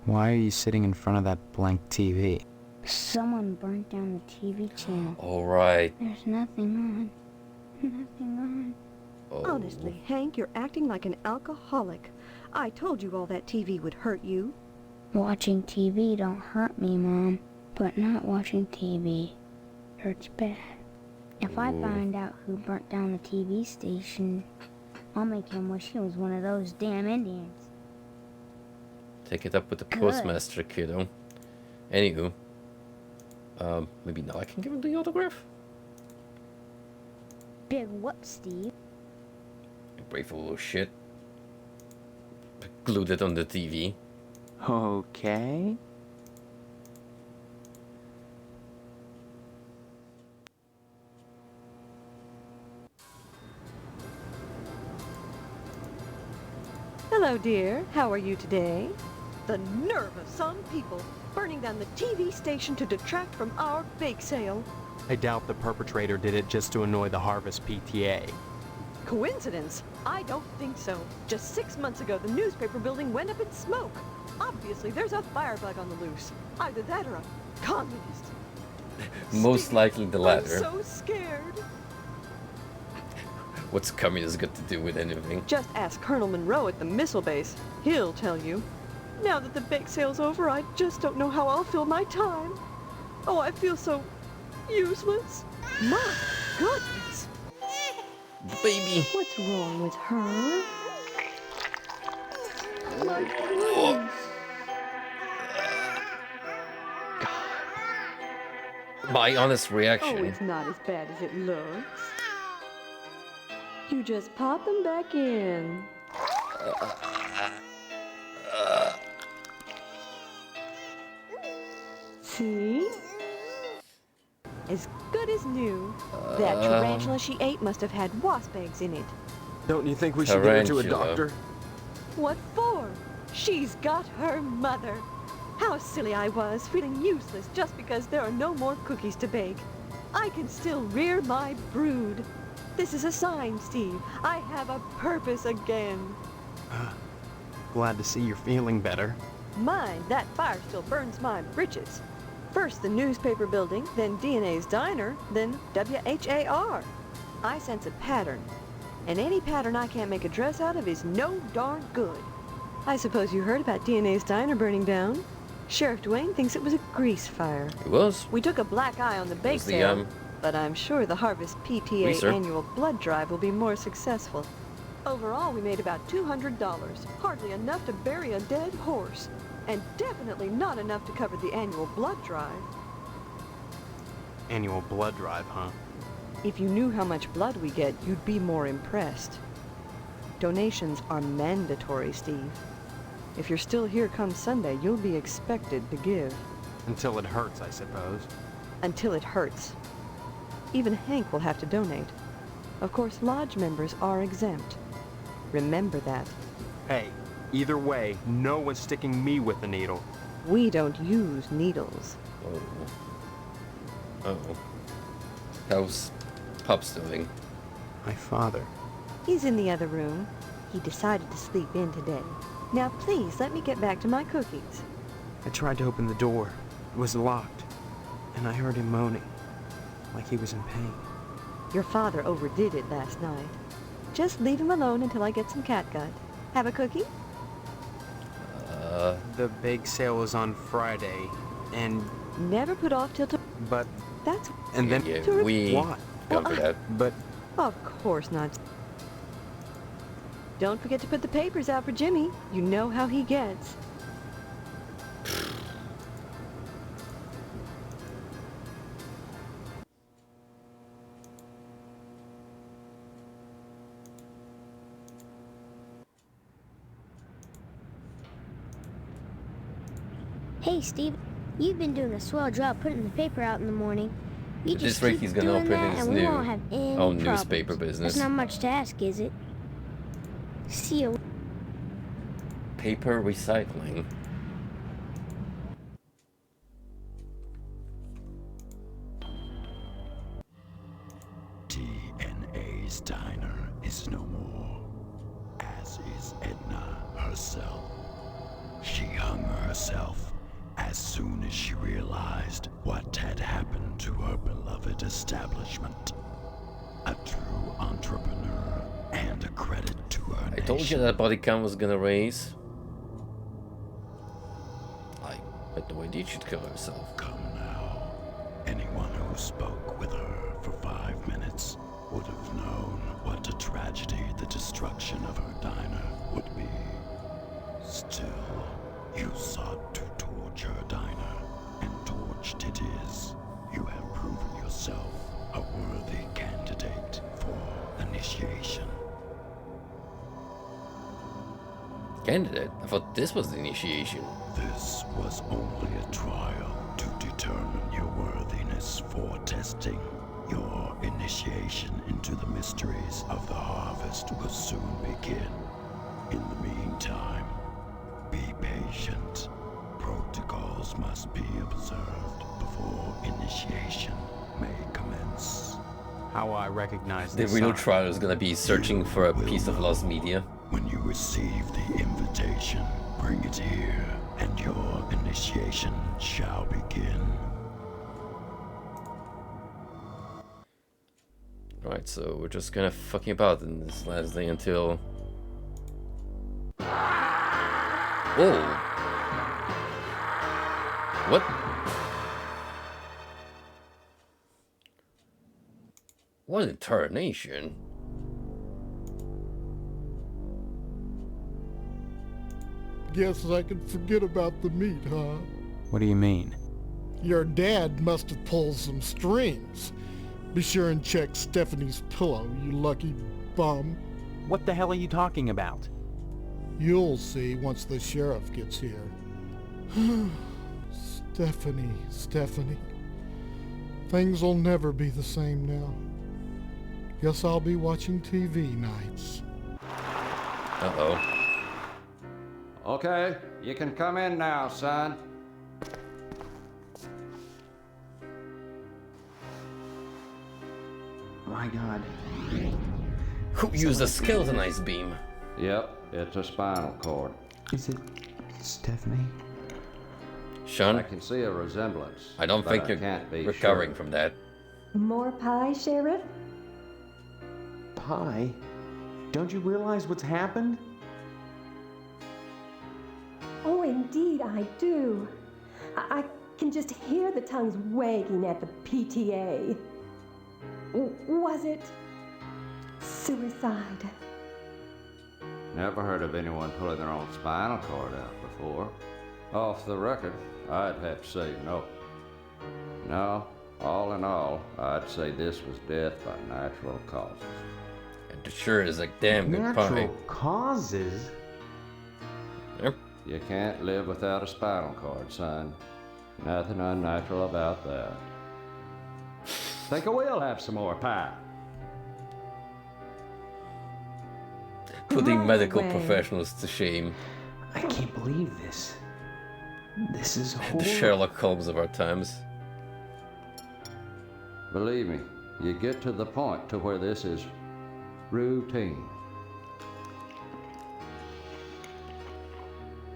why are you sitting in front of that blank TV? Someone burnt down the TV channel. Alright. There's nothing on. Nothing on. Oh. Honestly, Hank, you're acting like an alcoholic. I told you all that TV would hurt you. Watching TV don't hurt me, Mom. But not watching TV hurts bad. If I find out who burnt down the TV station, I'll make him wish he was one of those damn Indians. Take it up with the Good. postmaster, kiddo. Anywho. Maybe now I can give him the autograph? Big whoop, Steve. Grateful little shit. Glued it on the TV. Okay. Hello, dear. How are you today? The nerve of some people burning down the TV station to detract from our bake sale. I doubt the perpetrator did it just to annoy the Harvest PTA. Coincidence? I don't think so. Just 6 months ago, the newspaper building went up in smoke. Obviously, there's a firebug on the loose. Either that or a communist. Most likely the latter. I'm so scared. What's communist got to do with anything? Just ask Colonel Monroe at the missile base. He'll tell you. Now that the bake sale's over, I just don't know how I'll fill my time. Oh, I feel so useless. My goodness. Baby. What's wrong with her? My Oh. goodness. My honest Oh, reaction. it's not as bad as it looks. You just pop them back in. See? As good as new. That tarantula she ate must have had wasp eggs in it. Don't you think we should get her to a Tarantula. doctor? What for? She's got her mother. How silly I was, feeling useless just because there are no more cookies to bake. I can still rear my brood. This is a sign, Steve. I have a purpose again. Glad to see you're feeling better. Mind, that fire still burns my britches. First the newspaper building, then DNA's diner, then WHAR. I sense a pattern. And any pattern I can't make a dress out of is no darn good. I suppose you heard about DNA's diner burning down? Sheriff Dwayne thinks it was a grease fire. It was? We took a black eye on the bake Was the, sale, but I'm sure the Harvest PTA Greaser. annual blood drive will be more successful. Overall, we made about $200, hardly enough to bury a dead horse, and definitely not enough to cover the annual blood drive. Annual blood drive, huh? If you knew how much blood we get, you'd be more impressed. Donations are mandatory, Steve. If you're still here come Sunday, you'll be expected to give. Until it hurts, I suppose. Until it hurts. Even Hank will have to donate. Of course, lodge members are exempt. Remember that. Hey, either way, no one's sticking me with the needle. We don't use needles. Oh. How's Pups doing? My father. He's in the other room. He decided to sleep in today. Now please, let me get back to my cookies. I tried to open the door. It was locked. And I heard him moaning, like he was in pain. Your father overdid it last night. Just leave him alone until I get some catgut. Have a cookie? The bake sale is on Friday, and... Never put off till But... That's... And then... Yeah, we What? covered that. But... Of course not. Don't forget to put the papers out for Jimmy. You know how he gets. Hey, Steve, you've been doing a swell job putting the paper out in the morning. You At just this rate, keep he's gonna doing open that his and we new won't have any own problems. newspaper business. That's not much to ask, is it? See you. Paper recycling. DNA's diner is no more, as is Edna herself. She hung herself as soon as she realized what had happened to her beloved establishment. A true entrepreneur and a credit to her I told you that body count was gonna raise. I had no idea she'd kill herself. Come now. Anyone who spoke with her for 5 minutes would have known what a tragedy the destruction of her diner would be. Still, you sought to torch her diner, and torched it is. You have proven yourself a worthy candidate for initiation. Candidate? I thought this was the initiation. This was only a trial to determine your worthiness for testing. Your initiation into the mysteries of the harvest will soon begin. In the meantime, be patient. Protocols must be observed before initiation may commence. How I recognize The this real sign. trial is gonna be searching for a piece of lost media. When you receive the invitation, bring it here, and your initiation shall begin. Right, so we're just kind of fucking about in this last day until... Whoa! What? What in tarnation? Guess I can forget about the meat, huh? What do you mean? Your dad must have pulled some strings. Be sure and check Stephanie's pillow, you lucky bum. What the hell are you talking about? You'll see once the sheriff gets here. Stephanie. Things will never be the same now. Guess I'll be watching TV nights. Uh-oh. Okay, you can come in now, son. My God. Who used a skeletonized beam? Yep, it's a spinal cord. Is it Stephanie? Sean? I can see a resemblance. I don't but think I you're can't be recovering sure. from that. More pie, Sheriff? Pie? Don't you realize what's happened? Oh, indeed I do. I can just hear the tongues wagging at the PTA. Was it suicide? Never heard of anyone pulling their own spinal cord out before. Off the record, I'd have to say no. No, all in all, I'd say this was death by natural causes. It sure is a damn good pie. Natural causes? Yep. You can't live without a spinal cord, son. Nothing unnatural about that. Think I will have some more pie. Putting Right medical away. professionals to shame. I can't believe this. This is The horrible. Sherlock Holmes of our times. Believe me, you get to the point to where this is routine.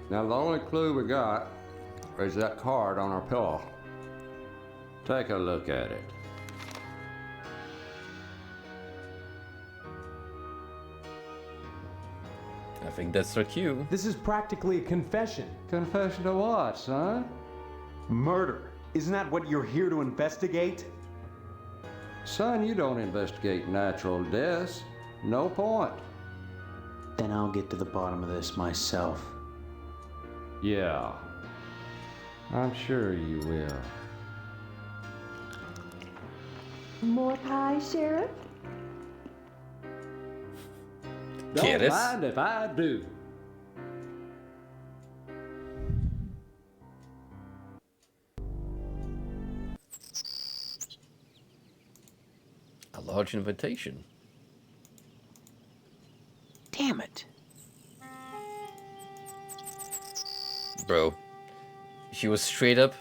Now the only clue we got is that card on our pillow. Take a look at it. I think that's our cue. This is practically a confession. Confession to what, son? Murder. Isn't that what you're here to investigate? Son, you don't investigate natural deaths. No point. Then I'll get to the bottom of this myself. Yeah. I'm sure you will. More pie, Sheriff? Don't Kiddus? mind if I do. A large invitation. Damn it. Bro, she was straight up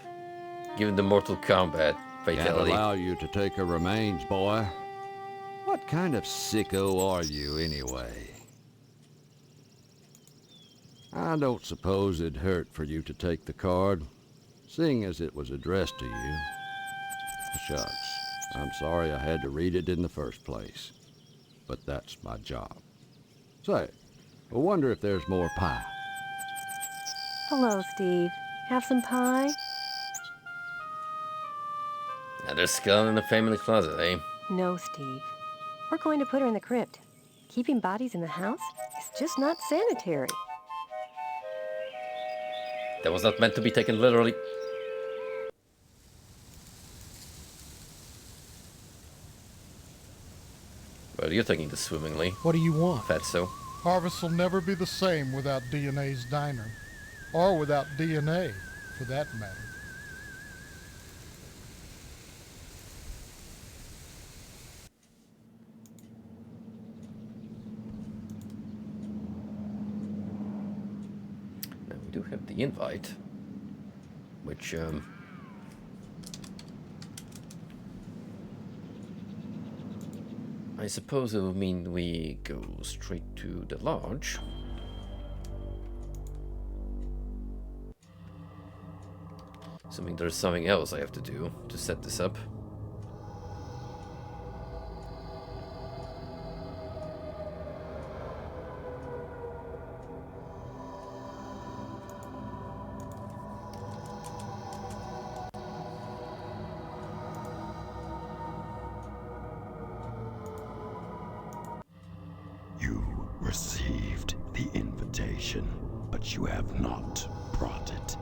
given the Mortal Kombat Can't fatality. allow you to take her remains, boy. What kind of sicko are you, anyway? I don't suppose it'd hurt for you to take the card, seeing as it was addressed to you. Shucks, I'm sorry I had to read it in the first place, but that's my job. Say, I wonder if there's more pie. Hello, Steve. Have some pie? Another skeleton in the family closet, eh? No, Steve. We're going to put her in the crypt. Keeping bodies in the house is just not sanitary. That was not meant to be taken literally. Well, you're taking this swimmingly. What do you want? Fatso. Harvest will never be the same without DNA's diner. Or without DNA, for that matter. Now we do have the invite, which I suppose it will mean we go straight to the lodge. Assuming there's something else I have to do to set this up. You received the invitation, but you have not brought it.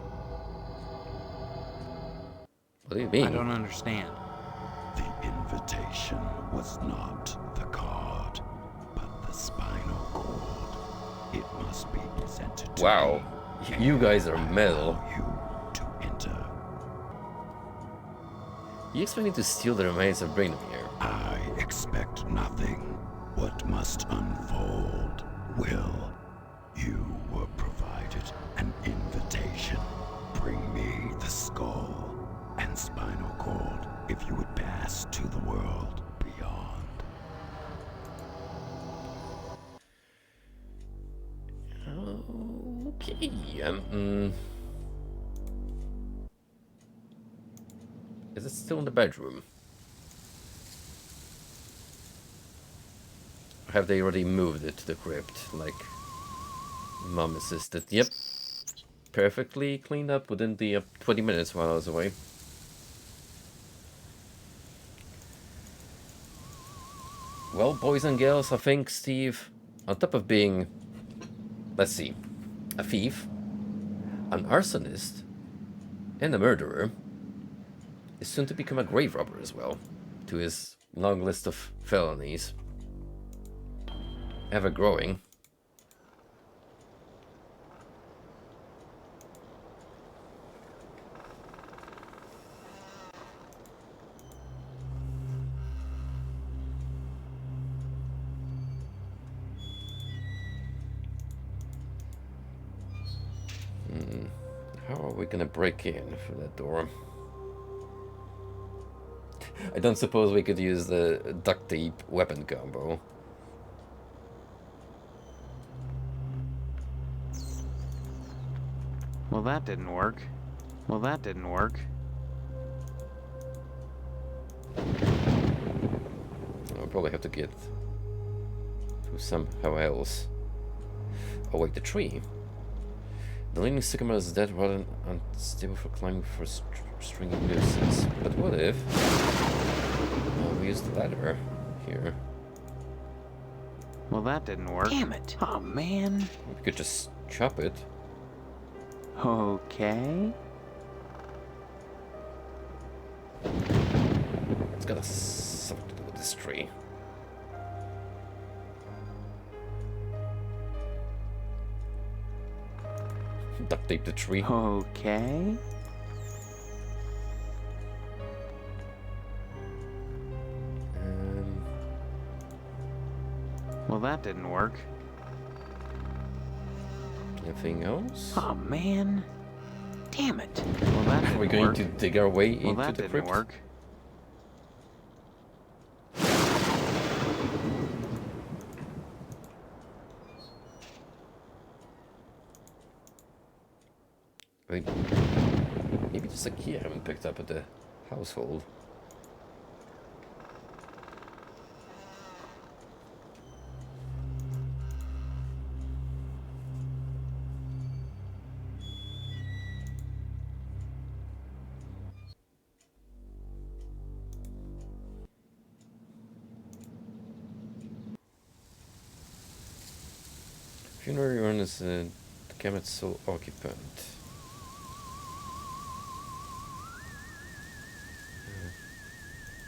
What do you mean? I don't understand. The invitation was not the card, but the spinal cord. It must be presented to Wow, me. you guys are metal. You to enter. You expect me to steal the remains and bring them here? I expect nothing. What must unfold will. You were provided an invitation. Bring me the skull and spinal cord if you would pass to the world beyond. Okay, is it still in the bedroom? Or have they already moved it to the crypt, like Mom insisted? Yep. Perfectly cleaned up within the 20 minutes while I was away. Well, boys and girls, I think Steve, on top of being, let's see, a thief, an arsonist, and a murderer, is soon to become a grave robber as well, to his long list of felonies. Ever growing. How are we gonna break in through that door? I don't suppose we could use the duct tape weapon combo. Well, that didn't work. Well, that didn't work. I'll probably have to get to somehow else. Oh wait, the tree. The leaning sycamore is dead rather than unstable for climbing for stringy nooses. But what if we use the ladder here? Well, that didn't work. Damn it! Oh man! We could just chop it. Okay. It's got something to do with this tree. Duct tape the tree. Okay. Well, that didn't work. Anything else? Oh man! Damn it! Well, that didn't We're going work. to dig our way Well, into that the didn't crypt. work. Maybe just a key I haven't picked up at the household. Funerary urn is the cabinet sole occupant.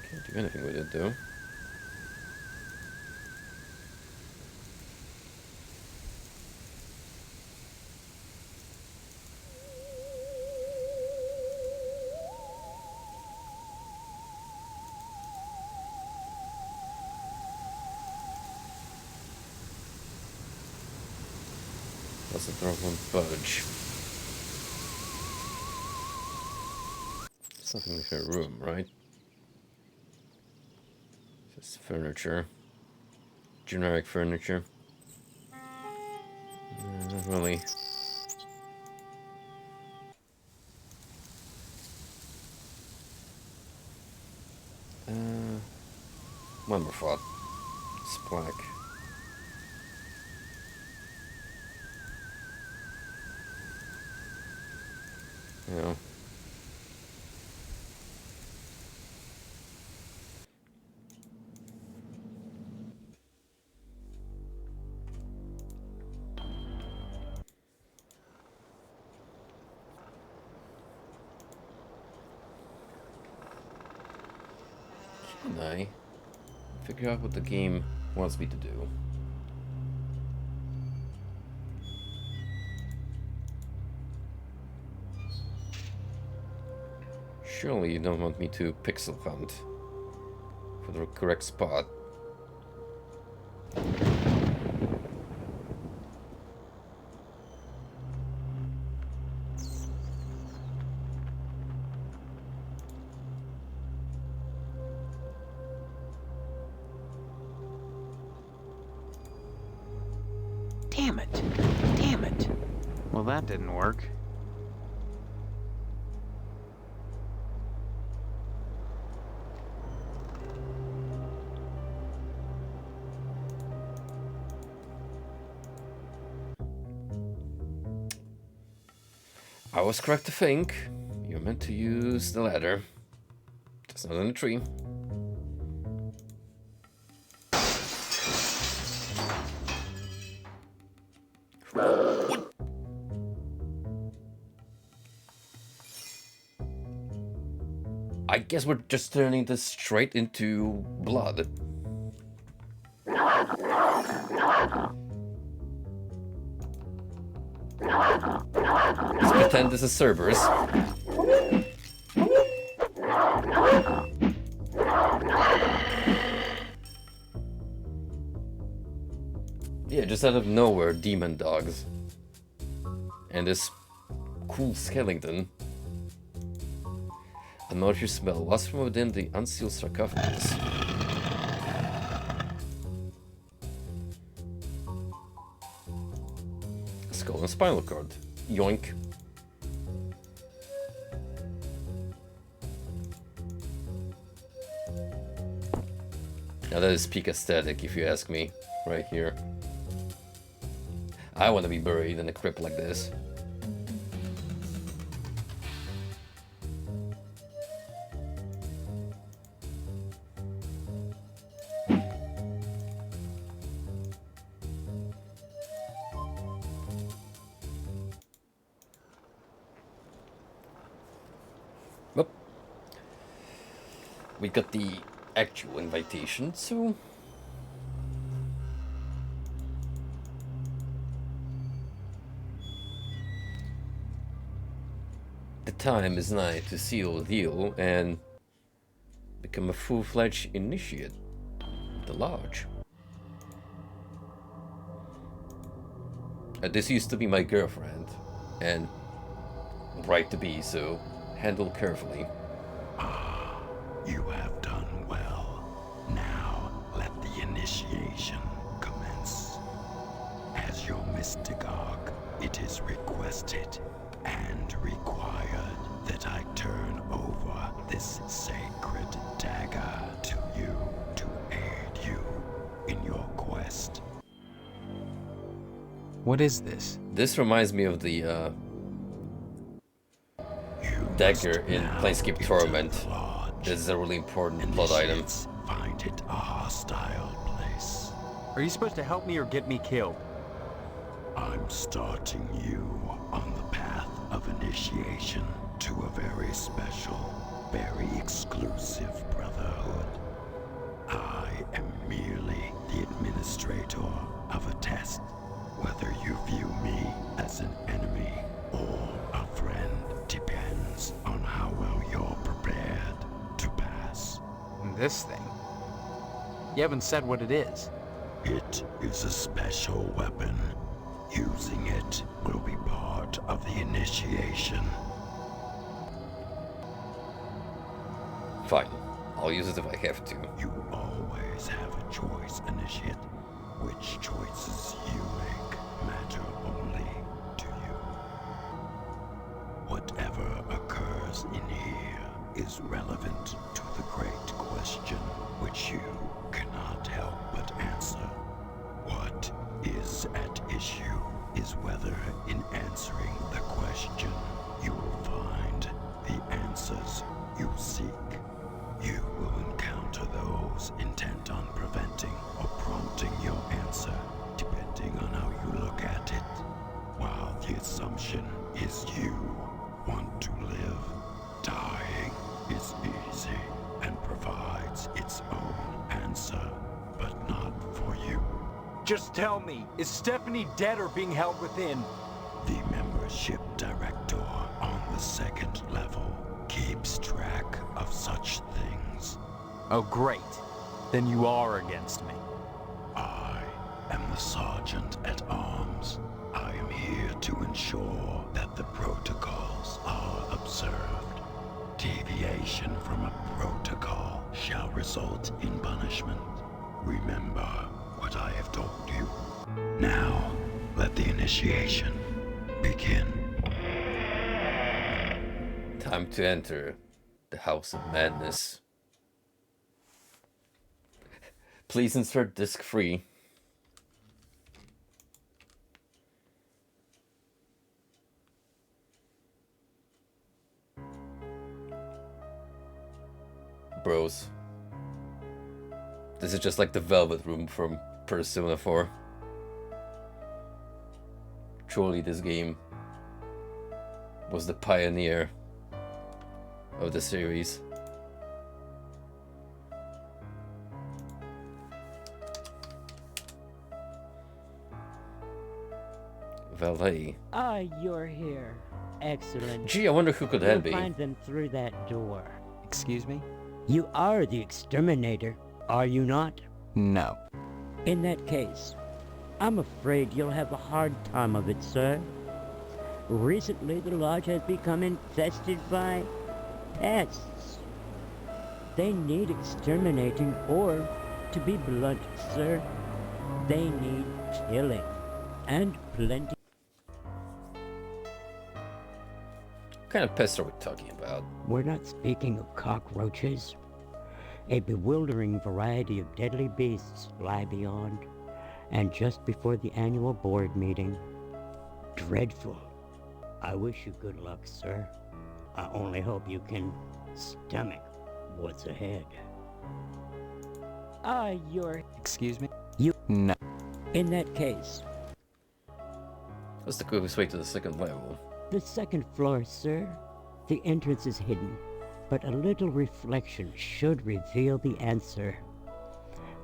Can't do anything with it though. Plus the door won't budge. Something like her room, right? Just furniture. Generic furniture. Not really. One more thought. It's black. Yeah. Can I figure out what the game wants me to do? Surely you don't want me to pixel hunt for the correct spot. Damn it! Damn it! Well, that didn't work. I was correct to think you're meant to use the ladder. Just not on the tree. I guess we're just turning this straight into blood. Let's pretend this is Cerberus. Yeah, just out of nowhere, demon dogs. And this cool skeleton. The note you smell was from within the unsealed sarcophagus. Skull and spinal cord. Yoink. Now that is peak aesthetic, if you ask me, right here. I want to be buried in a crypt like this. Well, we got the actual invitation, so the time is nigh to seal the deal and become a full-fledged initiate at the lodge. This used to be my girlfriend, and right to be, so handle carefully. You have done well. Now let the initiation commence. As your mystagogue, it is requested and required that I turn over this sacred dagger to you to aid you in your quest. What is this? This reminds me of the dagger in Planescape Torment. This is a really important plot item. Find it a hostile place. Are you supposed to help me or get me killed? I'm starting you on the path of initiation to a very special, very exclusive brotherhood. I am merely the administrator of a test. Whether you view me as an enemy or a friend depends on how well you're prepared to pass. This thing? You haven't said what it is. It is a special weapon. Using it will be part of the initiation. Fine. I'll use it if I have to. You always have a choice, Initiate. Which choices you make matter only to you. Whatever occurs in here is relevant to the great question which you cannot help but answer. What is at issue is whether in answering the question you will find the answers you seek. You will encounter those intent on preventing or prompting your answer, depending on how you look at it. While the assumption is you want to live, dying is easy and provides its own answer, but not for you. Just tell me, is Stephanie dead or being held within? The membership director on the second level keeps track of such things. Oh, great. Then you are against me. I am the Sergeant at Arms. I am here to ensure that the protocols are observed. Deviation from a protocol shall result in punishment. Remember what I have told you. Now, let the initiation begin. Time to enter the House of Madness. Please insert disc free. Bros. This is just like the Velvet Room from Persona 4. Truly, this game was the pioneer of the series. Valet. Ah, you're here. Excellent. Gee, I wonder who could You'll that be? find them through that door. Excuse me? You are the exterminator, are you not? No. In that case, I'm afraid you'll have a hard time of it, sir. Recently, the lodge has become infested by pests. They need exterminating, or, to be blunt, sir, they need killing. And plenty. What kind of pests are we talking about? We're not speaking of cockroaches. A bewildering variety of deadly beasts lie beyond, and just before the annual board meeting. Dreadful. I wish you good luck, sir. I only hope you can stomach what's ahead. Ah, you're... Excuse me? You... No. In that case... What's the quickest way to the second level? The second floor, sir. The entrance is hidden, but a little reflection should reveal the answer.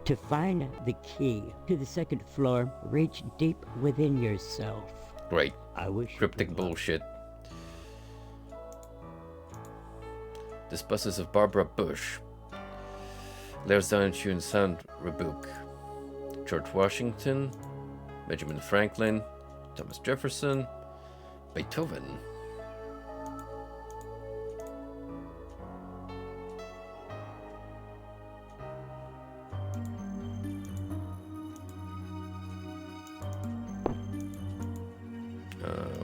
To find the key to the second floor, reach deep within yourself. Great. I wish Cryptic bullshit. This bus is of Barbara Bush. Lairs down tune sound rebuke. George Washington, Benjamin Franklin, Thomas Jefferson, Beethoven.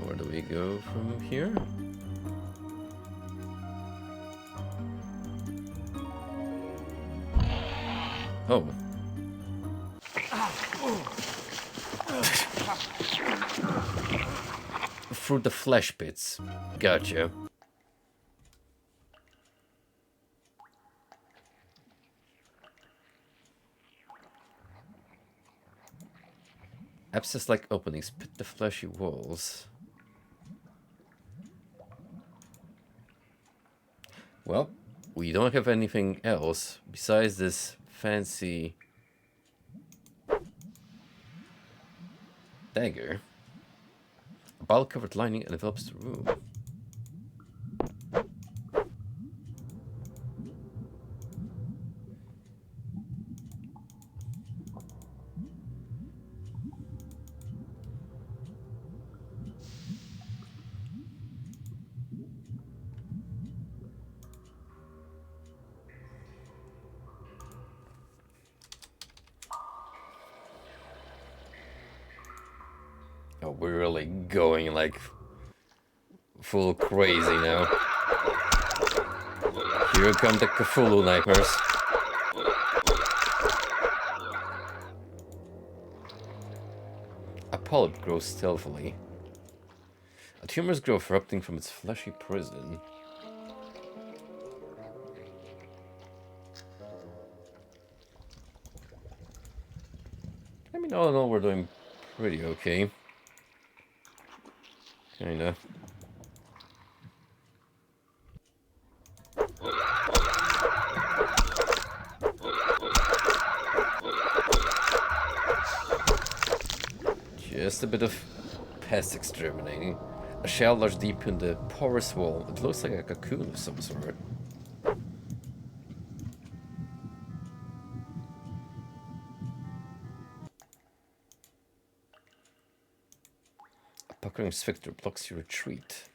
Where do we go from here? Oh. Through the flesh pits. Gotcha. Abscess-like openings pit the fleshy walls. Well, we don't have anything else besides this fancy dagger. A bottle-covered lining envelops the room. Oh, we're really going like full crazy now. Here come the Cthulhu nightmares. A polyp grows stealthily. A tumorous growth erupting from its fleshy prison. I mean, all in all, we're doing pretty okay. Kinda. Just a bit of pest exterminating. A shell lodged deep in the porous wall. It looks like a cocoon of some sort. A puckering sphincter blocks your retreat.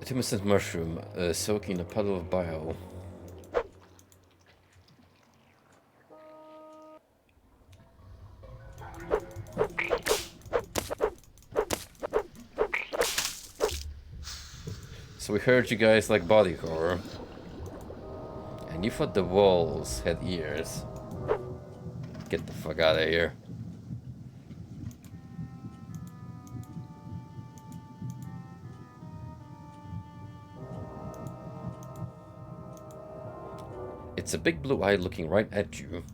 A tumescent mushroom soaking in a puddle of bile. So we heard you guys like body horror. And you thought the walls had ears. Get the fuck out of here. It's a big blue eye looking right at you.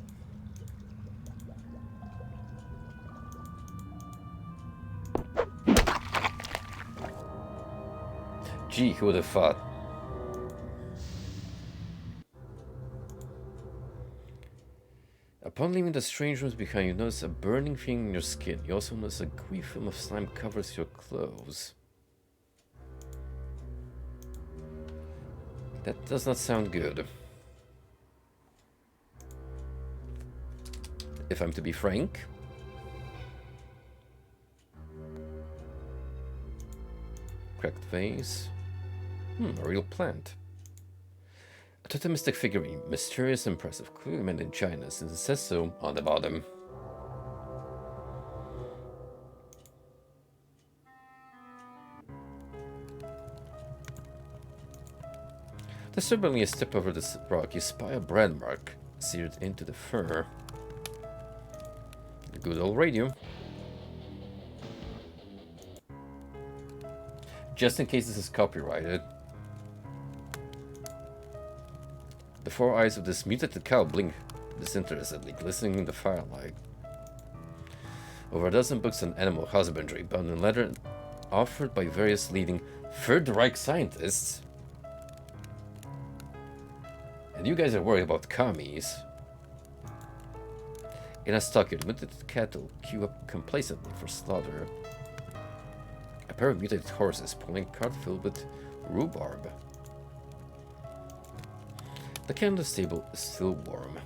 Gee, who would have thought? Upon leaving the strange rooms behind, you notice a burning thing in your skin. You also notice a gooey film of slime covers your clothes. That does not sound good. If I'm to be frank. Cracked vase. A real plant. A totemistic figurine, mysterious and impressive, clearly made in China, since it says so on the bottom. Disturbingly, a step over this rock, you spy a brand mark seared into the fur. The good old radio. Just in case this is copyrighted. The four eyes of this mutated cow blink disinterestedly, glistening in the firelight. Over a dozen books on animal husbandry, bound in leather, offered by various leading Third Reich scientists. And you guys are worried about commies. In a stockyard, mutated cattle queue up complacently for slaughter. A pair of mutated horses pulling a cart filled with rhubarb. The candle stable is still warm.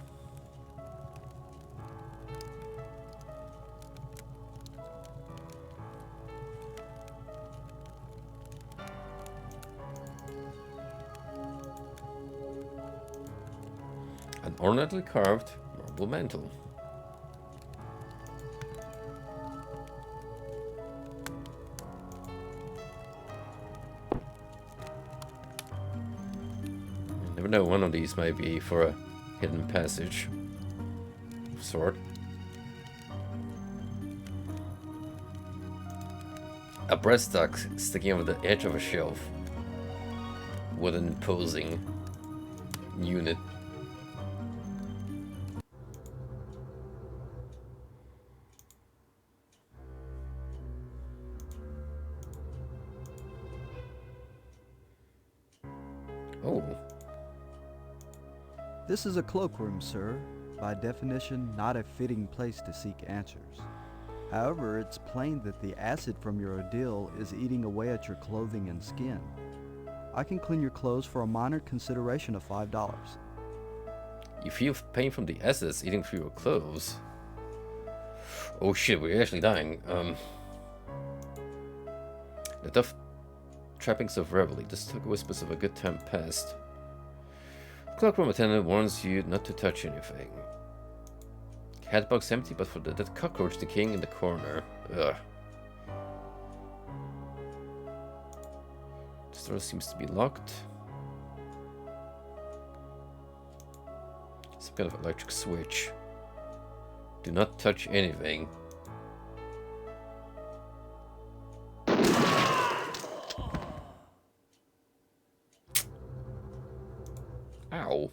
An ornately carved marble mantle. You never know, one of these might be for a hidden passage of sort. A breaststock sticking over the edge of a shelf. What an imposing unit. Oh. This is a cloakroom, sir. By definition, not a fitting place to seek answers. However, it's plain that the acid from your ordeal is eating away at your clothing and skin. I can clean your clothes for a minor consideration of $5. You feel pain from the acids eating through your clothes. Oh shit, we're actually dying. The tough trappings of revelry, the stuck whispers of a good time past. Cloakroom attendant warns you not to touch anything. Cat box empty, but for the dead cockroach decaying in the corner. Ugh. This door seems to be locked. Some kind of electric switch. Do not touch anything. Ow.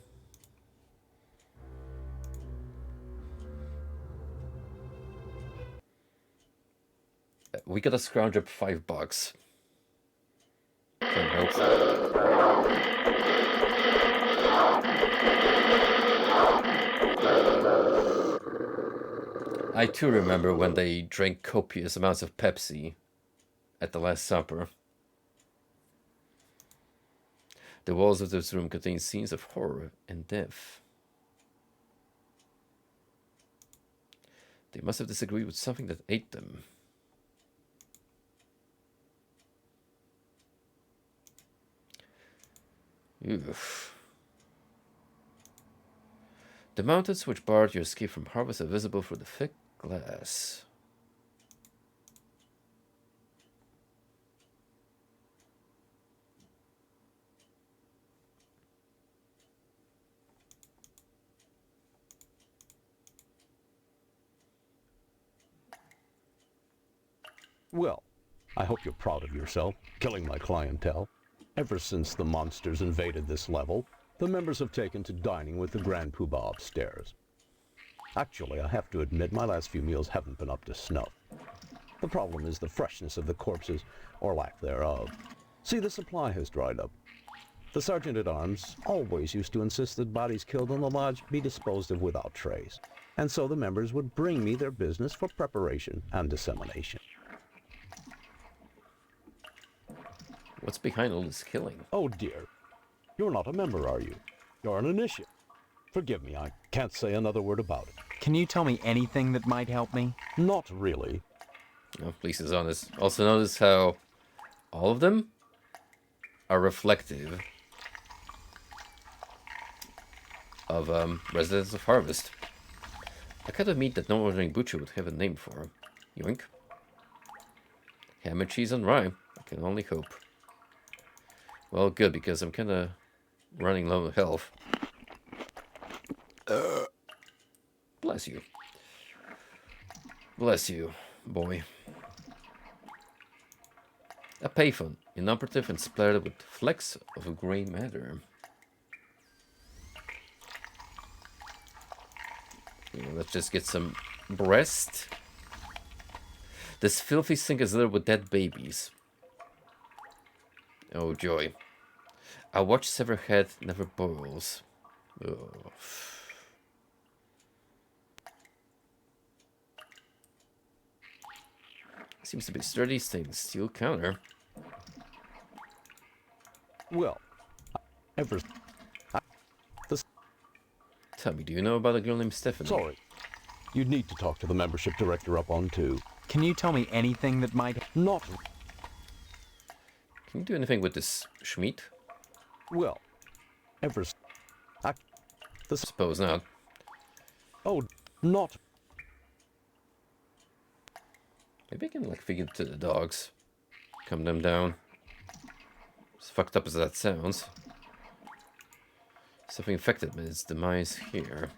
We gotta scrounge up $5. Can't help. I too remember when they drank copious amounts of Pepsi at the Last Supper. The walls of this room contain scenes of horror and death. They must have disagreed with something that ate them. Oof. The mountains which barred your escape from harvest are visible through the thick glass. Well, I hope you're proud of yourself, killing my clientele. Ever since the monsters invaded this level, the members have taken to dining with the Grand Poobah upstairs. Actually, I have to admit my last few meals haven't been up to snuff. The problem is the freshness of the corpses, or lack thereof. See, the supply has dried up. The Sergeant-at-Arms always used to insist that bodies killed in the lodge be disposed of without trace, and so the members would bring me their business for preparation and dissemination. What's behind all this killing? Oh dear. You're not a member, are you? You're an initiate. Forgive me, I can't say another word about it. Can you tell me anything that might help me? Not really. No, please is honest. Also notice how all of them are reflective of Residents of Harvest. A kind of meat that no ordinary butcher would have a name for. Yoink. Ham and cheese and rye. I can only hope. Well, good, because I'm kind of running low on health. Bless you. Bless you, boy. A payphone, inoperative and splattered with flecks of grey matter. Let's just get some breast. This filthy sink is littered with dead babies. Oh joy. I watch severed head never boils. Oh. Seems to be sturdy stainless steel counter. Well, Tell me, do you know about a girl named Stephanie? Sorry. You'd need to talk to the membership director up on 2. Can you tell me anything that might... Not... Can you do anything with this Schmidt? Well, Suppose not. Oh, not... Maybe I can, like, feed it to the dogs. Calm them down. As fucked up as that sounds. Something affected by its demise here.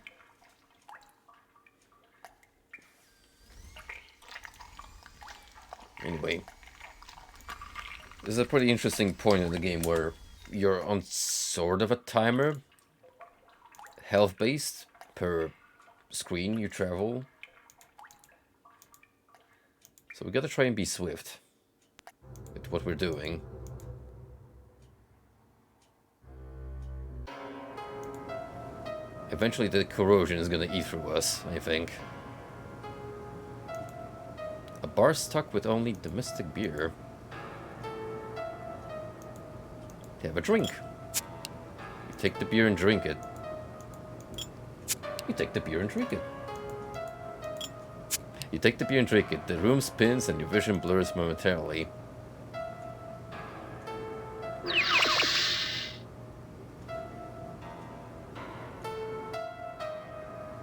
Anyway. This is a pretty interesting point in the game where you're on sort of a timer. Health based per screen you travel. So we gotta try and be swift with what we're doing. Eventually the corrosion is gonna eat through us, I think. A bar stocked with only domestic beer. Have a drink. You take the beer and drink it. You take the beer and drink it. You take the beer and drink it. The room spins and your vision blurs momentarily.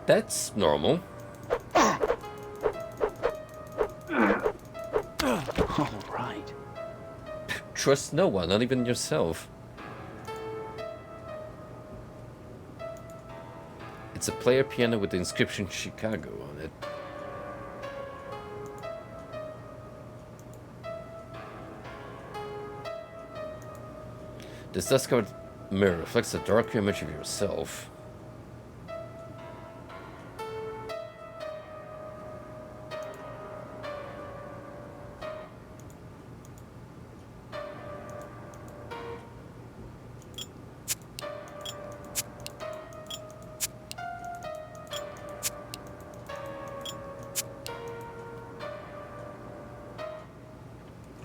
That's normal. All right. Trust no one, not even yourself. It's a player piano with the inscription Chicago on it. This dust-covered mirror reflects a darker image of yourself.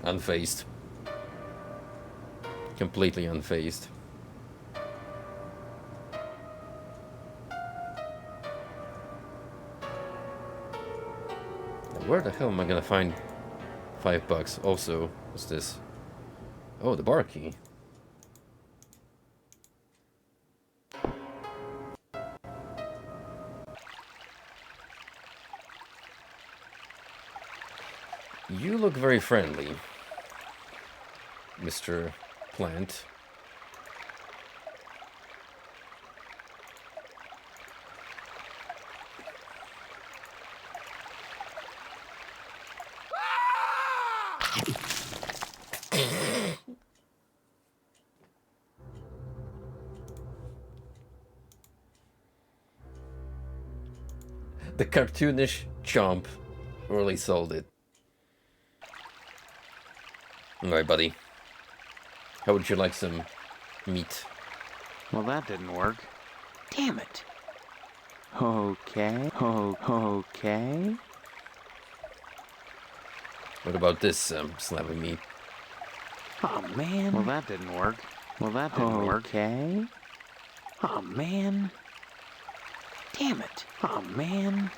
Unfazed. Completely unfazed. Now where the hell am I gonna find $5? Also, what's this? Oh, the bar key. look very friendly, Mr. Plant. The cartoonish chomp really sold it. Alright, buddy. How would you like some meat? Well, that didn't work. Damn it. Okay. Okay. What about this slab of meat? Oh, man. Well, that didn't work. Well, that didn't work. Okay. Oh, man. Damn it. Oh, man.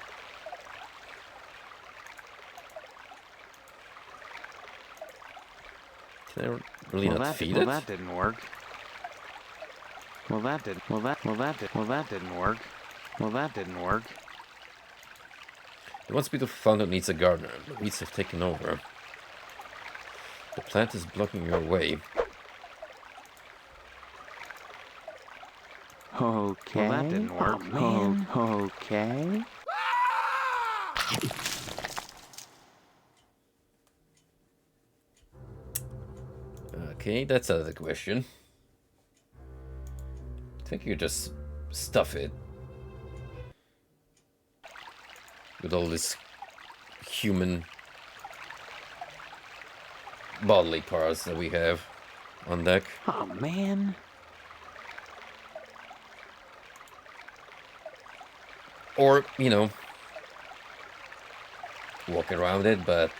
Can I really not feed it? Well, that didn't work. Well, that didn't work. Well, that didn't work. The once beautiful fountain needs a gardener. The weeds have taken over. The plant is blocking your way. Okay. Well, that didn't work. Oh, man. Okay. Okay, that's out of the question. I think you could just stuff it with all this human bodily parts that we have on deck. Oh, man. Or, you know, walk around it, but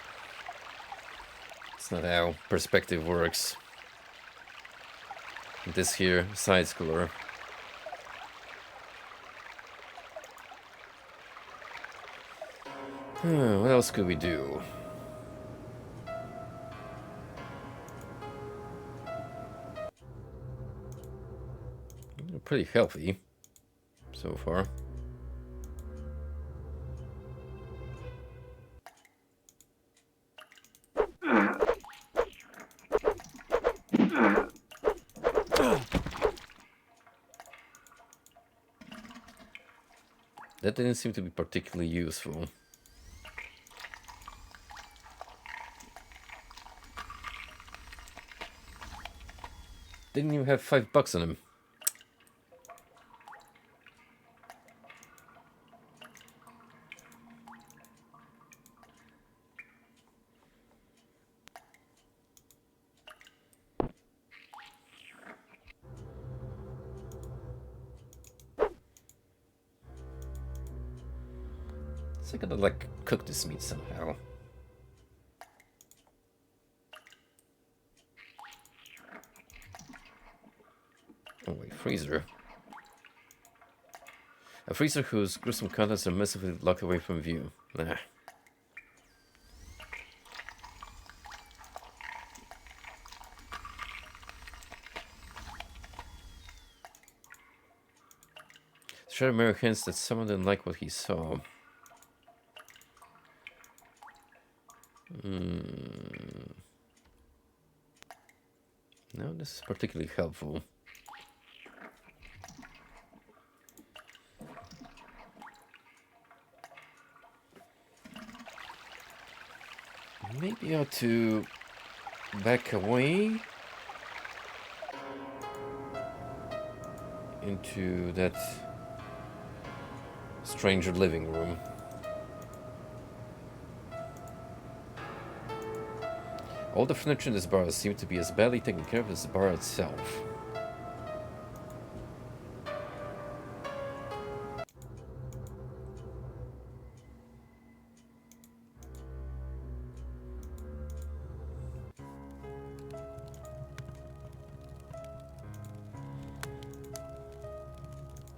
it's not how perspective works. This here, side-scroller. What else could we do? We're pretty healthy so far. That didn't seem to be particularly useful. Didn't even have $5 on him. So I gotta like cook this meat somehow. Oh wait, freezer. A freezer whose gruesome contents are massively locked away from view. Nah. Sheriff Mary hints that someone didn't like what he saw. No, this is particularly helpful. Maybe I ought to back away into that stranger living room. All the furniture in this bar seem to be as badly taken care of as the bar itself.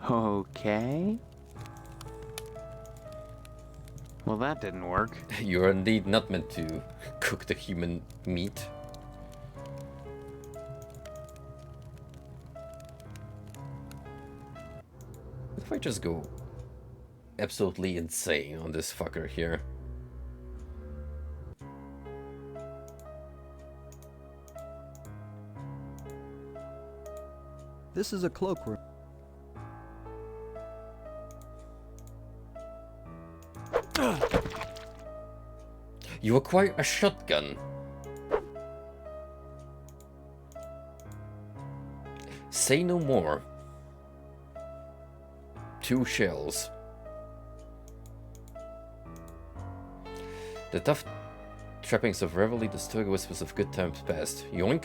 Okay. Well, that didn't work. You're indeed not meant to cook the human meat. What if I just go absolutely insane on this fucker here? This is a cloakroom. You acquire a shotgun. Say no more. 2 shells. The tough trappings of revelry, the sturdy whispers of good times past. Yoink.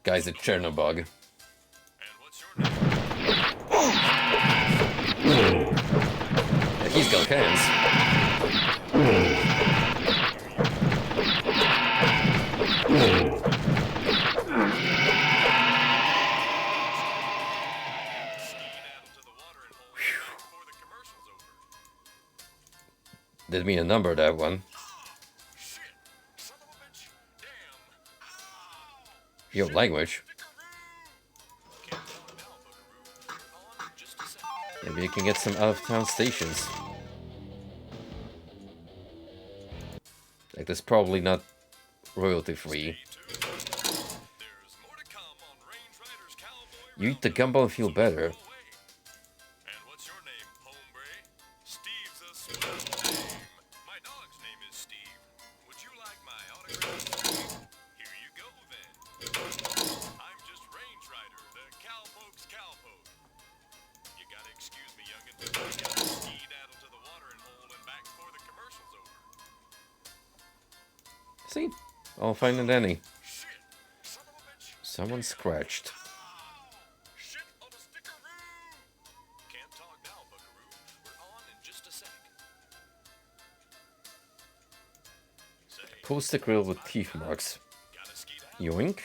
Guy's a Chernobog. Yeah, he's got hands. Didn't mean a number, that one. Your language. Maybe you can get some out-of-town stations. Like, that's probably not royalty-free. You eat the gumbo and feel better. See? All fine and dandy. Someone scratched. Post the grill with teeth marks. Yoink.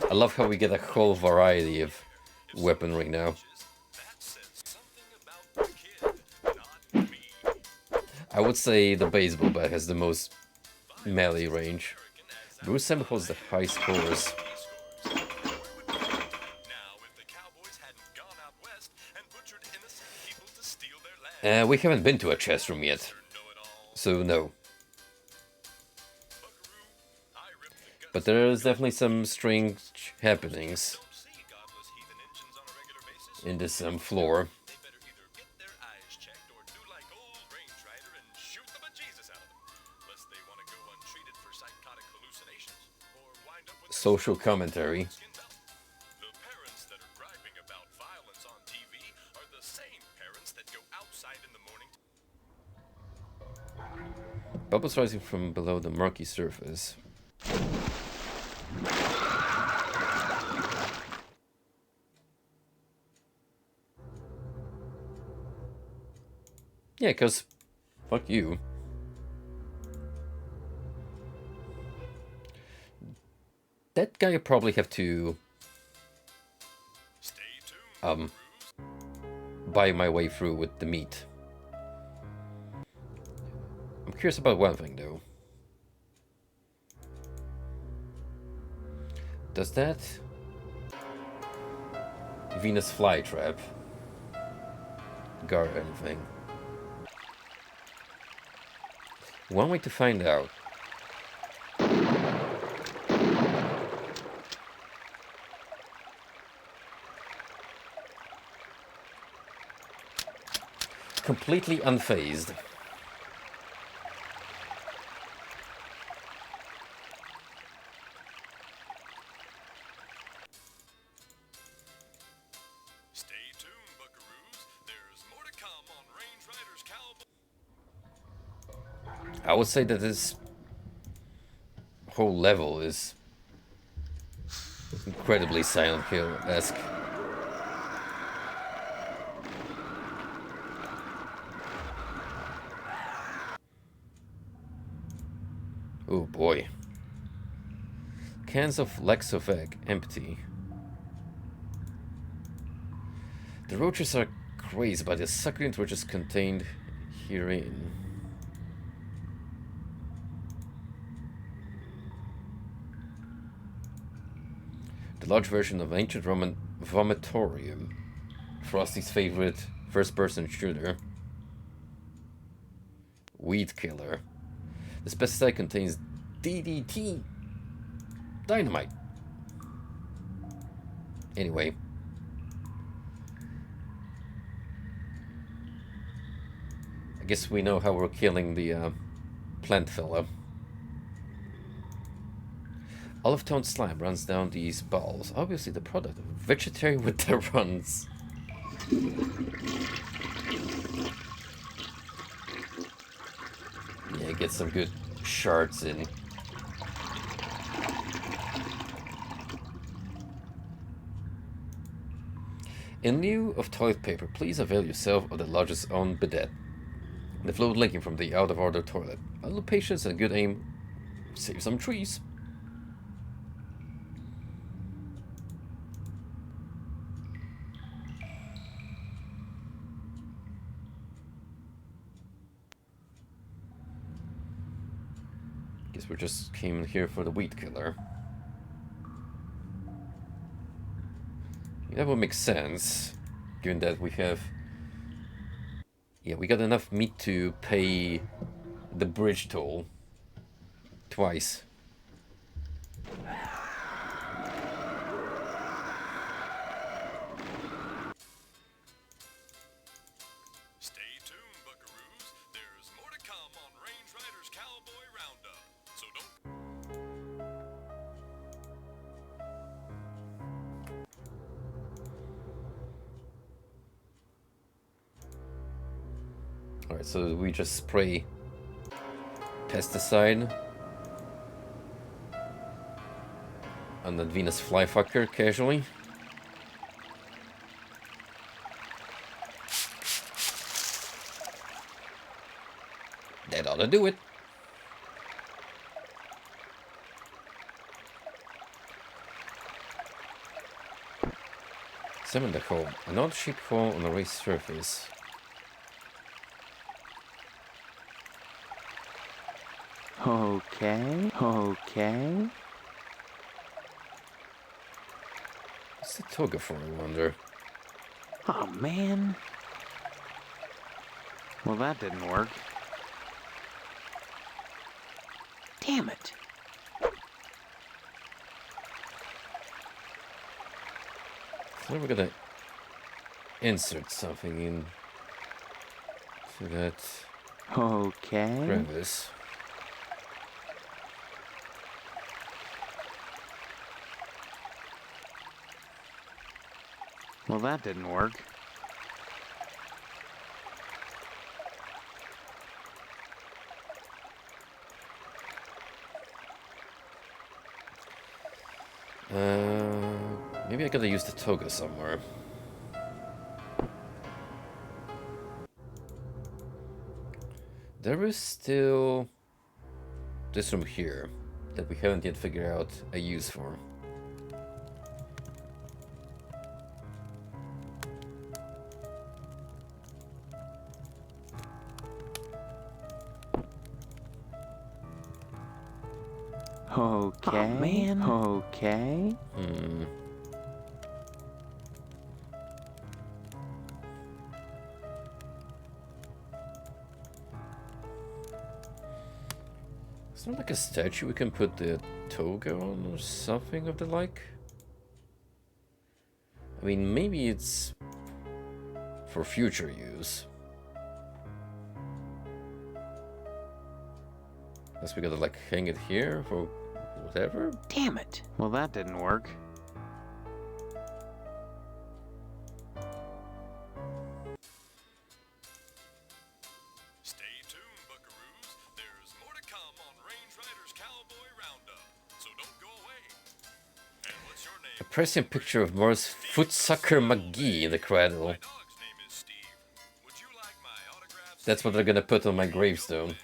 I love how we get a whole variety of weaponry now. I would say the baseball bat has the most melee range. Bruce Semple holds the high scores. We haven't been to a chess room yet, so no. But there is definitely some strange happenings in this floor. Social commentary. Bubbles rising from below the murky surface. Yeah, cause fuck you. That guy probably have to buy my way through with the meat. I'm curious about one thing though. Does that Venus flytrap guard anything? One way to find out. Completely unfazed. Stay tuned, buckaroos. There's more to come on Range Riders Cowboy. I would say that this whole level is incredibly Silent Hill-esque. Oh boy. Cans of Lexovec empty. The roaches are crazy about the succulent which is contained herein. The large version of ancient Roman vomitorium. Frosty's favorite first-person shooter. Weed killer. The pesticide contains DDT dynamite. Anyway. I guess we know how we're killing the plant fella. Olive tone slime runs down these balls. Obviously the product of vegetarian with the runs. Yeah, get some good shards in. In lieu of toilet paper, please avail yourself of the lodge's own bidet. The fluid leaking from the out-of-order toilet. A little patience and good aim save some trees. Guess we just came here for the weed killer. That would make sense, given that we have... Yeah, we got enough meat to pay the bridge toll twice. Stay tuned, buckaroos. There's more to come on Range Riders Cowboy Roundup. So don't... Alright, so we just spray pesticide on that Venus flyfucker casually. That ought to do it. Summon the hole. Another sheep fall on a raised surface. Okay, okay. What's the toga for, I wonder? Oh, man. Well, that didn't work. Damn it. So we're gonna insert something in to that Okay. crevice. Well, that didn't work. Maybe I gotta use the toga somewhere. There is still this room here that we haven't yet figured out a use for. Okay. Oh, man. Okay. Is there like a statue we can put the toga on or something of the like? I mean, maybe it's for future use. Guess we gotta like hang it here for whatever? Damn it. Well, that didn't work. stay tuned, buckaroos. There's more to come on Range Riders Cowboy Roundup. So don't go away. And what's your name? A prescient picture of Morris Footsucker McGee in the cradle. That's what they're gonna put on my gravestone.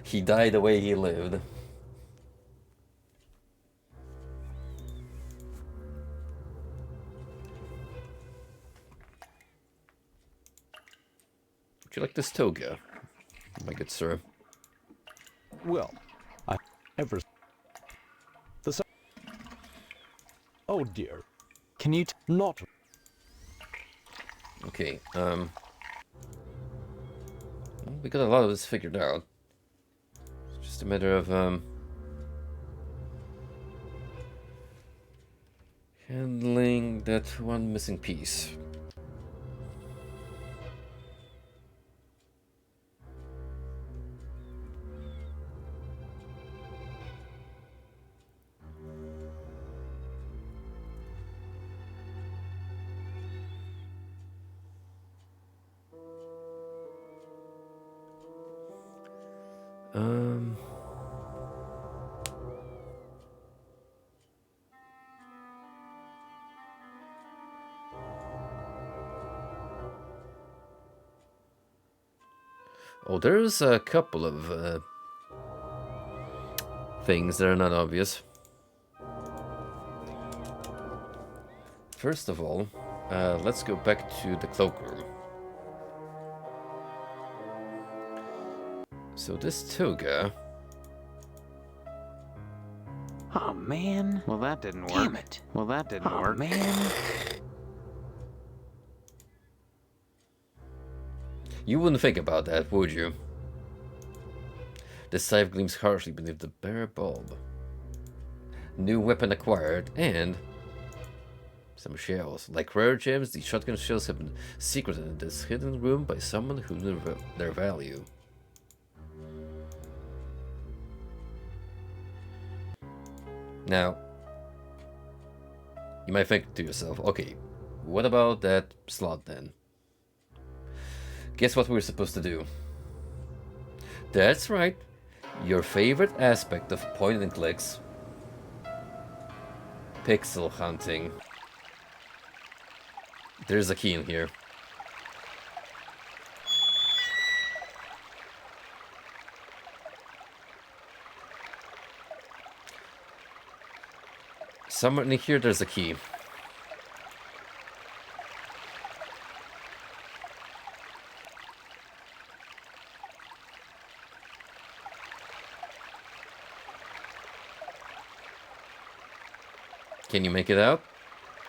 He died the way he lived. you like this toga, my good sir? Well, I ever... Oh dear. Can you not... Okay, we got a lot of this figured out. It's just a matter of, handling that one missing piece. Oh, there's a couple of things that are not obvious. First of all, let's go back to the cloakroom. So this toga... Oh man. Well, that didn't work. Damn it. Well, that didn't work. Oh man. You wouldn't think about that, would you? The scythe gleams harshly beneath the bare bulb. New weapon acquired, and some shells. Like rare gems, these shotgun shells have been secreted in this hidden room by someone who knew their value. Now, you might think to yourself, okay, what about that slot then? Guess what we're supposed to do? That's right, your favorite aspect of point and clicks. Pixel hunting. There's a key in here. Somewhere in here there's a key. Can you make it out?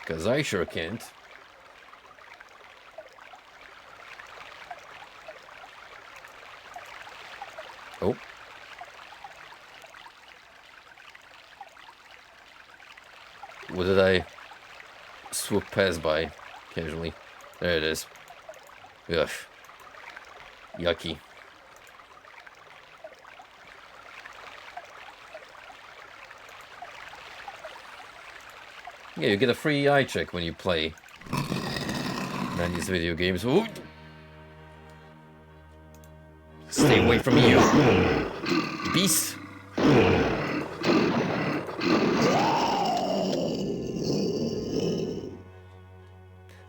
Because I sure can't. Oh. What did I swoop past by casually? There it is. Ugh. Yucky. Yeah, you get a free eye check when you play 90s video games. Ooh. Stay away from me, you beast!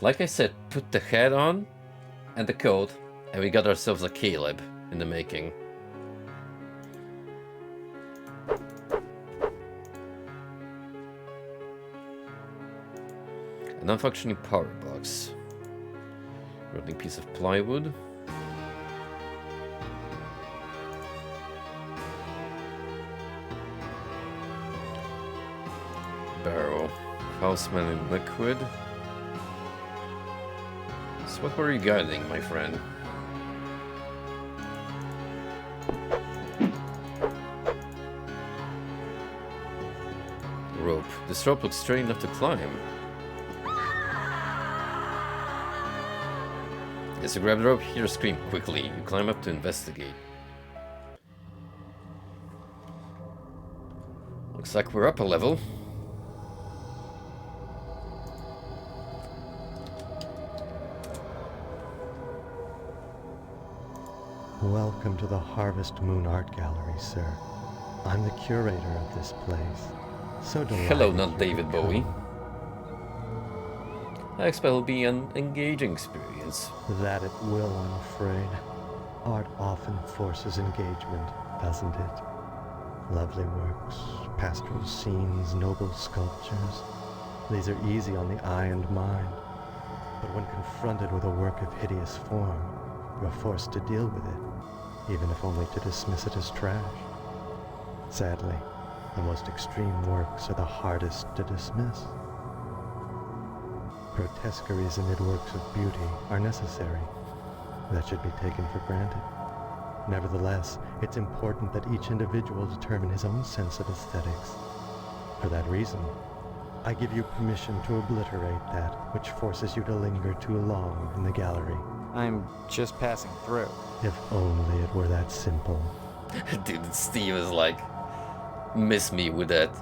Like I said, put the hat on and the coat, and we got ourselves a Caleb in the making. A non-functioning power box. Rotting piece of plywood. Barrel. House-smelling liquid. So what were you guiding, my friend? Rope. This rope looks straight enough to climb. As you grab the rope, you hear a scream quickly. You climb up to investigate. Looks like we're up a level. Welcome to the Harvest Moon Art Gallery, sir. I'm the curator of this place. So delighted. Hello, not David Bowie. I expect it'll be an engaging experience. That it will, I'm afraid. Art often forces engagement, doesn't it? Lovely works, pastoral scenes, noble sculptures. These are easy on the eye and mind. But when confronted with a work of hideous form, you are forced to deal with it, even if only to dismiss it as trash. Sadly, the most extreme works are the hardest to dismiss. Grotesqueries amid works of beauty are necessary. That should be taken for granted. Nevertheless, it's important that each individual determine his own sense of aesthetics. For that reason, I give you permission to obliterate that which forces you to linger too long in the gallery. I'm just passing through. If only it were that simple. Dude, Steve is like, miss me with that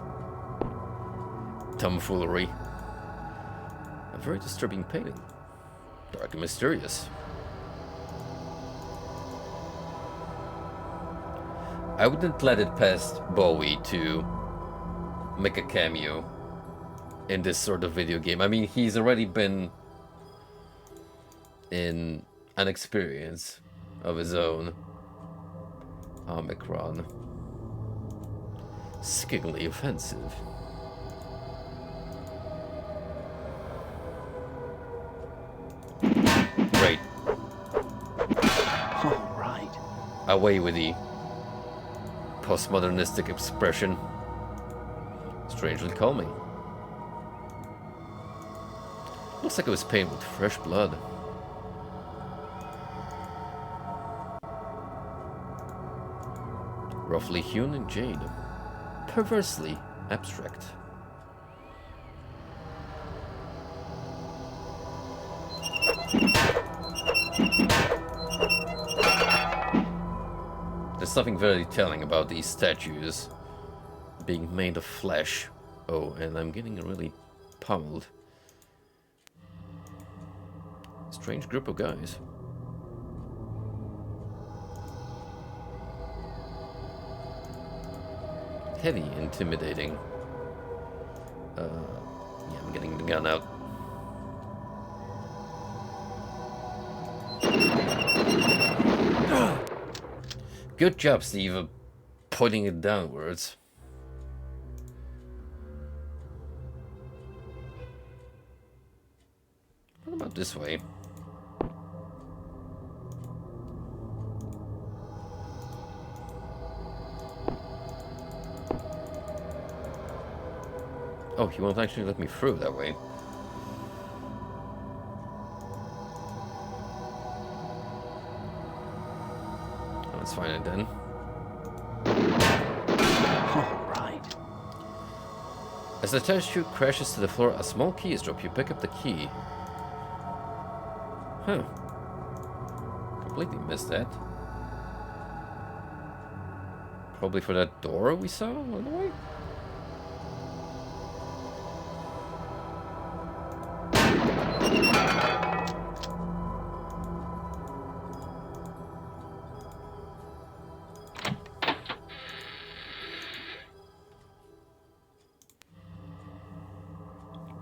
tomfoolery. A very disturbing painting. Dark and mysterious. I wouldn't let it past Bowie to make a cameo in this sort of video game. I mean, he's already been in an experience of his own. Omicron. Sickeningly offensive. Great. All right. Away with the postmodernistic expression. Strangely calming. Looks like it was painted with fresh blood. Roughly hewn in jade. Perversely abstract. There's something very telling about these statues being made of flesh. Oh, and I'm getting really pummeled. Strange group of guys. Heavy, intimidating. Yeah, I'm getting the gun out. Good job, Steve, of pointing it downwards. What about this way? Oh, he won't actually let me through that way. Let's find it then. Alright. As the statue crashes to the floor, a small key is dropped. You pick up the key. Huh. Completely missed that. Probably for that door we saw on the way?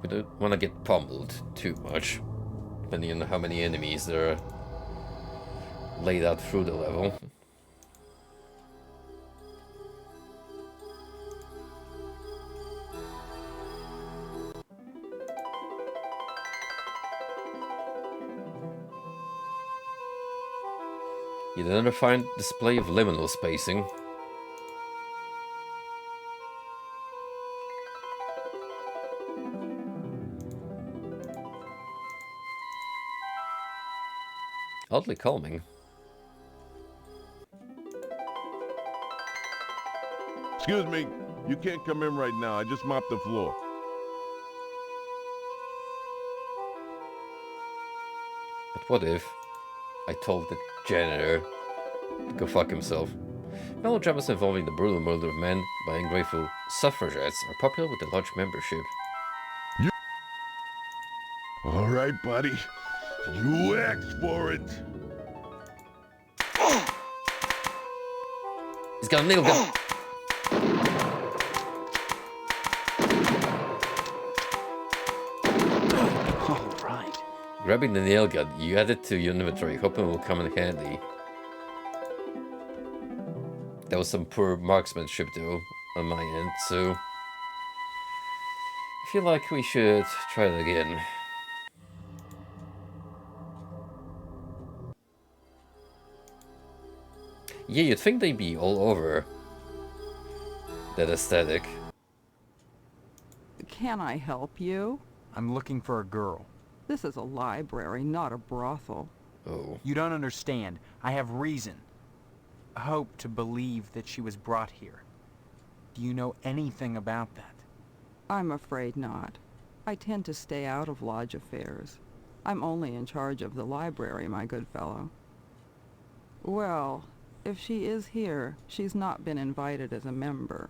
We don't want to get pummeled too much, depending on how many enemies there are laid out through the level. Yet another fine display of liminal spacing. Oddly calming. Excuse me, you can't come in right now. I just mopped the floor. But what if I told the janitor to go fuck himself? Melodramas involving the brutal murder of men by ungrateful suffragettes are popular with a large membership. All right, buddy. You asked for it. He's got a nail gun. All right. Grabbing the nail gun, you add it to your inventory, hoping it will come in handy. That was some poor marksmanship though, on my end, so I feel like we should try it again. Yeah, you'd think they'd be all over that aesthetic. Can I help you? I'm looking for a girl. This is a library, not a brothel. Oh. You don't understand. I have reason. Hope to believe that she was brought here. Do you know anything about that? I'm afraid not. I tend to stay out of lodge affairs. I'm only in charge of the library, my good fellow. Well, if she is here, she's not been invited as a member.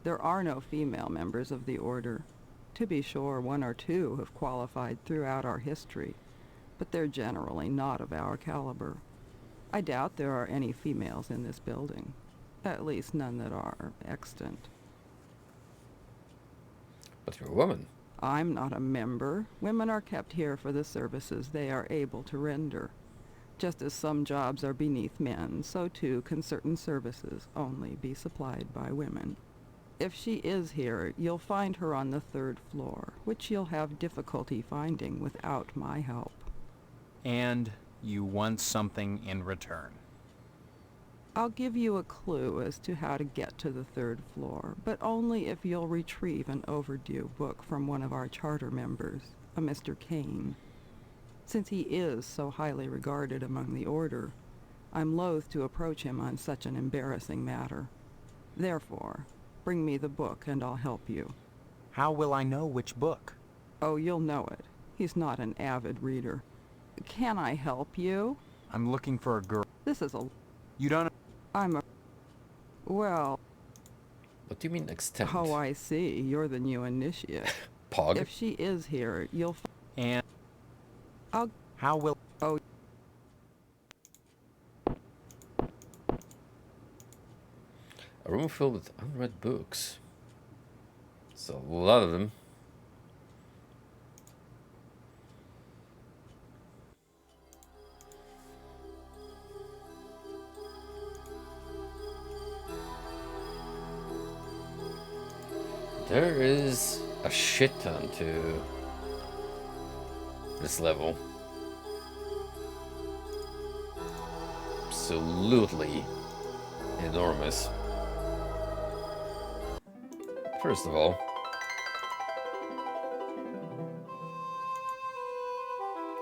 There are no female members of the order. To be sure, 1 or 2 have qualified throughout our history, but they're generally not of our caliber. I doubt there are any females in this building. At least none that are extant. But you're a woman. I'm not a member. Women are kept here for the services they are able to render. Just as some jobs are beneath men, so too can certain services only be supplied by women. If she is here, you'll find her on the 3rd floor, which you'll have difficulty finding without my help. And you want something in return. I'll give you a clue as to how to get to the 3rd floor, but only if you'll retrieve an overdue book from one of our charter members, a Mr. Kane. Since he is so highly regarded among the Order, I'm loath to approach him on such an embarrassing matter. Therefore, bring me the book and I'll help you. How will I know which book? Oh, you'll know it. He's not an avid reader. Can I help you? I'm looking for a girl. This is a... You don't... I'm a... Well... What do you mean extend? Oh, I see. You're the new initiate. Pog? If she is here, you'll... And... I'll... How will... Oh... A room filled with unread books. So a lot of them. There is a shit ton to this level. Absolutely enormous. First of all,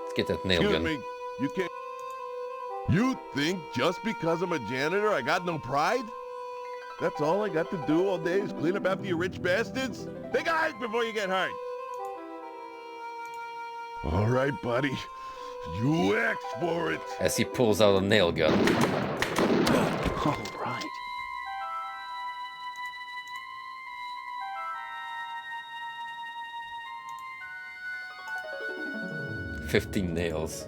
let's get that nail gun. Excuse me, you can't... You think just because I'm a janitor I got no pride? That's all I got to do all day is clean up after you rich bastards? Take a hike before you get hurt. All right, buddy. You asked for it. As he pulls out a nail gun. All right. "15 nails.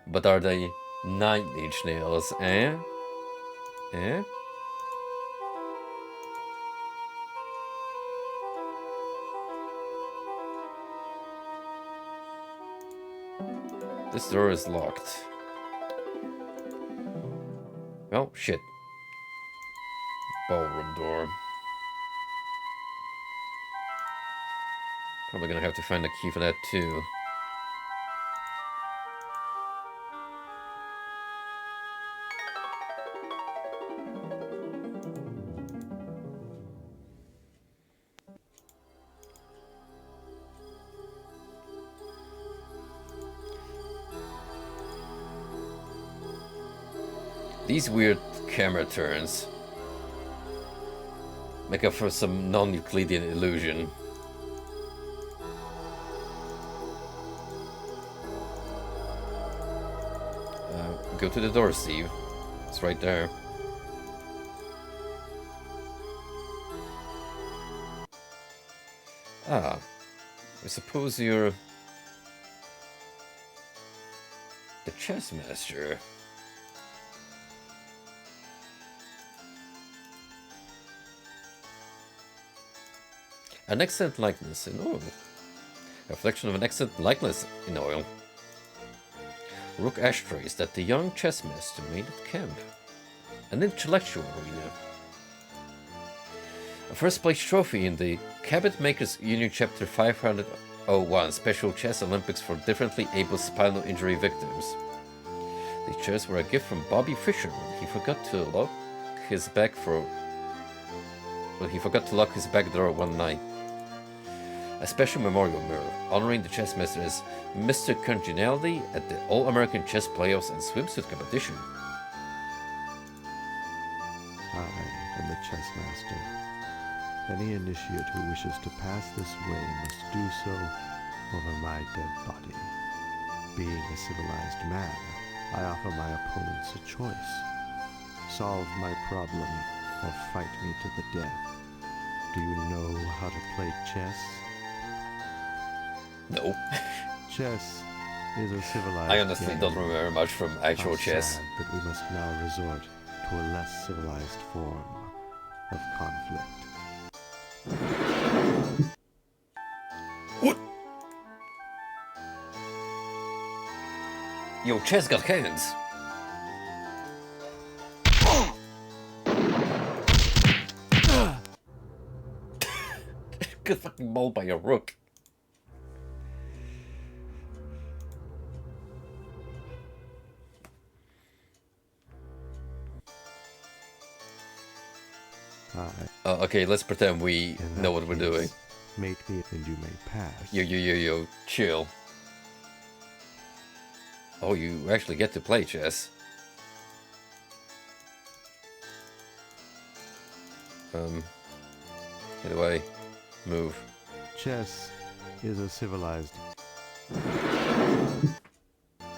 But are they 9-inch nails, eh? Eh? This door is locked. Oh, shit. Ballroom door. Probably gonna have to find a key for that too. These weird camera turns make up for some non-Euclidean illusion. Go to the door, Steve. It's right there. Ah, I suppose you're the chess master. An excellent likeness in oil. A reflection of an excellent likeness in oil. Rook ashtrays that the young chess master made at camp. An intellectual arena. A first place trophy in the Cabinet Makers Union Chapter 501 Special Chess Olympics for differently able spinal injury victims. The chairs were a gift from Bobby Fischer. He forgot to lock his back door one night. A special memorial mirror honoring the chess master as Mr. Congeniality at the All-American Chess Playoffs and Swimsuit Competition. I am the chess master. Any initiate who wishes to pass this way must do so over my dead body. Being a civilized man, I offer my opponents a choice. Solve my problem or fight me to the death. Do you know how to play chess? No. Chess is a civilized I honestly game. don't remember much from actual How chess. sad that we must now resort to a less civilized form of conflict. What? Yo, chess got hands. Get fucking mauled by a rook. Okay, let's pretend we know what we're doing. Mate me and you may pass. Yo, chill. Oh, you actually get to play chess. Get away. Move. Chess is a civilized...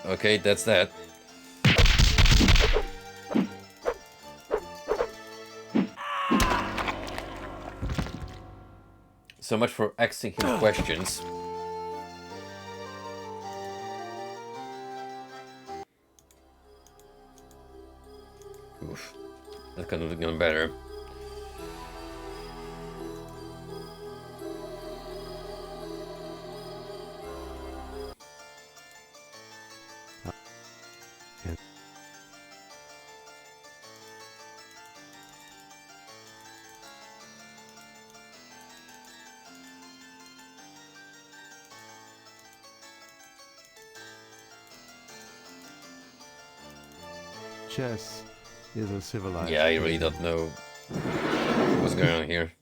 Okay, that's that. So much for asking him questions. Oof. That could have gone better. Chess is a civilized... Yeah, I really don't know what's going on here.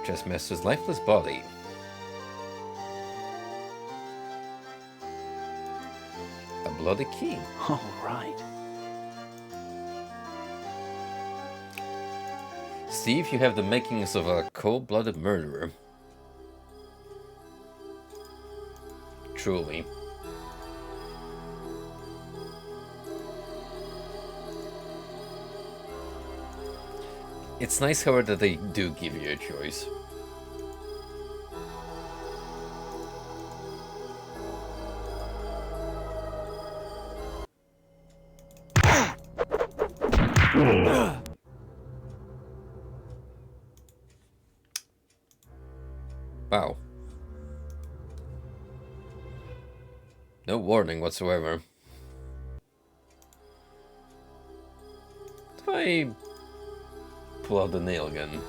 Chessmaster's lifeless body. A bloody key. All right. Steve, you have the makings of a cold-blooded murderer. Truly. It's nice, however, that they do give you a choice. Wow. No warning whatsoever. If I pull out the nail gun.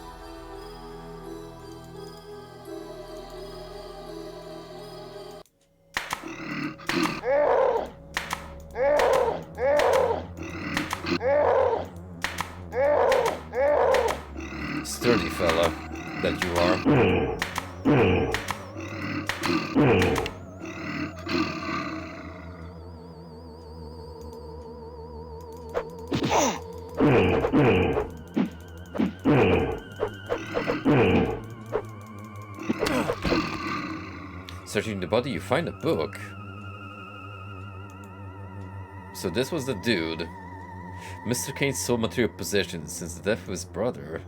Sturdy fella that you are. Searching the body, you find a book. So this was the dude. Mr. Kane's sole material possession since the death of his brother.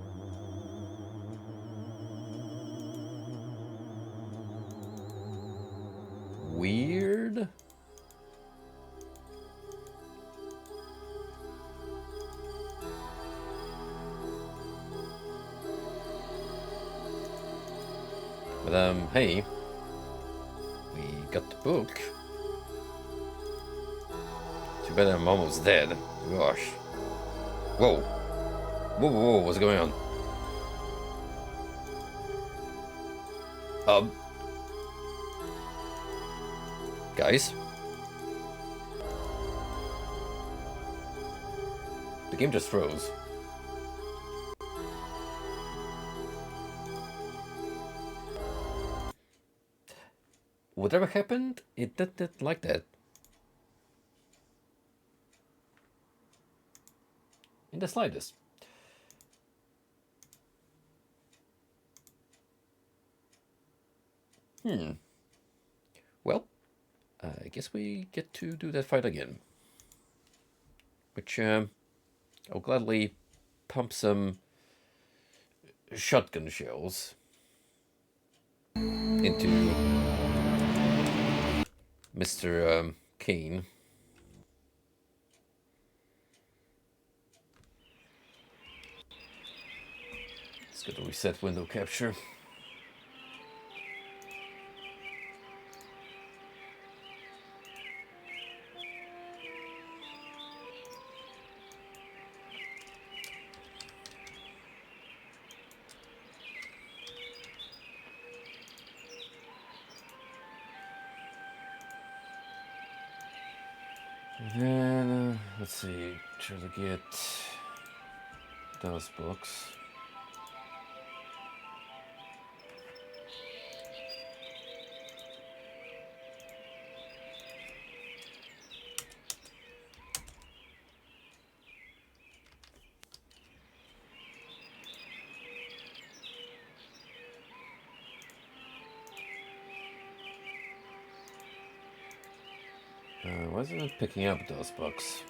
Weird. But hey, we got the book. Too bad I'm almost dead. Gosh. Whoa. Whoa, whoa, whoa, what's going on? Guys? The game just froze. Whatever happened, it didn't like that. In the slightest. Well, I guess we get to do that fight again. Which, I'll gladly pump some shotgun shells into Mr. Kane. Let's go to reset window capture. Then, let's see, try to get those books. Why isn't it picking up those books?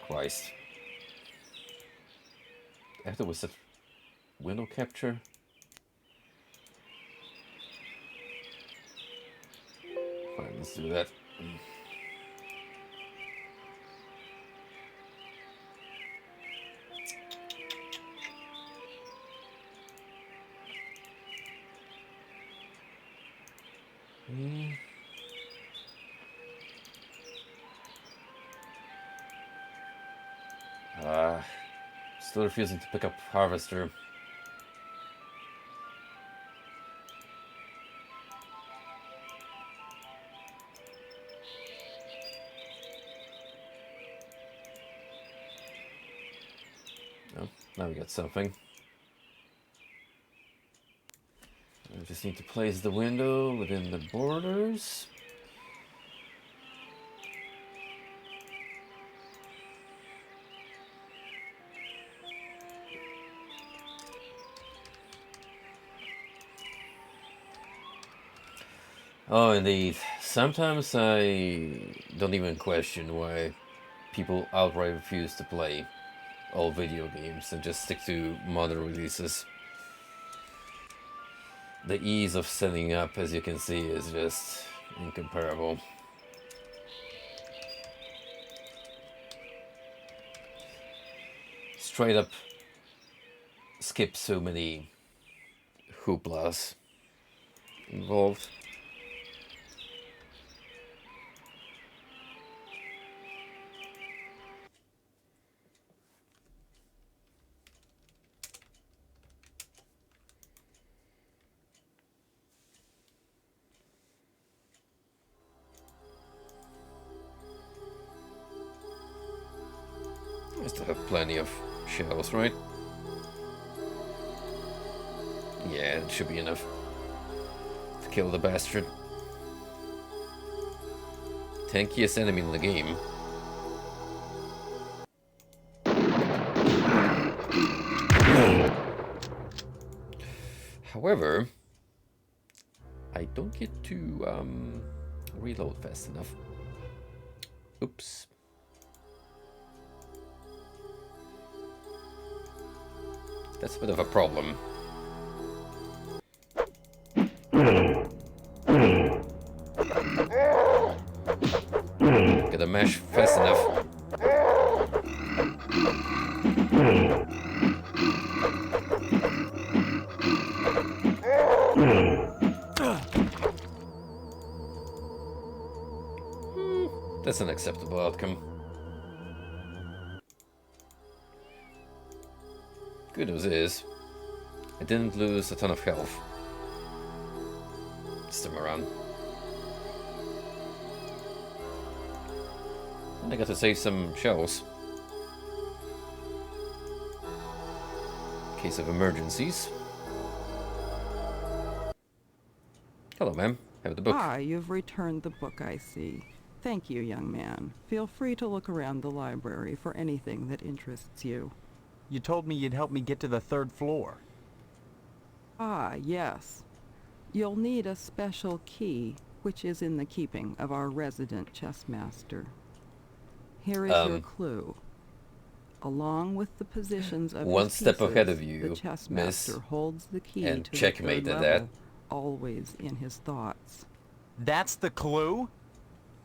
Christ. After was that window capture? Fine, let's do that. Still refusing to pick up Harvester. Oh, now we got something. I just need to place the window within the borders. Oh, indeed. Sometimes I don't even question why people outright refuse to play all video games and just stick to modern releases. The ease of setting up, as you can see, is just incomparable. Straight up skip so many hooplas involved. I still have plenty of shells, right? Yeah, it should be enough to kill the bastard. Tankiest enemy in the game. However, I don't get to reload fast enough. Oops. That's a bit of a problem. Gotta mash fast enough. That's an acceptable outcome. Good news is, I didn't lose a ton of health this time around. And I got to save some shells. In case of emergencies. Hello, ma'am. Have the book. Ah, you've returned the book, I see. Thank you, young man. Feel free to look around the library for anything that interests you. You told me you'd help me get to the 3rd floor. Ah, yes. You'll need a special key, which is in the keeping of our resident chess master. Here is your clue. Along with the positions of one his step pieces, ahead of you, the chess miss, master holds the key and to the checkmate 3rd at level, that. always in his thoughts. That's the clue?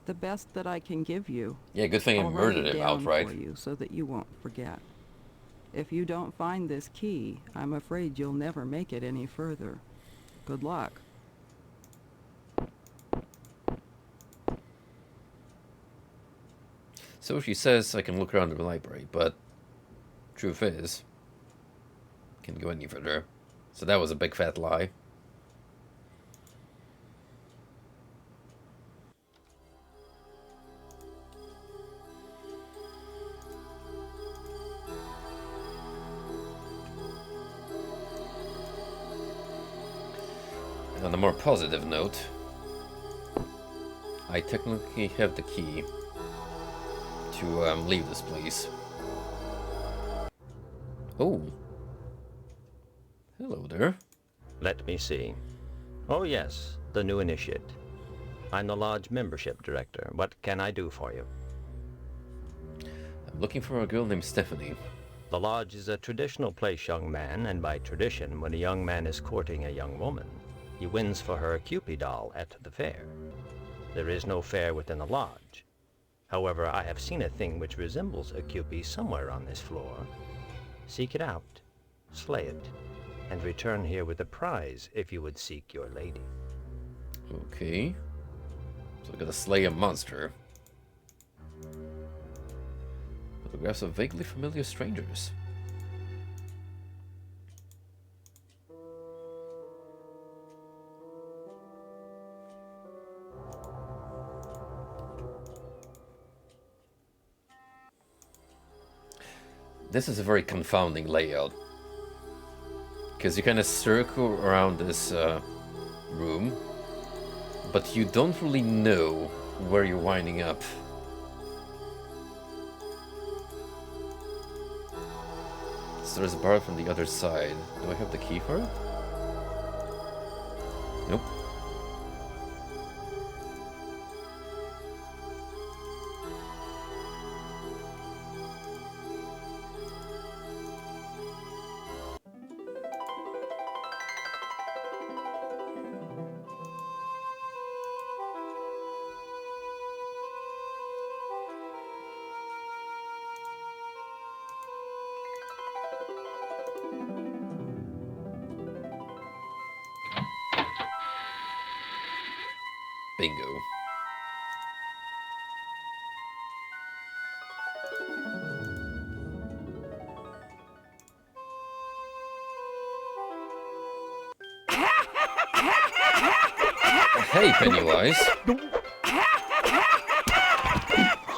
The best that I can give you. Yeah, good thing I I'll write murdered it him down outright. for you so that you won't forget. If you don't find this key, I'm afraid you'll never make it any further. Good luck. So she says I can look around the library, but truth is, can't go any further. So that was a big fat lie. And on a more positive note, I technically have the key to leave this place. Oh. Hello there. Let me see. Oh yes, the new initiate. I'm the Lodge Membership Director. What can I do for you? I'm looking for a girl named Stephanie. The Lodge is a traditional place, young man, and by tradition, when a young man is courting a young woman, he wins for her a Cupid doll at the fair. There is no fair within the Lodge. However, I have seen a thing which resembles a Cupid somewhere on this floor. Seek it out, slay it, and return here with a prize if you would seek your lady. Okay. So I gotta slay a monster. Photographs of vaguely familiar strangers. This is a very confounding layout. Because you kind of circle around this room, but you don't really know where you're winding up. So there's a bar from the other side. Do I have the key for it? Nope. Bingo. Hey, Pennywise.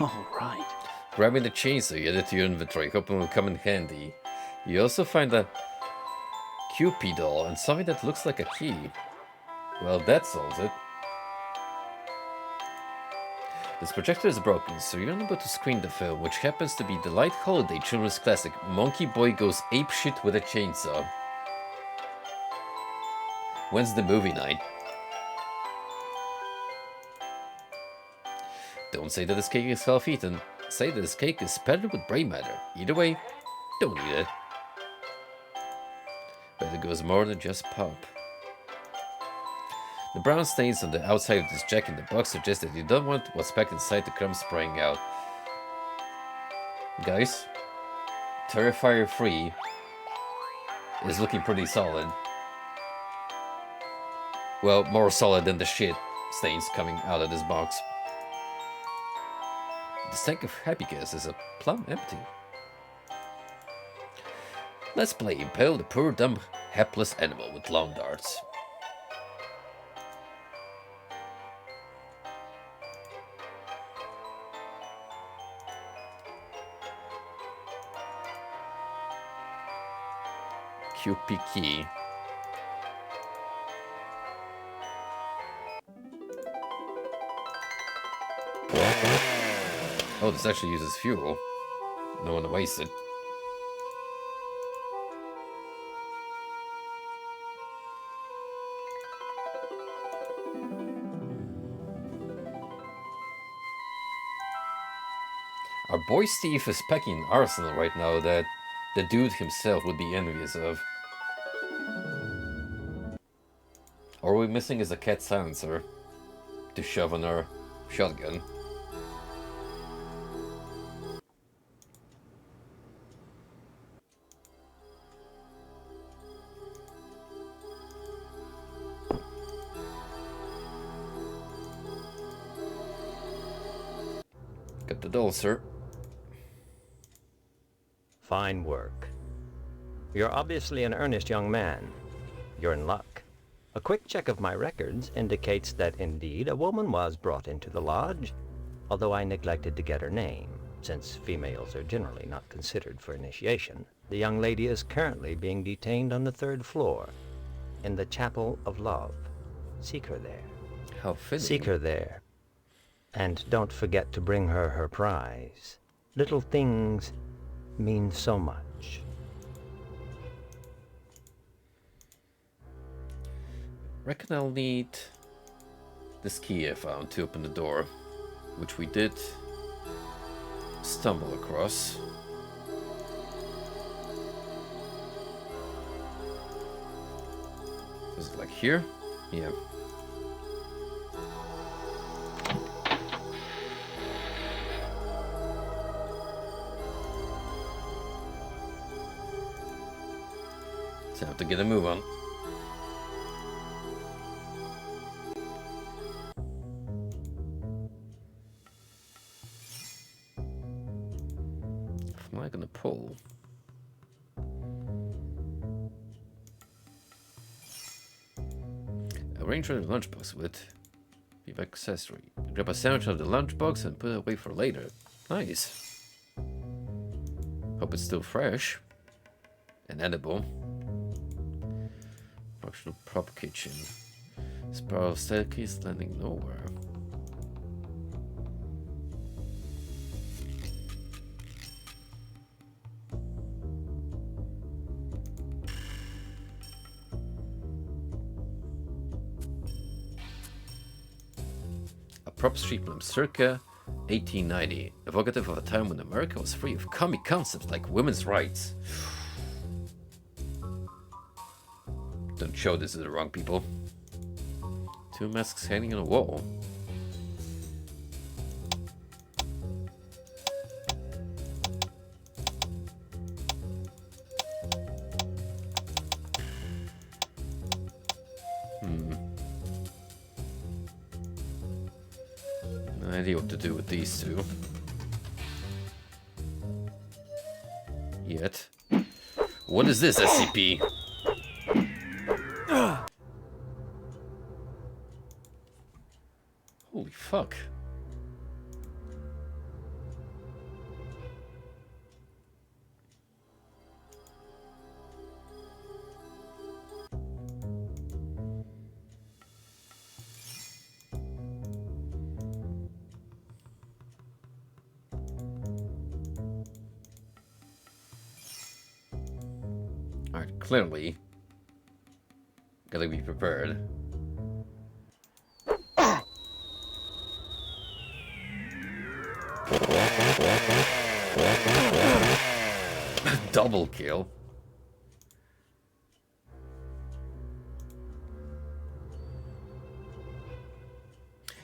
All right. Grabbing the chainsaw you added to your inventory, hoping it will come in handy. You also find a Cupid doll and something that looks like a key. Well, that solves it. This projector is broken, so you're unable to screen the film, which happens to be the light holiday children's classic Monkey Boy Goes Apeshit with a Chainsaw. When's the movie night? Don't say that this cake is half-eaten. Say that this cake is spattered with brain matter. Either way, don't eat it. But it goes more than just pulp. The brown stains on the outside of this Jack in the Box suggest that you don't want what's packed inside to come spraying out. Guys, Terrifier 3 is looking pretty solid. Well, more solid than the shit stains coming out of this box. The tank of Happy Gas is a plumb empty. Let's play Impale the poor dumb hapless animal with lawn darts. QP key. Oh, this actually uses fuel. No one wastes it. Our boy Steve is packing an arsenal right now that the dude himself would be envious of. All we're missing is a cat silencer to shove on our shotgun. Got the doll, sir. Fine work. You're obviously an earnest young man. You're in luck. A quick check of my records indicates that indeed a woman was brought into the lodge, although I neglected to get her name, since females are generally not considered for initiation. The young lady is currently being detained on the 3rd floor, in the Chapel of Love. Seek her there. How fitting. Seek her there. And don't forget to bring her her prize. Little things mean so much. Reckon I'll need this key I found to open the door, which we did stumble across. Was it like here? Yeah. Time to get a move on. Am I gonna pull? Arrange the lunchbox with the accessory. Grab a sandwich out of the lunchbox and put it away for later. Nice. Hope it's still fresh and edible. Functional prop kitchen. Spiral staircase landing nowhere. A prop street from circa 1890, evocative of a time when America was free of commie concepts like women's rights. Don't show this to the wrong people. 2 masks hanging on a wall. No idea what to do with these two. Yet. What is this, SCP? Holy fuck. Alright, clearly gotta be prepared. Double kill.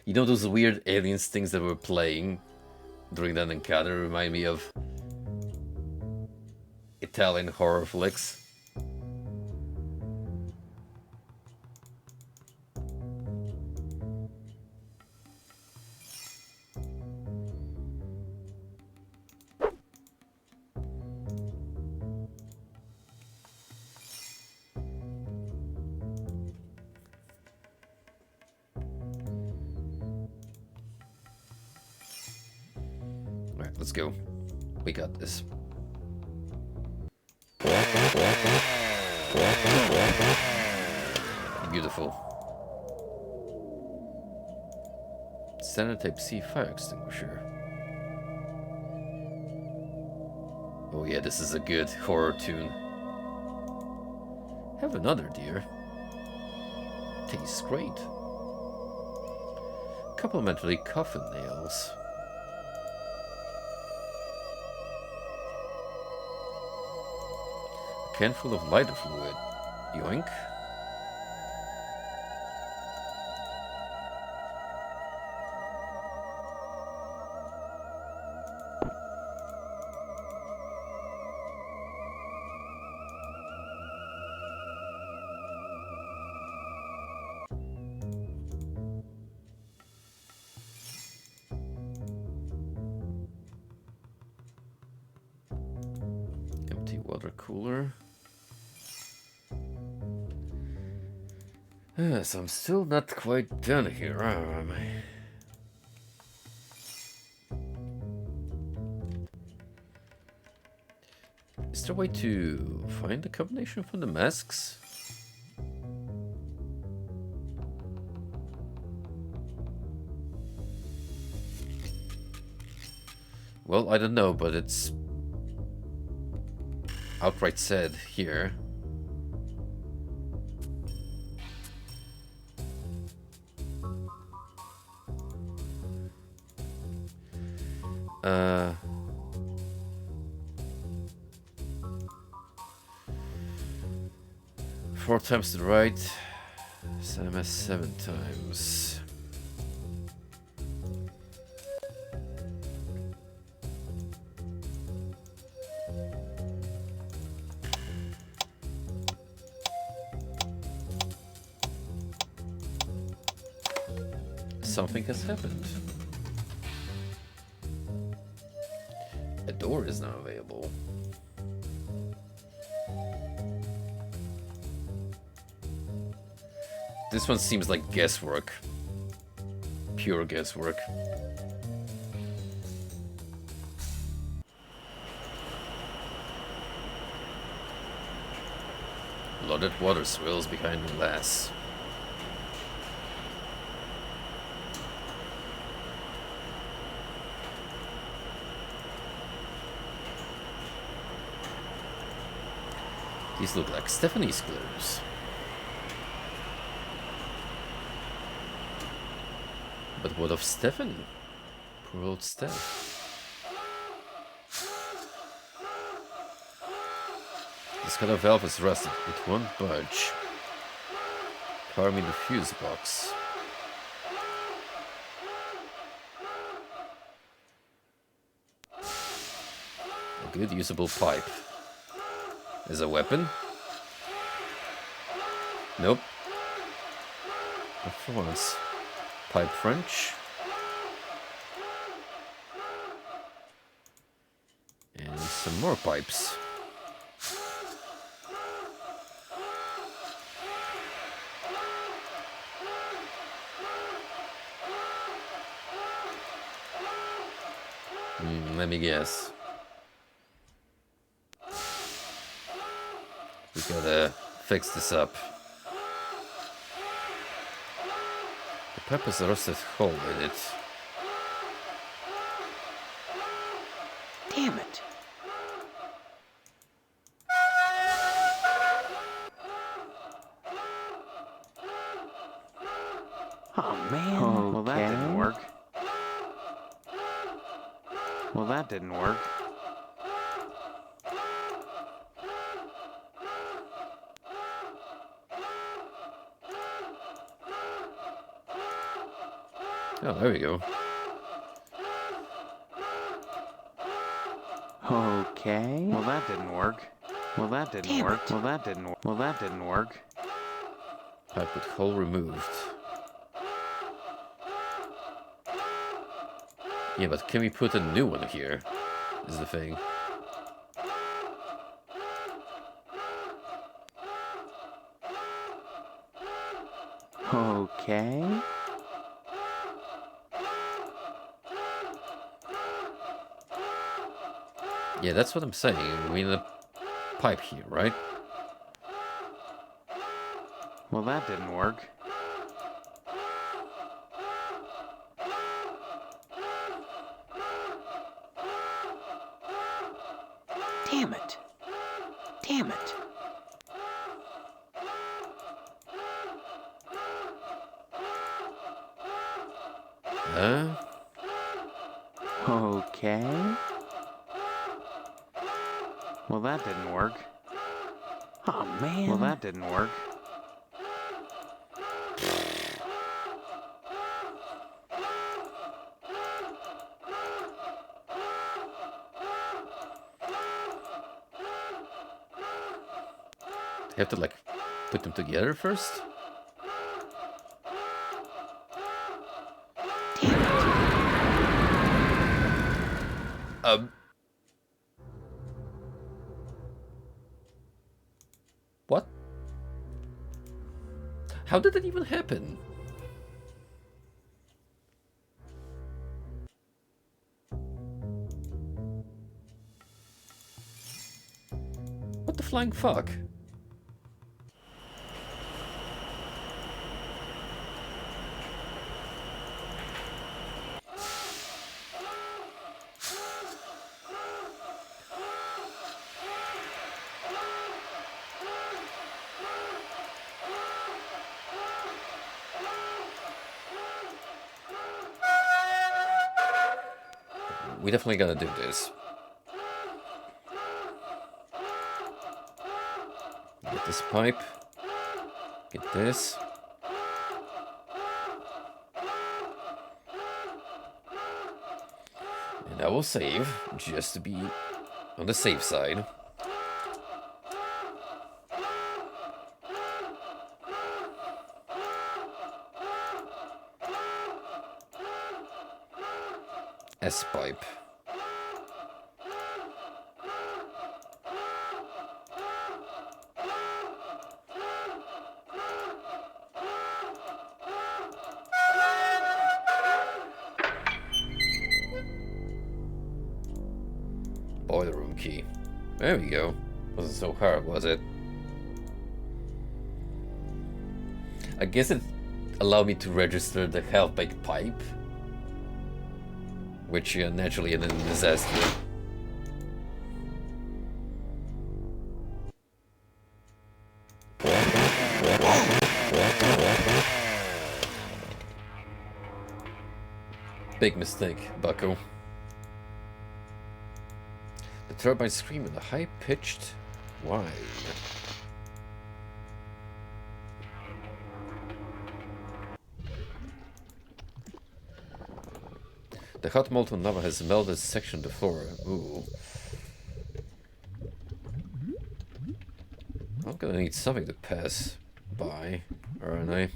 You know those weird aliens things that were playing during that encounter remind me of Italian horror flicks. Alright, let's go. We got this. Beautiful. Standard Type C fire extinguisher. Oh yeah, this is a good horror tune. Have another, dear. Tastes great. Complimentary coffin nails. A can full of lighter fluid. Yoink. Empty water cooler. So I'm still not quite done here, am I? Is there a way to find the combination from the masks? Well, I don't know, but it's outright said here. Four times to the right, same as 7 times. Something has happened. A door is now available. This one seems like guesswork. Pure guesswork. Flooded water swirls behind the glass. These look like Stephanie's clothes. But what of Stephanie? Poor old Steph. This kind of valve is rusted. It won't budge. Power me the fuse box. A good usable pipe. As a weapon? Nope. Not for once. Pipe French. And some more pipes. Let me guess. We gotta fix this up. The pipe has a rusted hole in it. Damn it. Oh man. Oh, well that didn't work. Well that didn't work. Oh, there we go. Okay. Well, that didn't work. Well, that didn't work. Well, that didn't work. Well, that didn't work. Pipe with hole removed. Yeah, but can we put a new one here? Is the thing. Okay. Yeah, that's what I'm saying. We need a pipe here, right? Well, that didn't work. Damn it. Damn it. Okay. Well, that didn't work. Oh, man. Well, that didn't work. You have to, like, put them together first? What? How did that even happen? What the flying fuck? We definitely gotta do this. Get this pipe. Get this. And I will save, just to be on the safe side. S-pipe. Boiler room key. There we go. Wasn't so hard, was it? I guess it allowed me to register the half-baked pipe, which naturally ended in disaster. Big mistake, bucko. The turbine scream in a high-pitched whine. The hot molten lava has melted section of the floor. Ooh. I'm gonna need something to pass by, aren't I?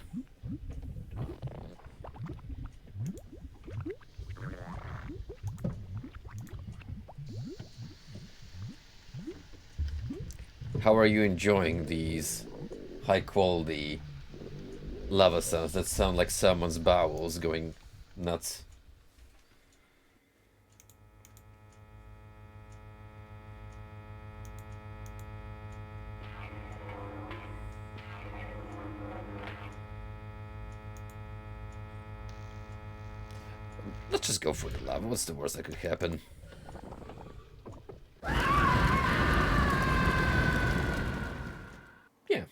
How are you enjoying these high quality lava sounds that sound like someone's bowels going nuts? Let's just go for the lava. What's the worst that could happen? Yeah.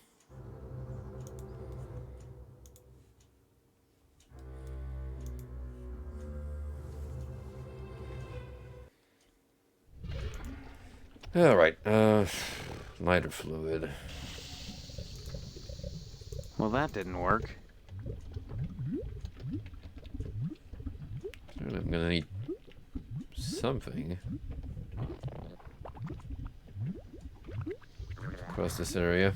Alright, lighter fluid. Well, that didn't work. gonna need something across this area.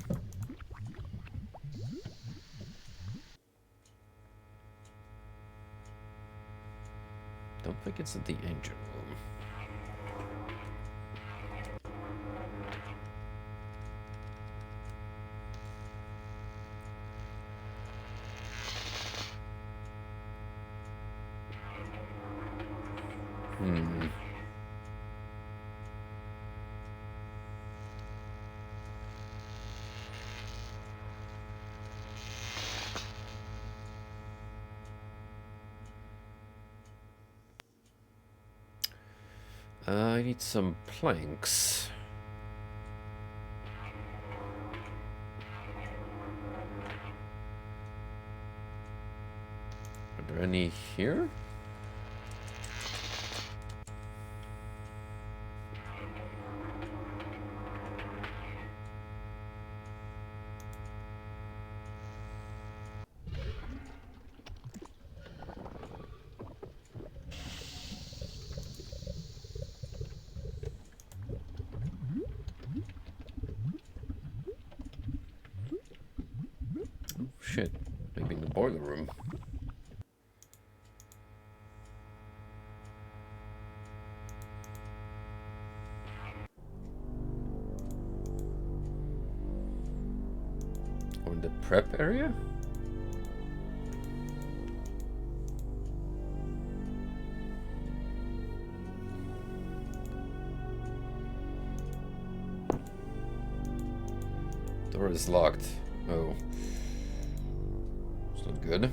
Don't think it's in the engine room. I need some planks. Are there any here? Shit, maybe in the boiler room. Or in the prep area? Door is locked. Oh. It's not good.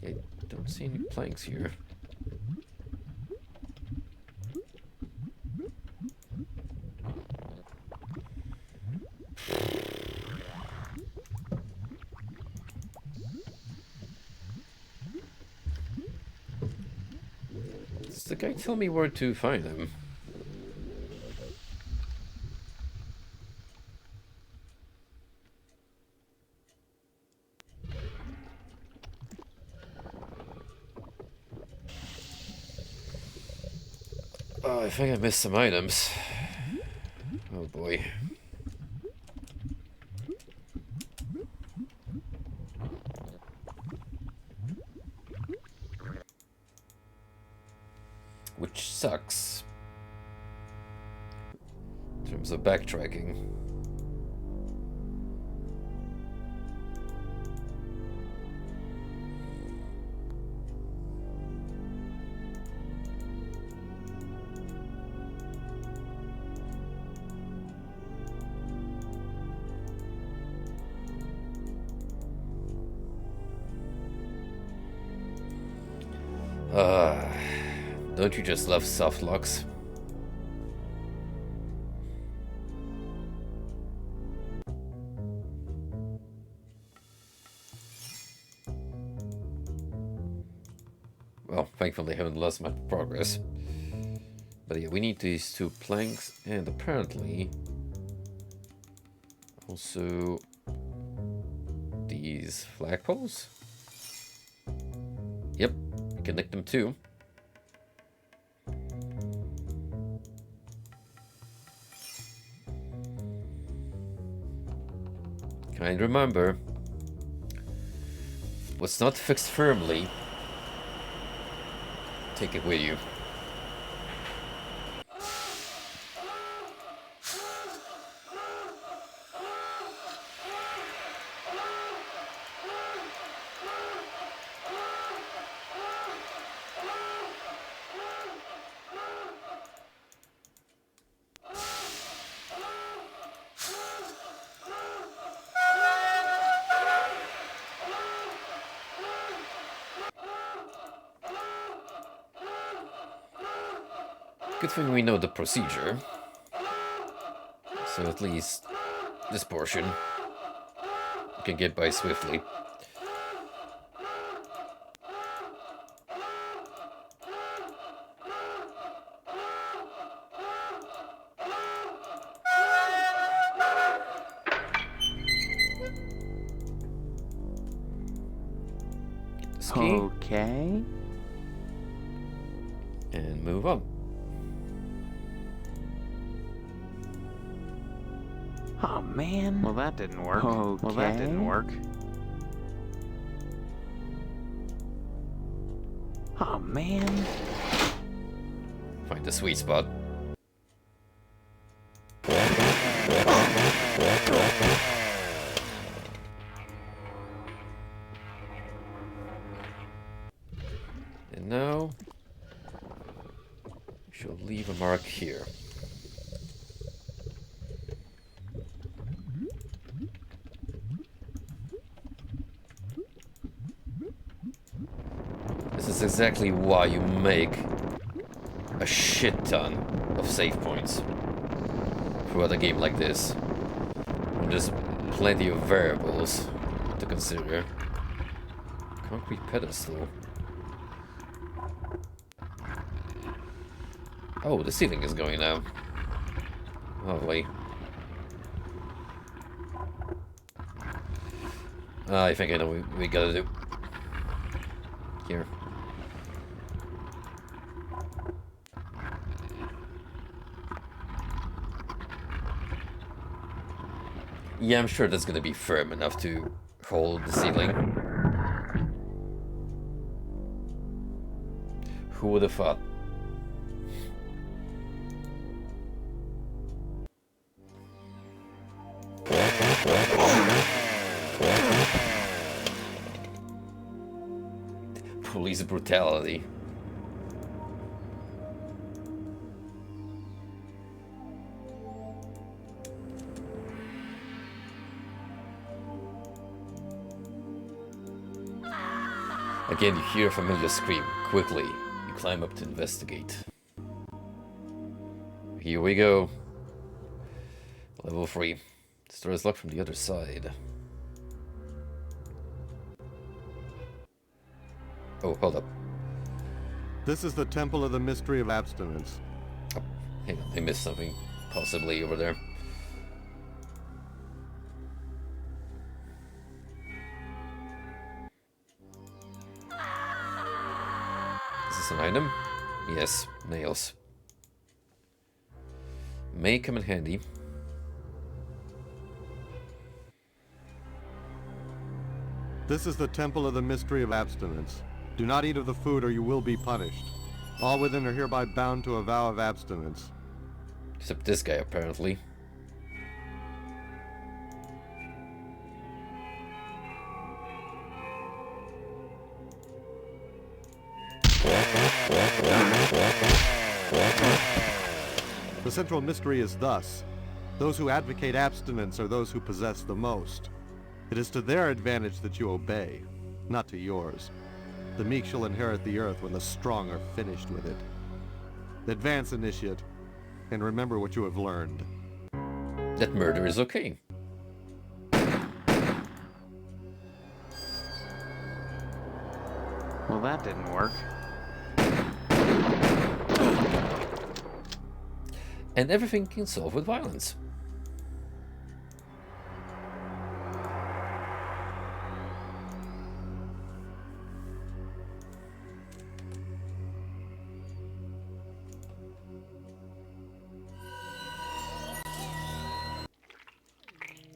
I don't see any planks here. Does the guy tell me where to find them? Oh, I think I missed some items. Oh boy. Which sucks. In terms of backtracking. Don't you just love soft locks? Well, thankfully I haven't lost much progress. But yeah, we need these 2 planks and apparently also these flagpoles. Yep, we can nick them too. And remember, what's not fixed firmly, take it with you. Good thing we know the procedure. So at least this portion we can get by swiftly. Okay. And move on. Oh man. Well, that didn't work. Okay. Well, that didn't work. Oh man. Find the sweet spot. And now we shall leave a mark here. This is exactly why you make a shit ton of save points throughout a game like this. When there's plenty of variables to consider. Concrete pedestal. Oh, the ceiling is going now. Lovely. I think I know what we gotta do. Here. Yeah, I'm sure that's gonna be firm enough to hold the ceiling. Who would have thought? Police brutality. Again, you hear a familiar scream. Quickly, you climb up to investigate. Here we go. Level 3. The door is locked from the other side. Oh, hold up. This is the Temple of the Mystery of Abstinence. Oh, hang on, I missed something. Possibly over there. Is this an item? Yes, nails. May come in handy. This is the Temple of the Mystery of Abstinence. Do not eat of the food or you will be punished. All within are hereby bound to a vow of abstinence. Except this guy, apparently. The central mystery is thus. Those who advocate abstinence are those who possess the most. It is to their advantage that you obey, not to yours. The meek shall inherit the earth when the strong are finished with it. Advance, initiate, and remember what you have learned. That murder is okay. Well, that didn't work. And everything can solve with violence.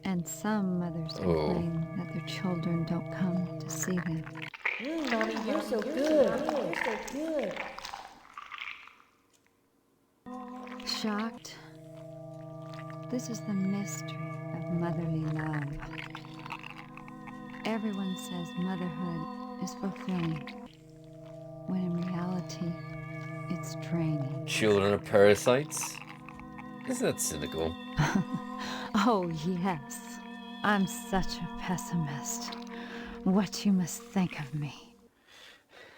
And some mothers complain that their children don't come to see them. Mommy, you're so good. You're so good. Shocked? This is the mystery of motherly love. Everyone says motherhood is fulfilling, when in reality, it's draining. Children are parasites? Isn't that cynical? Oh, yes. I'm such a pessimist. What you must think of me.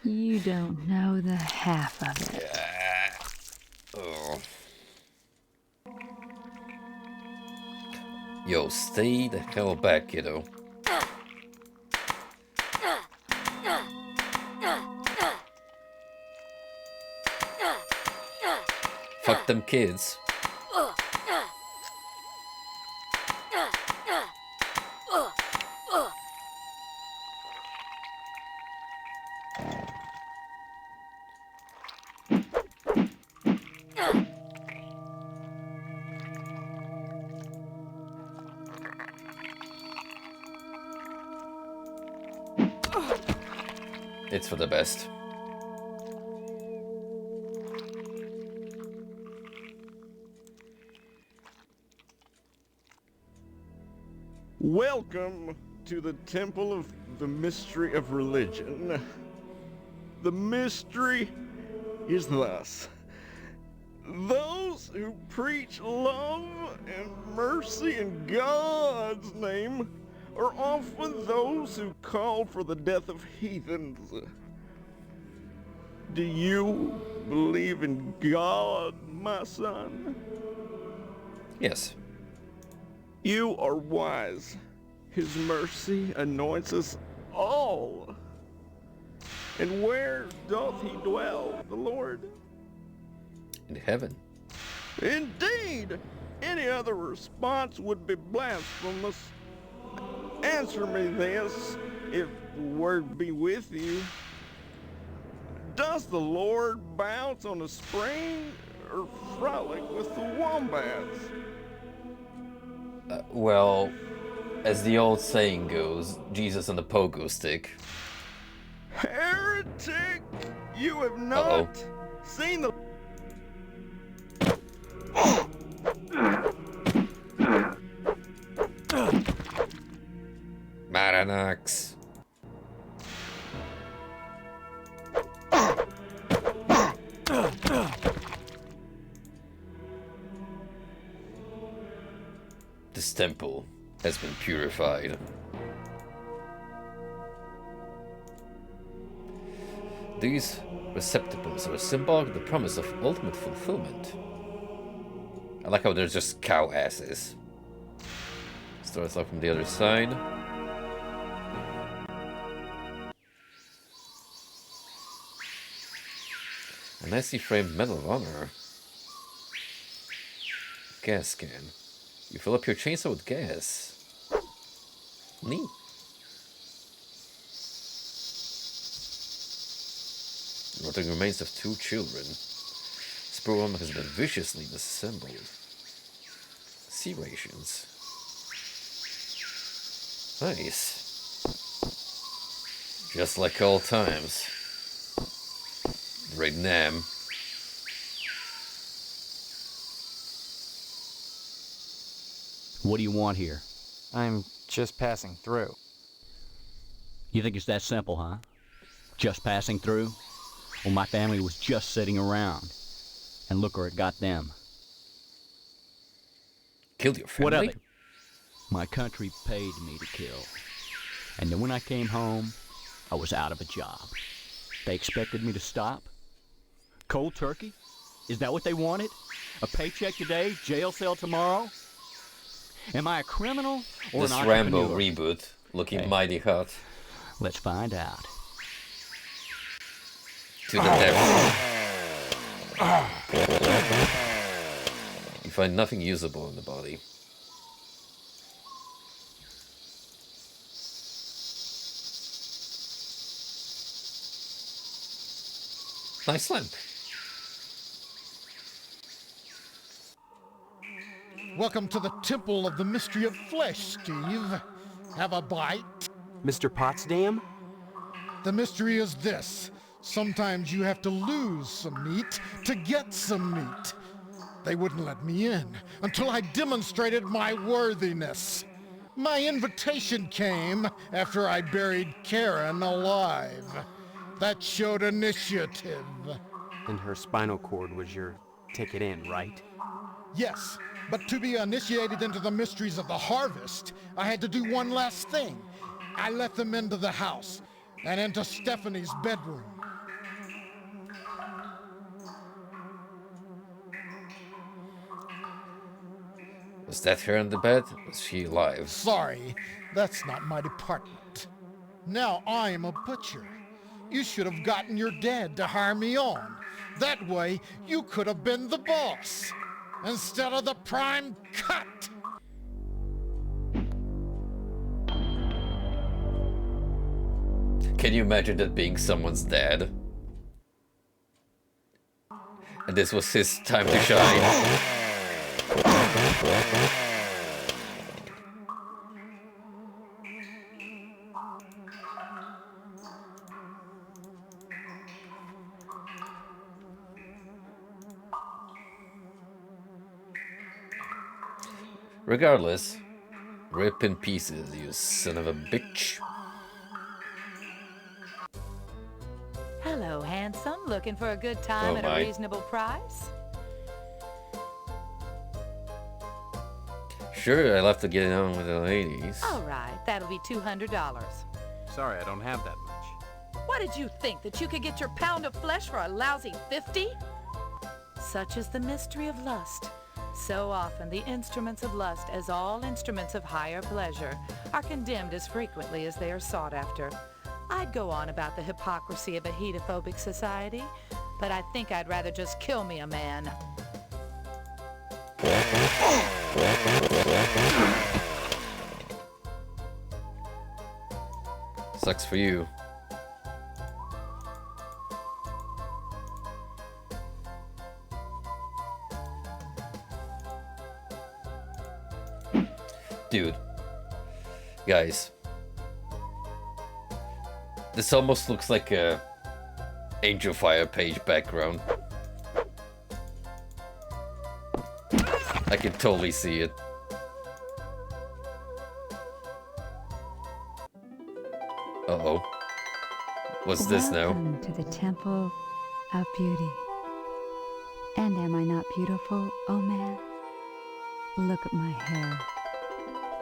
You don't know the half of it. Oh. Yo, stay the hell back, kiddo. Fuck them kids. It's for the best. Welcome to the Temple of the Mystery of Religion. The mystery is thus. Those who preach love and mercy in God's name are often those who call for the death of heathens. Do you believe in God, my son? Yes. You are wise. His mercy anoints us all. And where doth he dwell, the Lord? In heaven. Indeed! Any other response would be blasphemous. Answer me this, if the word be with you. Does the Lord bounce on a spring or frolic with the wombats? Well, as the old saying goes, Jesus on the pogo stick. Heretic! You have not seen the... Maranax. This temple has been purified. These receptacles are a symbol of the promise of ultimate fulfillment. I like how there's just cow asses. Starts off from the other side. A nicely framed Medal of Honor. Gas can. You fill up your chainsaw with gas. Neat. Rotting remains of 2 children. Sperm has been viciously disassembled. Sea rations. Nice. Just like old times. Right Nam. What do you want here? I'm just passing through. You think it's that simple, huh? Just passing through? Well, my family was just sitting around. And look where it got them. Killed your family? What of it? My country paid me to kill. And then when I came home, I was out of a job. They expected me to stop? Cold turkey? Is that what they wanted? A paycheck today, jail cell tomorrow? Am I a criminal or this an Rambo entrepreneur? reboot looking mighty hot. Let's find out. To the devil. You find nothing usable in the body. Nice lamp. Welcome to the Temple of the Mystery of Flesh, Steve. Have a bite? Mr. Potsdam? The mystery is this. Sometimes you have to lose some meat to get some meat. They wouldn't let me in until I demonstrated my worthiness. My invitation came after I buried Karen alive. That showed initiative. And her spinal cord was your ticket in, right? Yes, but to be initiated into the mysteries of the harvest, I had to do one last thing. I let them into the house and into Stephanie's bedroom. Is that her in the bed? Is she alive? Sorry, that's not my department. Now I am a butcher. You should have gotten your dad to hire me on. That way, you could have been the boss, instead of the prime cut. Can you imagine that being someone's dad? And this was his time to shine. Regardless, rip in pieces, you son of a bitch. Hello, handsome. Looking for a good time at a reasonable price? Sure, I'll have to get on with the ladies. All right, that'll be $200. Sorry, I don't have that much. What did you think, that you could get your pound of flesh for a lousy 50? Such is the mystery of lust. So often the instruments of lust, as all instruments of higher pleasure, are condemned as frequently as they are sought after. I'd go on about the hypocrisy of a hedophobic society, but I think I'd rather just kill me a man. Sucks for you. Dude. Guys. This almost looks like a Angel Fire page background. I can totally see it. Uh-oh. What's this now? Welcome to the Temple of Beauty. And am I not beautiful, oh man? Look at my hair,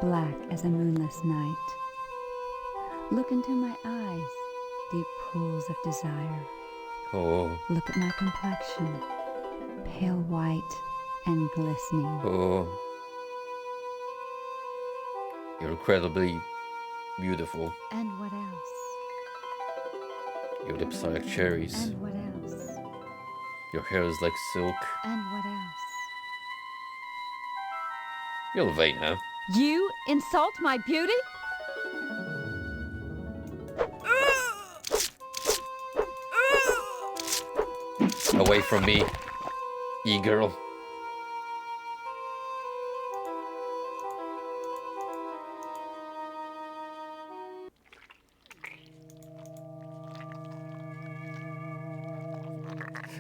black as a moonless night. Look into my eyes, deep pools of desire. Oh. Look at my complexion, pale white and glistening. Oh. You're incredibly beautiful. And what else? Your lips are like cherries. And what else? Your hair is like silk. And what else? You're vain, huh? You insult my beauty? Away from me, e-girl.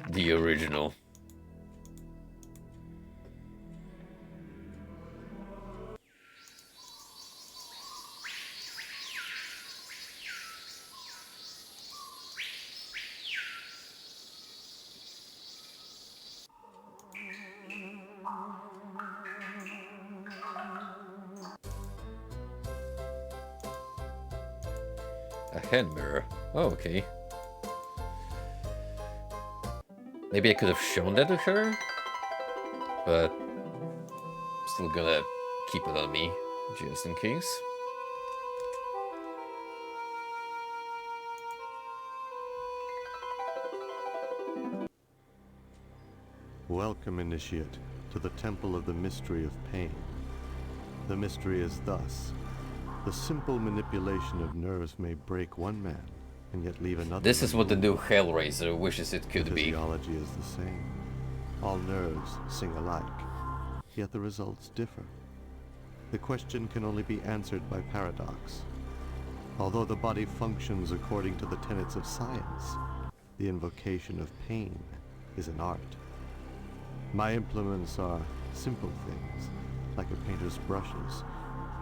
The original. A hand mirror. Oh, okay. Maybe I could have shown that to her, but I'm still gonna keep it on me, just in case. Welcome, Initiate, to the Temple of the Mystery of Pain. The mystery is thus. The simple manipulation of nerves may break one man, and yet leave another. This is what the new Hellraiser wishes it could be. Physiology is the same. All nerves sing alike, yet the results differ. The question can only be answered by paradox. Although the body functions according to the tenets of science, the invocation of pain is an art. My implements are simple things, like a painter's brushes,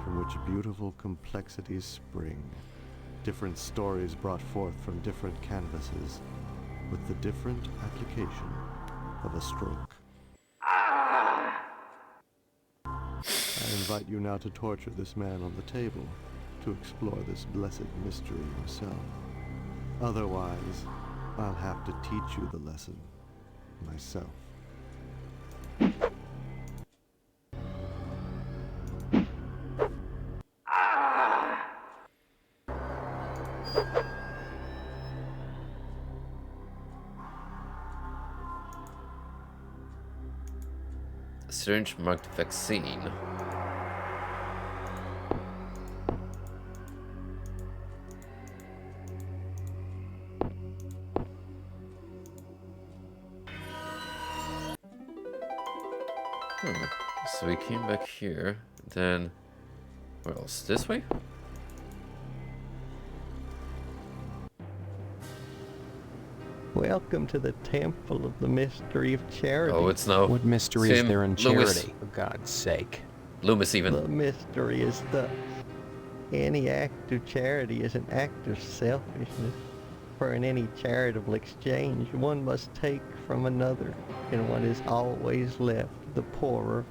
from which beautiful complexities spring. Different stories brought forth from different canvases, with the different application of a stroke. I invite you now to torture this man on the table, to explore this blessed mystery yourself. Otherwise, I'll have to teach you the lesson myself. Syringe marked vaccine. So we came back here, then where else? This way? Welcome to the Temple of the Mystery of Charity. Oh, it's now. What mystery is Tim, there in Loomis. charity, for God's sake? Loomis even. The mystery is thus. Any act of charity is an act of selfishness. For in any charitable exchange, one must take from another, and one is always left the poorer.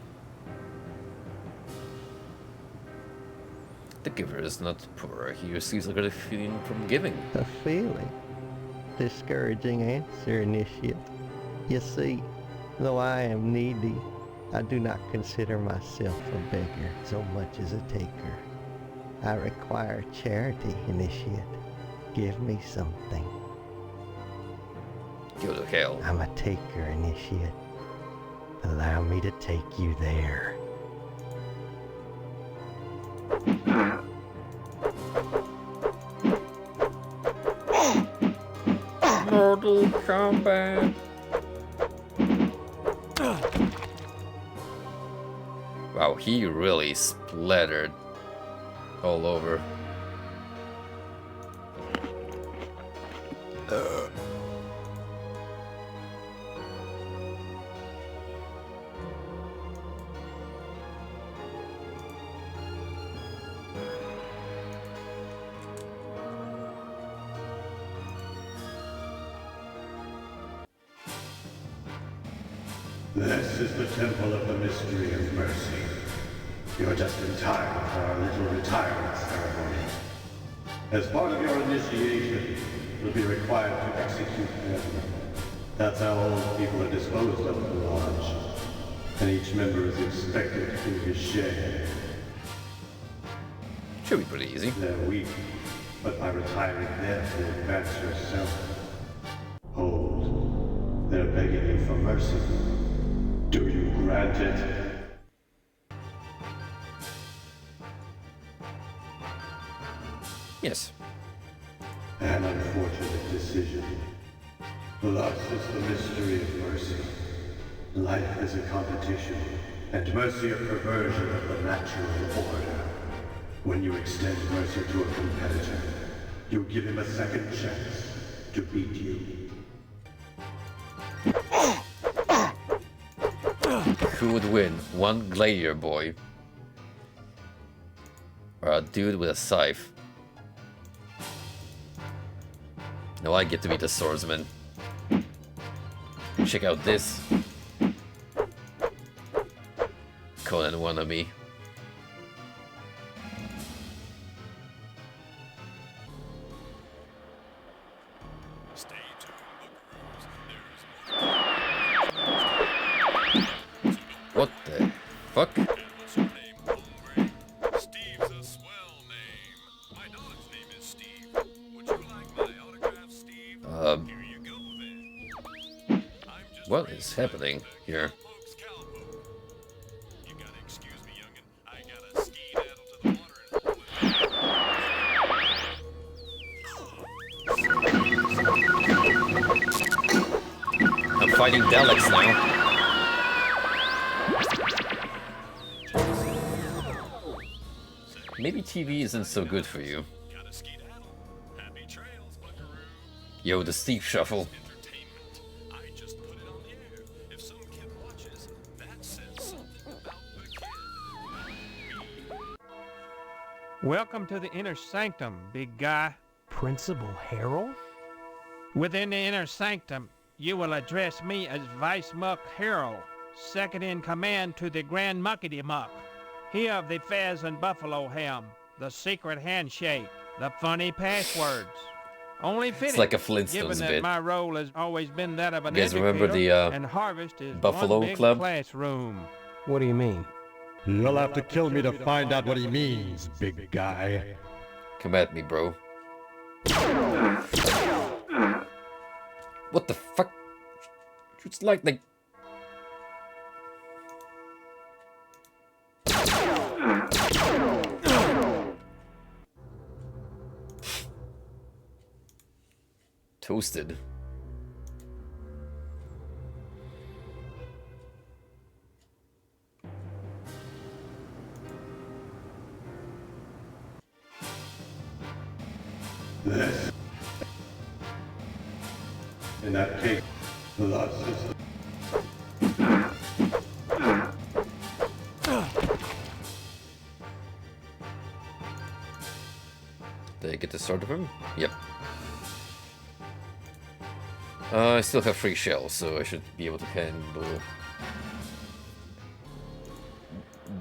The giver is not poorer. He receives a good feeling from giving. A feeling. Discouraging answer, Initiate. You see, though I am needy, I do not consider myself a beggar so much as a taker. I require charity, Initiate. Give me something. Go to hell. I'm a taker, Initiate. Allow me to take you there. Mortal Kombat. Wow, he really splattered all over. This is the Temple of the Mystery of Mercy. You're just in time for our little retirement ceremony. As part of your initiation, you'll be required to execute them. That's how old people are disposed of at the lodge. And each member is expected to do his share. Should be pretty easy. They're weak, but by retiring them, you advance yourself. Hold. They're begging you for mercy. Do you grant it? Yes. An unfortunate decision. Lust is the mystery of mercy. Life is a competition, and mercy a perversion of the natural order. When you extend mercy to a competitor, you give him a second chance to beat you. Who would win? One gladiator boy? Or a dude with a scythe? No, I get to be the swordsman. Check out this. Conan wannabe. What the fuck? Steve's a swell name. My dog's name is Steve. Would you like my autograph, Steve? Here you go, then. What is happening here? You gotta excuse me, youngin'. I gotta ski-daddle to the water. I'm fighting Daleks now. Maybe TV isn't so good for you. Yo, the Steve Shuffle. Welcome to the inner sanctum, big guy. Principal Harold? Within the inner sanctum, you will address me as Vice Muck Harold, second in command to the Grand Muckety Muck. He of the Fez and Buffalo Hem, the secret handshake, the funny passwords. Only fitting, It's like a Flintstones given that bit. my role has always been that of an You guys remember educator, the, and Harvest is Buffalo one big Club? classroom. What do you mean? You'll have to kill me to find out what he means, big guy. Come at me, bro. What the fuck? It's like toasted. This. In that case, the system. Did I get the start of him? Yep. I still have 3 shells, so I should be able to handle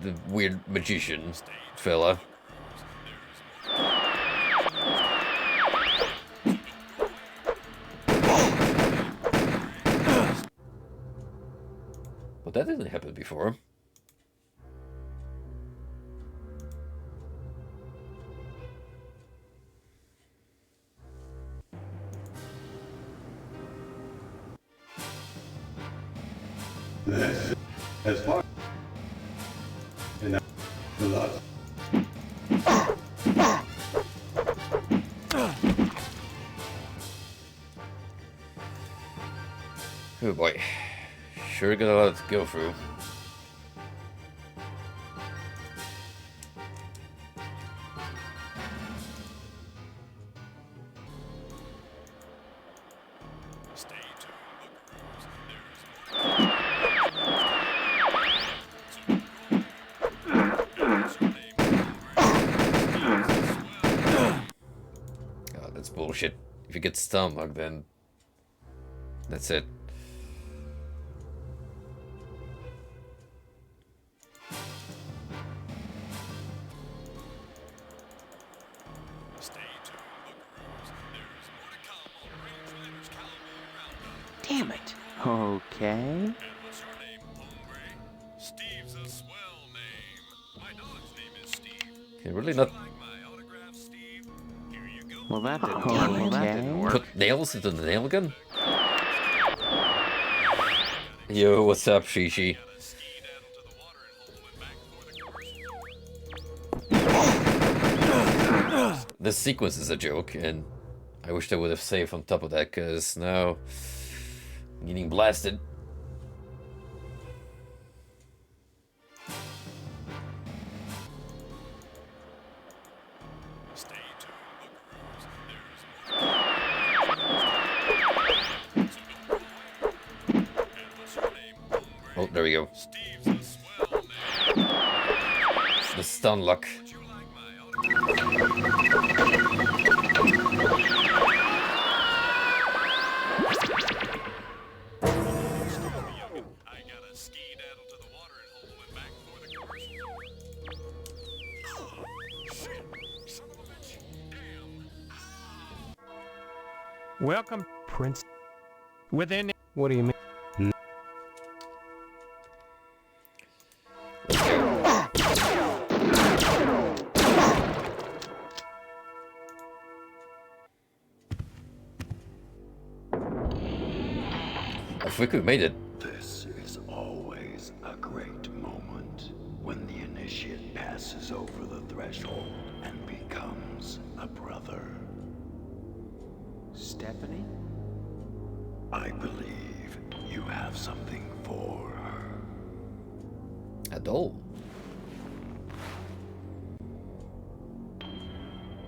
the weird magician fella. But that didn't happen before. This as far in that the last. Oh boy. Sure got a lot to go through. Oh, that's bullshit. If you get stomach, then that's it. Damn it. Okay. Can really not Well, that didn't work. put nails into the nail gun? Yo, what's up, Shishi? This sequence is a joke, and I wish I would have saved on top of that, because now I'm getting blasted. Oh, there we go. The stun luck. Welcome, Prince. within. What do you mean? If we could have made it. This is always a great moment when the initiate passes over the threshold and becomes a brother. Stephanie? I believe you have something for her. A doll.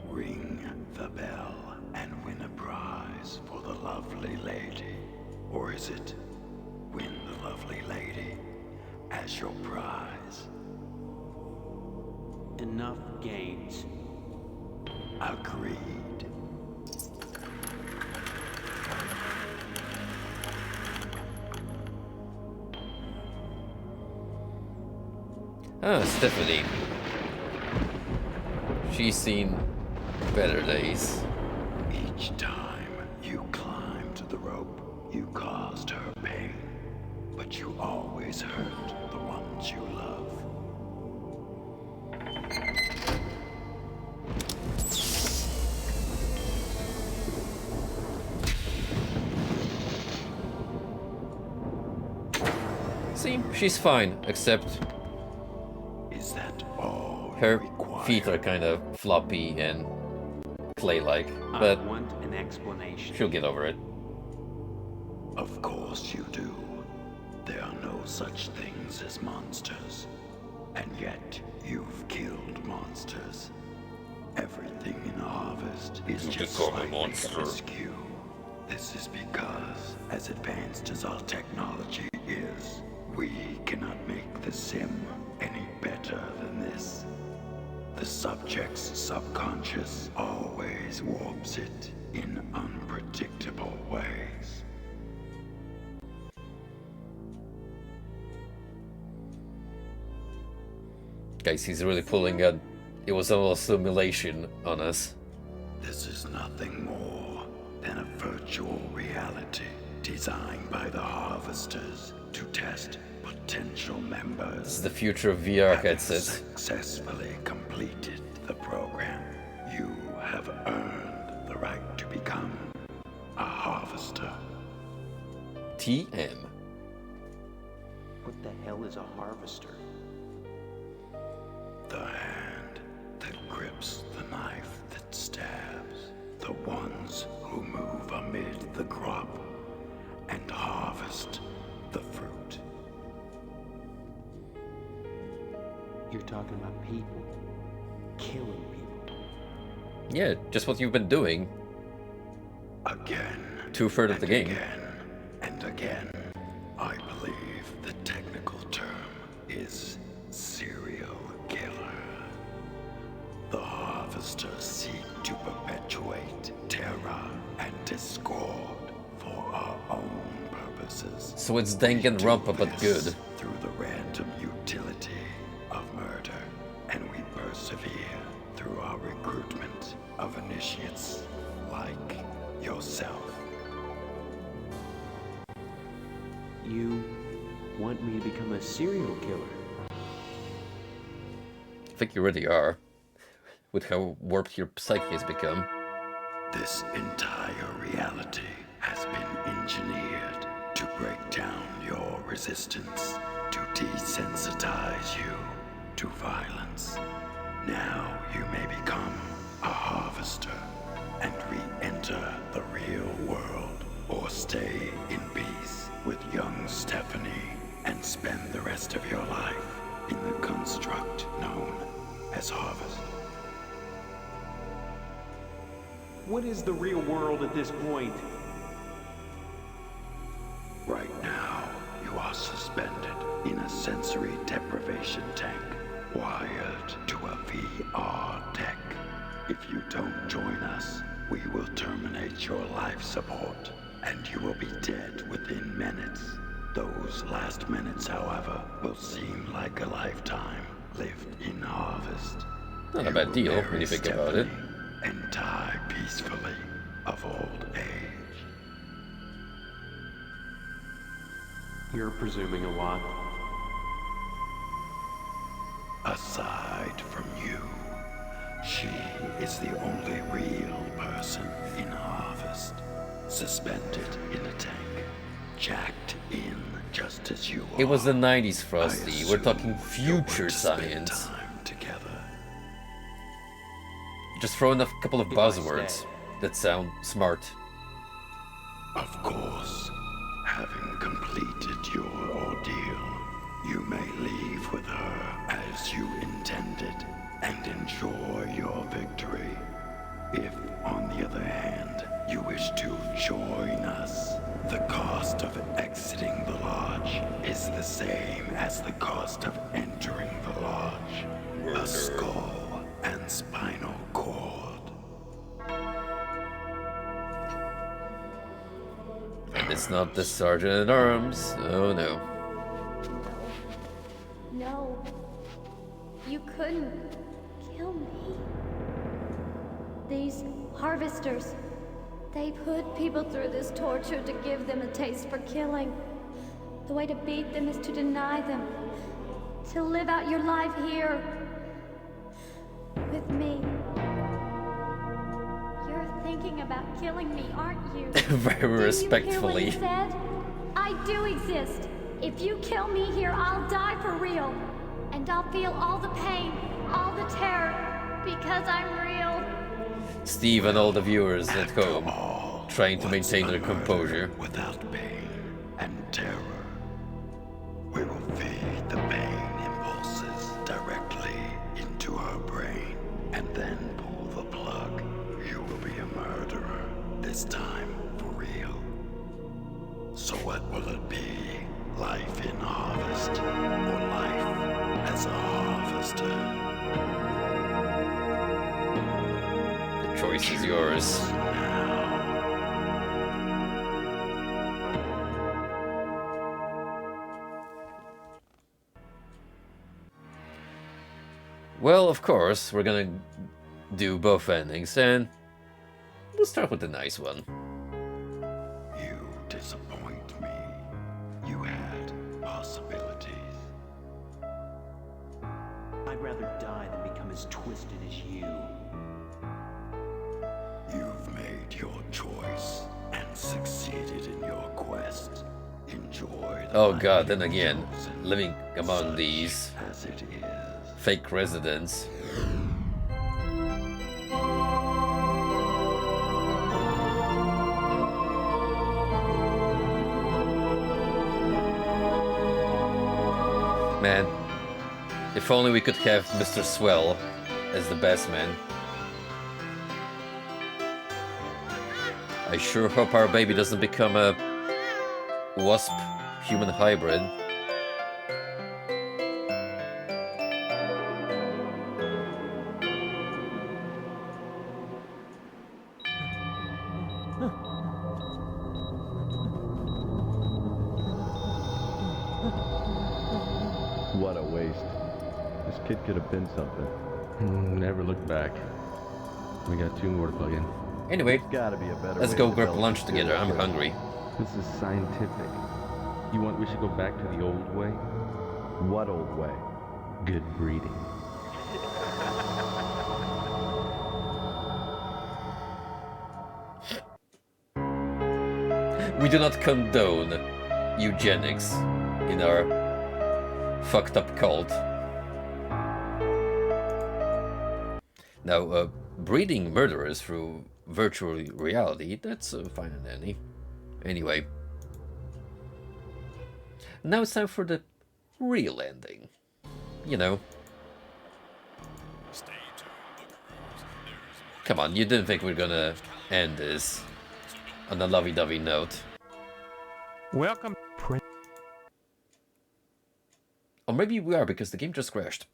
Ring the bell and win a prize for the lovely lady. Or is it win the lovely lady as your prize? Enough games. Agreed. Ah, Stephanie. She's seen better days. Each time you climbed the rope, you caused her pain, but you always hurt the ones you love. See, she's fine, except Is that all her feet are kind of floppy and clay-like, but I want an explanation. she'll get over it. Of course you do. There are no such things as monsters. And yet, you've killed monsters. Everything in Harvest is You just become a slightly monster. askew. This is because, as advanced as our technology is, we cannot make the sim any better than this. The subject's subconscious always warps it in unpredictable ways. Guys, he's really pulling a it was all a simulation on us. This is nothing more than a virtual reality designed by the Harvesters to test potential members. This is the future of VR Having headsets. successfully completed the program, you have earned the right to become a Harvester. TM. What the hell is a harvester? The hand that grips the knife that stabs. The ones who move amid the crop and harvest the fruit. You're talking about people. Killing people. Yeah, just what you've been doing. Again. 2/3 of the game. And again, I believe the technical term is serial killer. The Harvesters seek to perpetuate terror and discord for our own purposes. So it's Danganronpa, but good. Through the random utility of murder, and we persevere through our recruitment of initiates like yourself. You want me to become a serial killer? I think you already are. With how warped your psyche has become. This entire reality has been engineered to break down your resistance, to desensitize you to violence. Now you may become a harvester and re-enter the real world, or stay in peace with young Stephanie and spend the rest of your life in the construct known as Harvest. What is the real world at this point? Right now, you are suspended in a sensory deprivation tank, wired to a VR deck. If you don't join us, we will terminate your life support, and you will be dead within minutes. Those last minutes, however, will seem like a lifetime lived in Harvest. Not a bad deal when you think about it. And die peacefully of old age. You're presuming a lot. Aside from you, she is the only real person in Harvest. Suspended in a tank, jacked in just as you are. It was the 90s, Frosty. We're talking future science. Just throw in a couple of buzzwords that sound smart. Of course, having completed your ordeal, you may leave with her as you intended and enjoy your victory. If, on the other hand, you wish to join us, the cost of exiting the lodge is the same as the cost of entering the lodge. A skull and spinal cord. And it's not the Sergeant at Arms. Oh no. No. You couldn't kill me. These harvesters, they put people through this torture to give them a taste for killing. The way to beat them is to deny them. To live out your life here. With me. You're thinking about killing me, aren't you? Very respectfully. You hear what he said? I do exist. If you kill me here, I'll die for real. And I'll feel all the pain, all the terror, because I'm real. Steve and all the viewers at home trying to maintain their composure. Without pain and terror, we will feed the pain impulses directly into her brain and then pull the plug. You will be a murderer, this time for real. So what will it be? Life in Harvest or life as a harvester? The choice is yours. Well, of course, we're gonna do both endings, and we'll start with the nice one. You disappoint me. You had possibilities. I'd rather die than become as twisted as you. You've made your choice and succeeded in your quest. Enjoy the Oh life god, then you've again, chosen, living among such these as it is. fake residents. Man, if only we could have Mr. Swell as the best man. I sure hope our baby doesn't become a wasp human hybrid. What a waste. This kid could have been something. Never looked back. We got 2 more to plug in. Anyway, There's gotta be a better let's way go to grab develop lunch a together. I'm skill. hungry. This is scientific. You want we should go back to the old way? What old way? Good breeding. We do not condone eugenics in our fucked up cult. Now, breeding murderers through virtual reality, that's fine and dandy. Anyway. Now it's time for the real ending. You know. Come on, you didn't think we're gonna end this on a lovey-dovey note. Welcome. Or maybe we are, because the game just crashed.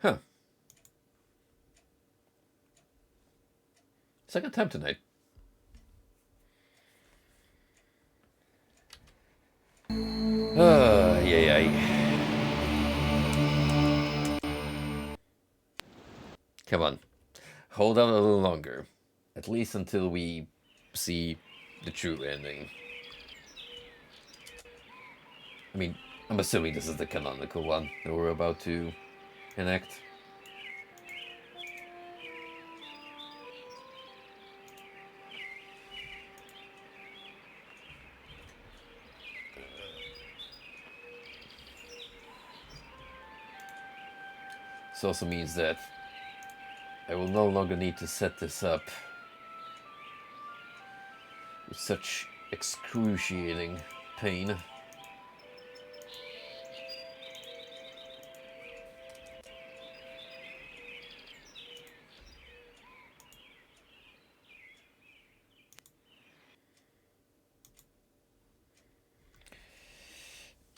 Huh. Second time tonight. Yay. Come on. Hold out a little longer. At least until we see the true ending. I mean, I'm assuming this is the canonical one that we're about to enact. This also means that I will no longer need to set this up with such excruciating pain.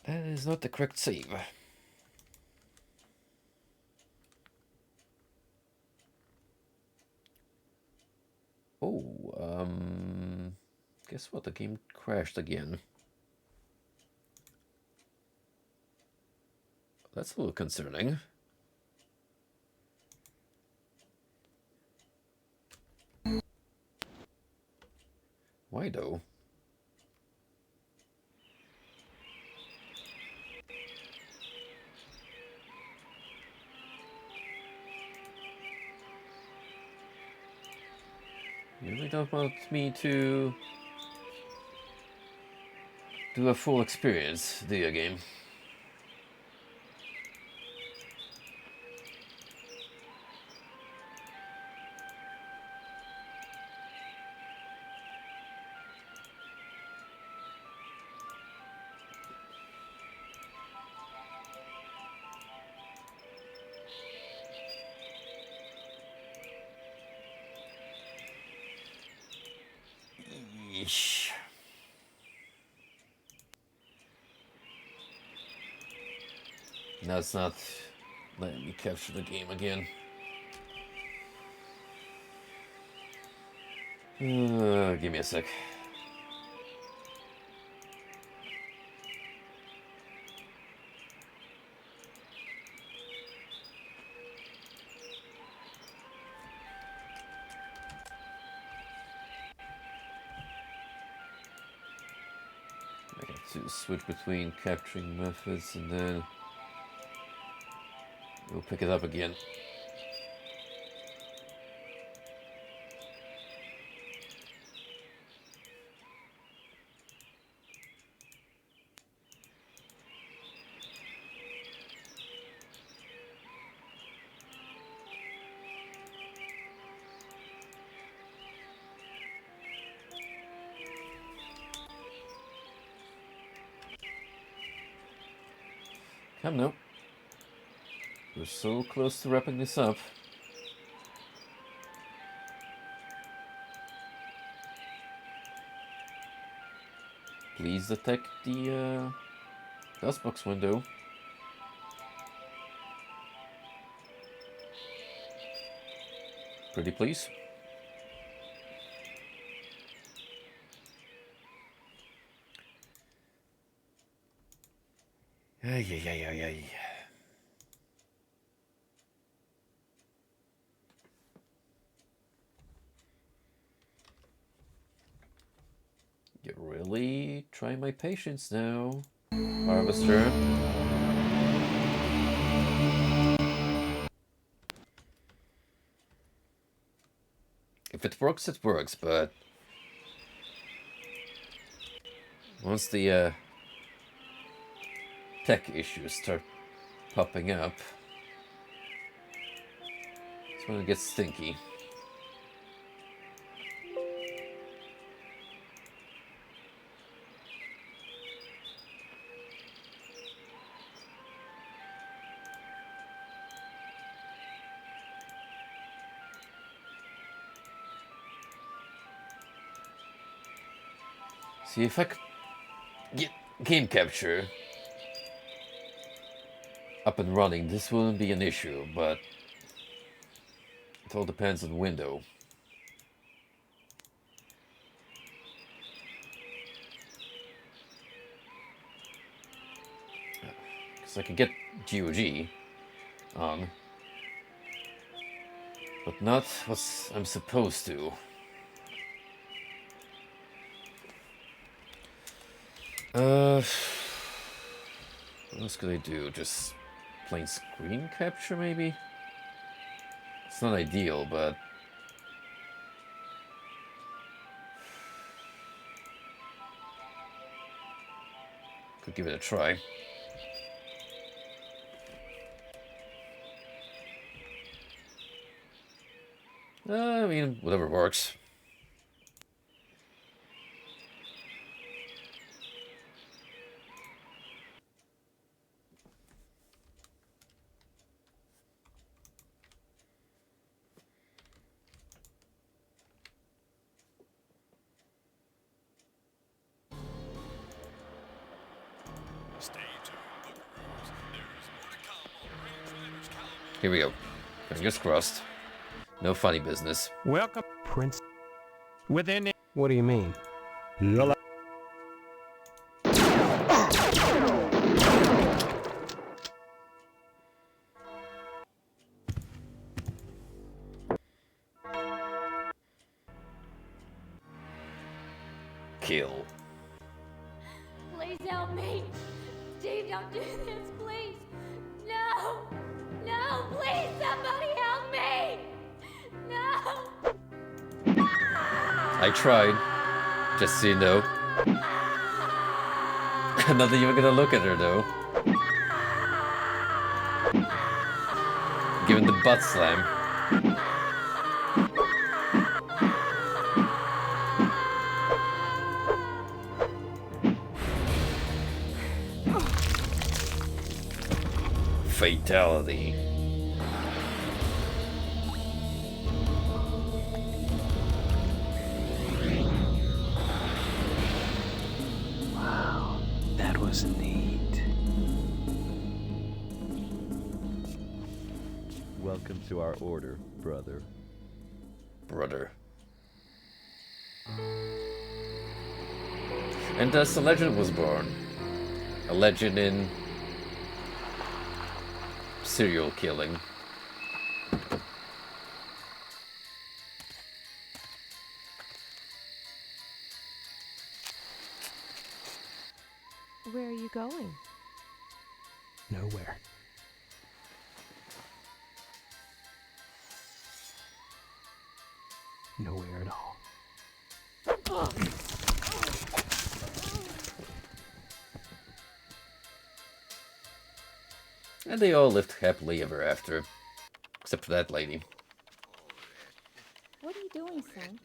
That is not the correct save. Oh, guess what? The game crashed again. That's a little concerning. Why though? You really don't want me to do a full experience, do you, game? Yeesh. Now it's not letting me capture the game again. Give me a sec. I have to switch between capturing methods and then we'll pick it up again. Come now. We're so close to wrapping this up. Please detect the dustbox window. Pretty please. Ay. You're really trying my patience now, Harvester. If it works, it works, but once the tech issues start popping up, it's when it gets stinky. See, if I could get game capture up and running, this wouldn't be an issue, but it all depends on the window. Because I can get GOG on, but not what I'm supposed to. What else could I do? Just plain screen capture, maybe? It's not ideal, but could give it a try. I mean, whatever works. Here we go. Fingers crossed. No funny business. Welcome, Prince. Within it. What do you mean? Kill. Please help me. Steve, don't do this, please. No. No, please, somebody help me. No. I tried. Just so you know. I'm not even gonna look at her though. Given the butt slam. Fatality. Welcome to our order, brother. Brother. And thus a legend was born. A legend in serial killing. Where are you going? Nowhere. Nowhere at all. And they all lived happily ever after. Except for that lady. What are you doing, son?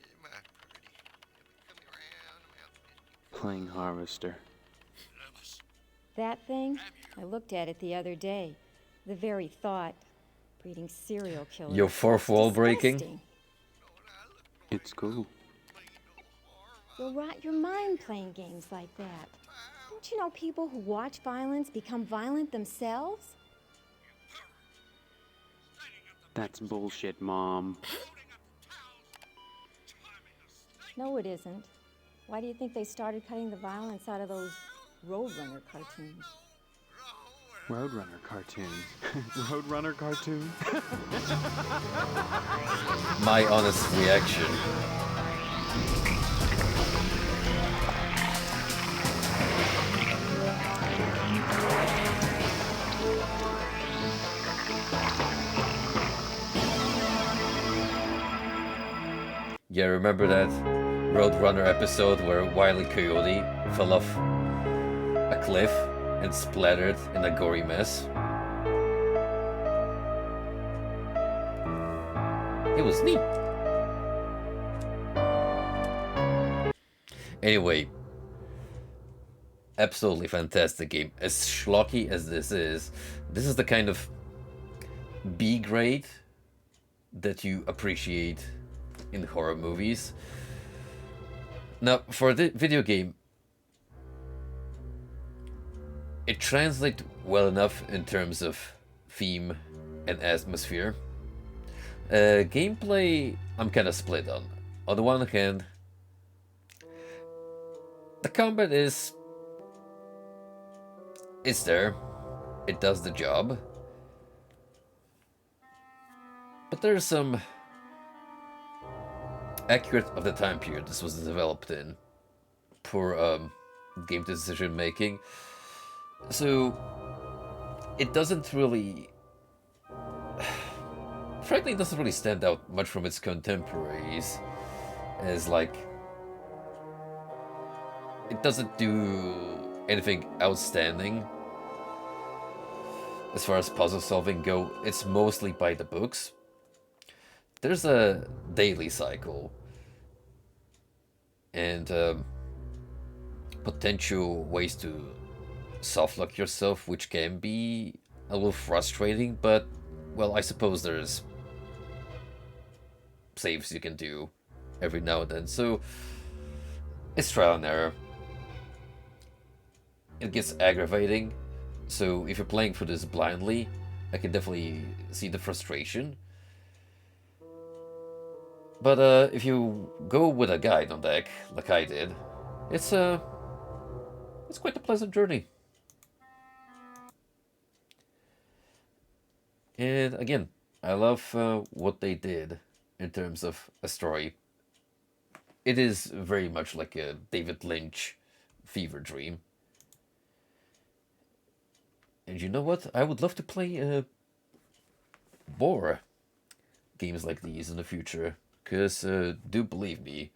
Playing Harvester. That thing? I looked at it the other day. The very thought. Breeding serial killers. Your fourth wall breaking? Disgusting. It's cool. You'll rot your mind playing games like that. Don't you know people who watch violence become violent themselves? That's bullshit, Mom. No, it isn't. Why do you think they started cutting the violence out of those Roadrunner cartoons? Roadrunner cartoons. Roadrunner cartoons? My honest reaction. Yeah, remember that Roadrunner episode where Wile E. Coyote fell off a cliff and splattered in a gory mess? It was neat. Anyway, absolutely fantastic game. As schlocky as this is the kind of B grade that you appreciate in horror movies. Now, for the video game, it translates well enough in terms of theme and atmosphere. Gameplay, I'm kind of split on. On the one hand, the combat is there. It does the job. But there's some accurate of the time period this was developed in. Poor game decision making. So it doesn't really, frankly, it doesn't really stand out much from its contemporaries. As like, it doesn't do anything outstanding as far as puzzle solving go. It's mostly by the books. There's a daily cycle and potential ways to softlock yourself, which can be a little frustrating, but, well, I suppose there's saves you can do every now and then, so it's trial and error. It gets aggravating, so if you're playing for this blindly, I can definitely see the frustration. But if you go with a guide on deck, like I did, it's quite a pleasant journey. And again, I love what they did in terms of a story. It is very much like a David Lynch fever dream. And you know what? I would love to play more games like these in the future. Because, do believe me,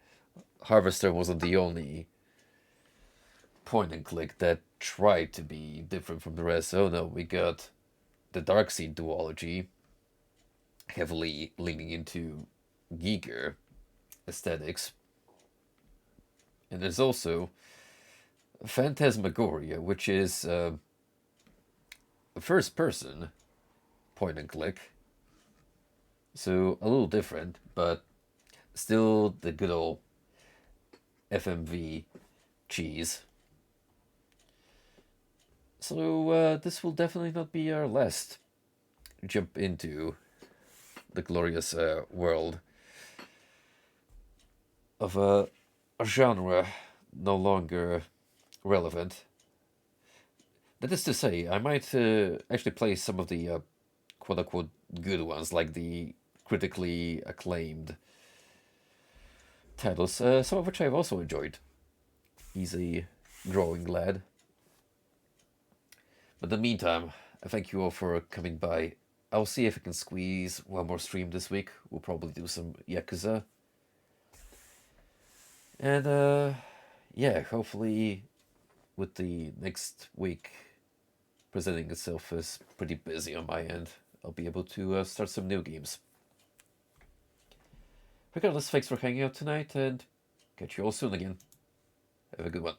Harvester wasn't the only point and click that tried to be different from the rest. Oh no, we got the Darkseid duology, heavily leaning into Giger aesthetics. And there's also Phantasmagoria, which is a first person point and click. So a little different, but still the good old FMV cheese. So this will definitely not be our last jump into the glorious world of a genre no longer relevant. That is to say, I might actually play some of the quote-unquote good ones, like the critically acclaimed titles, some of which I've also enjoyed. He's a growing lad. But in the meantime, I thank you all for coming by. I'll see if I can squeeze one more stream this week. We'll probably do some Yakuza. And yeah, hopefully with the next week presenting itself as pretty busy on my end, I'll be able to start some new games. Regardless, thanks for hanging out tonight, and catch you all soon again. Have a good one.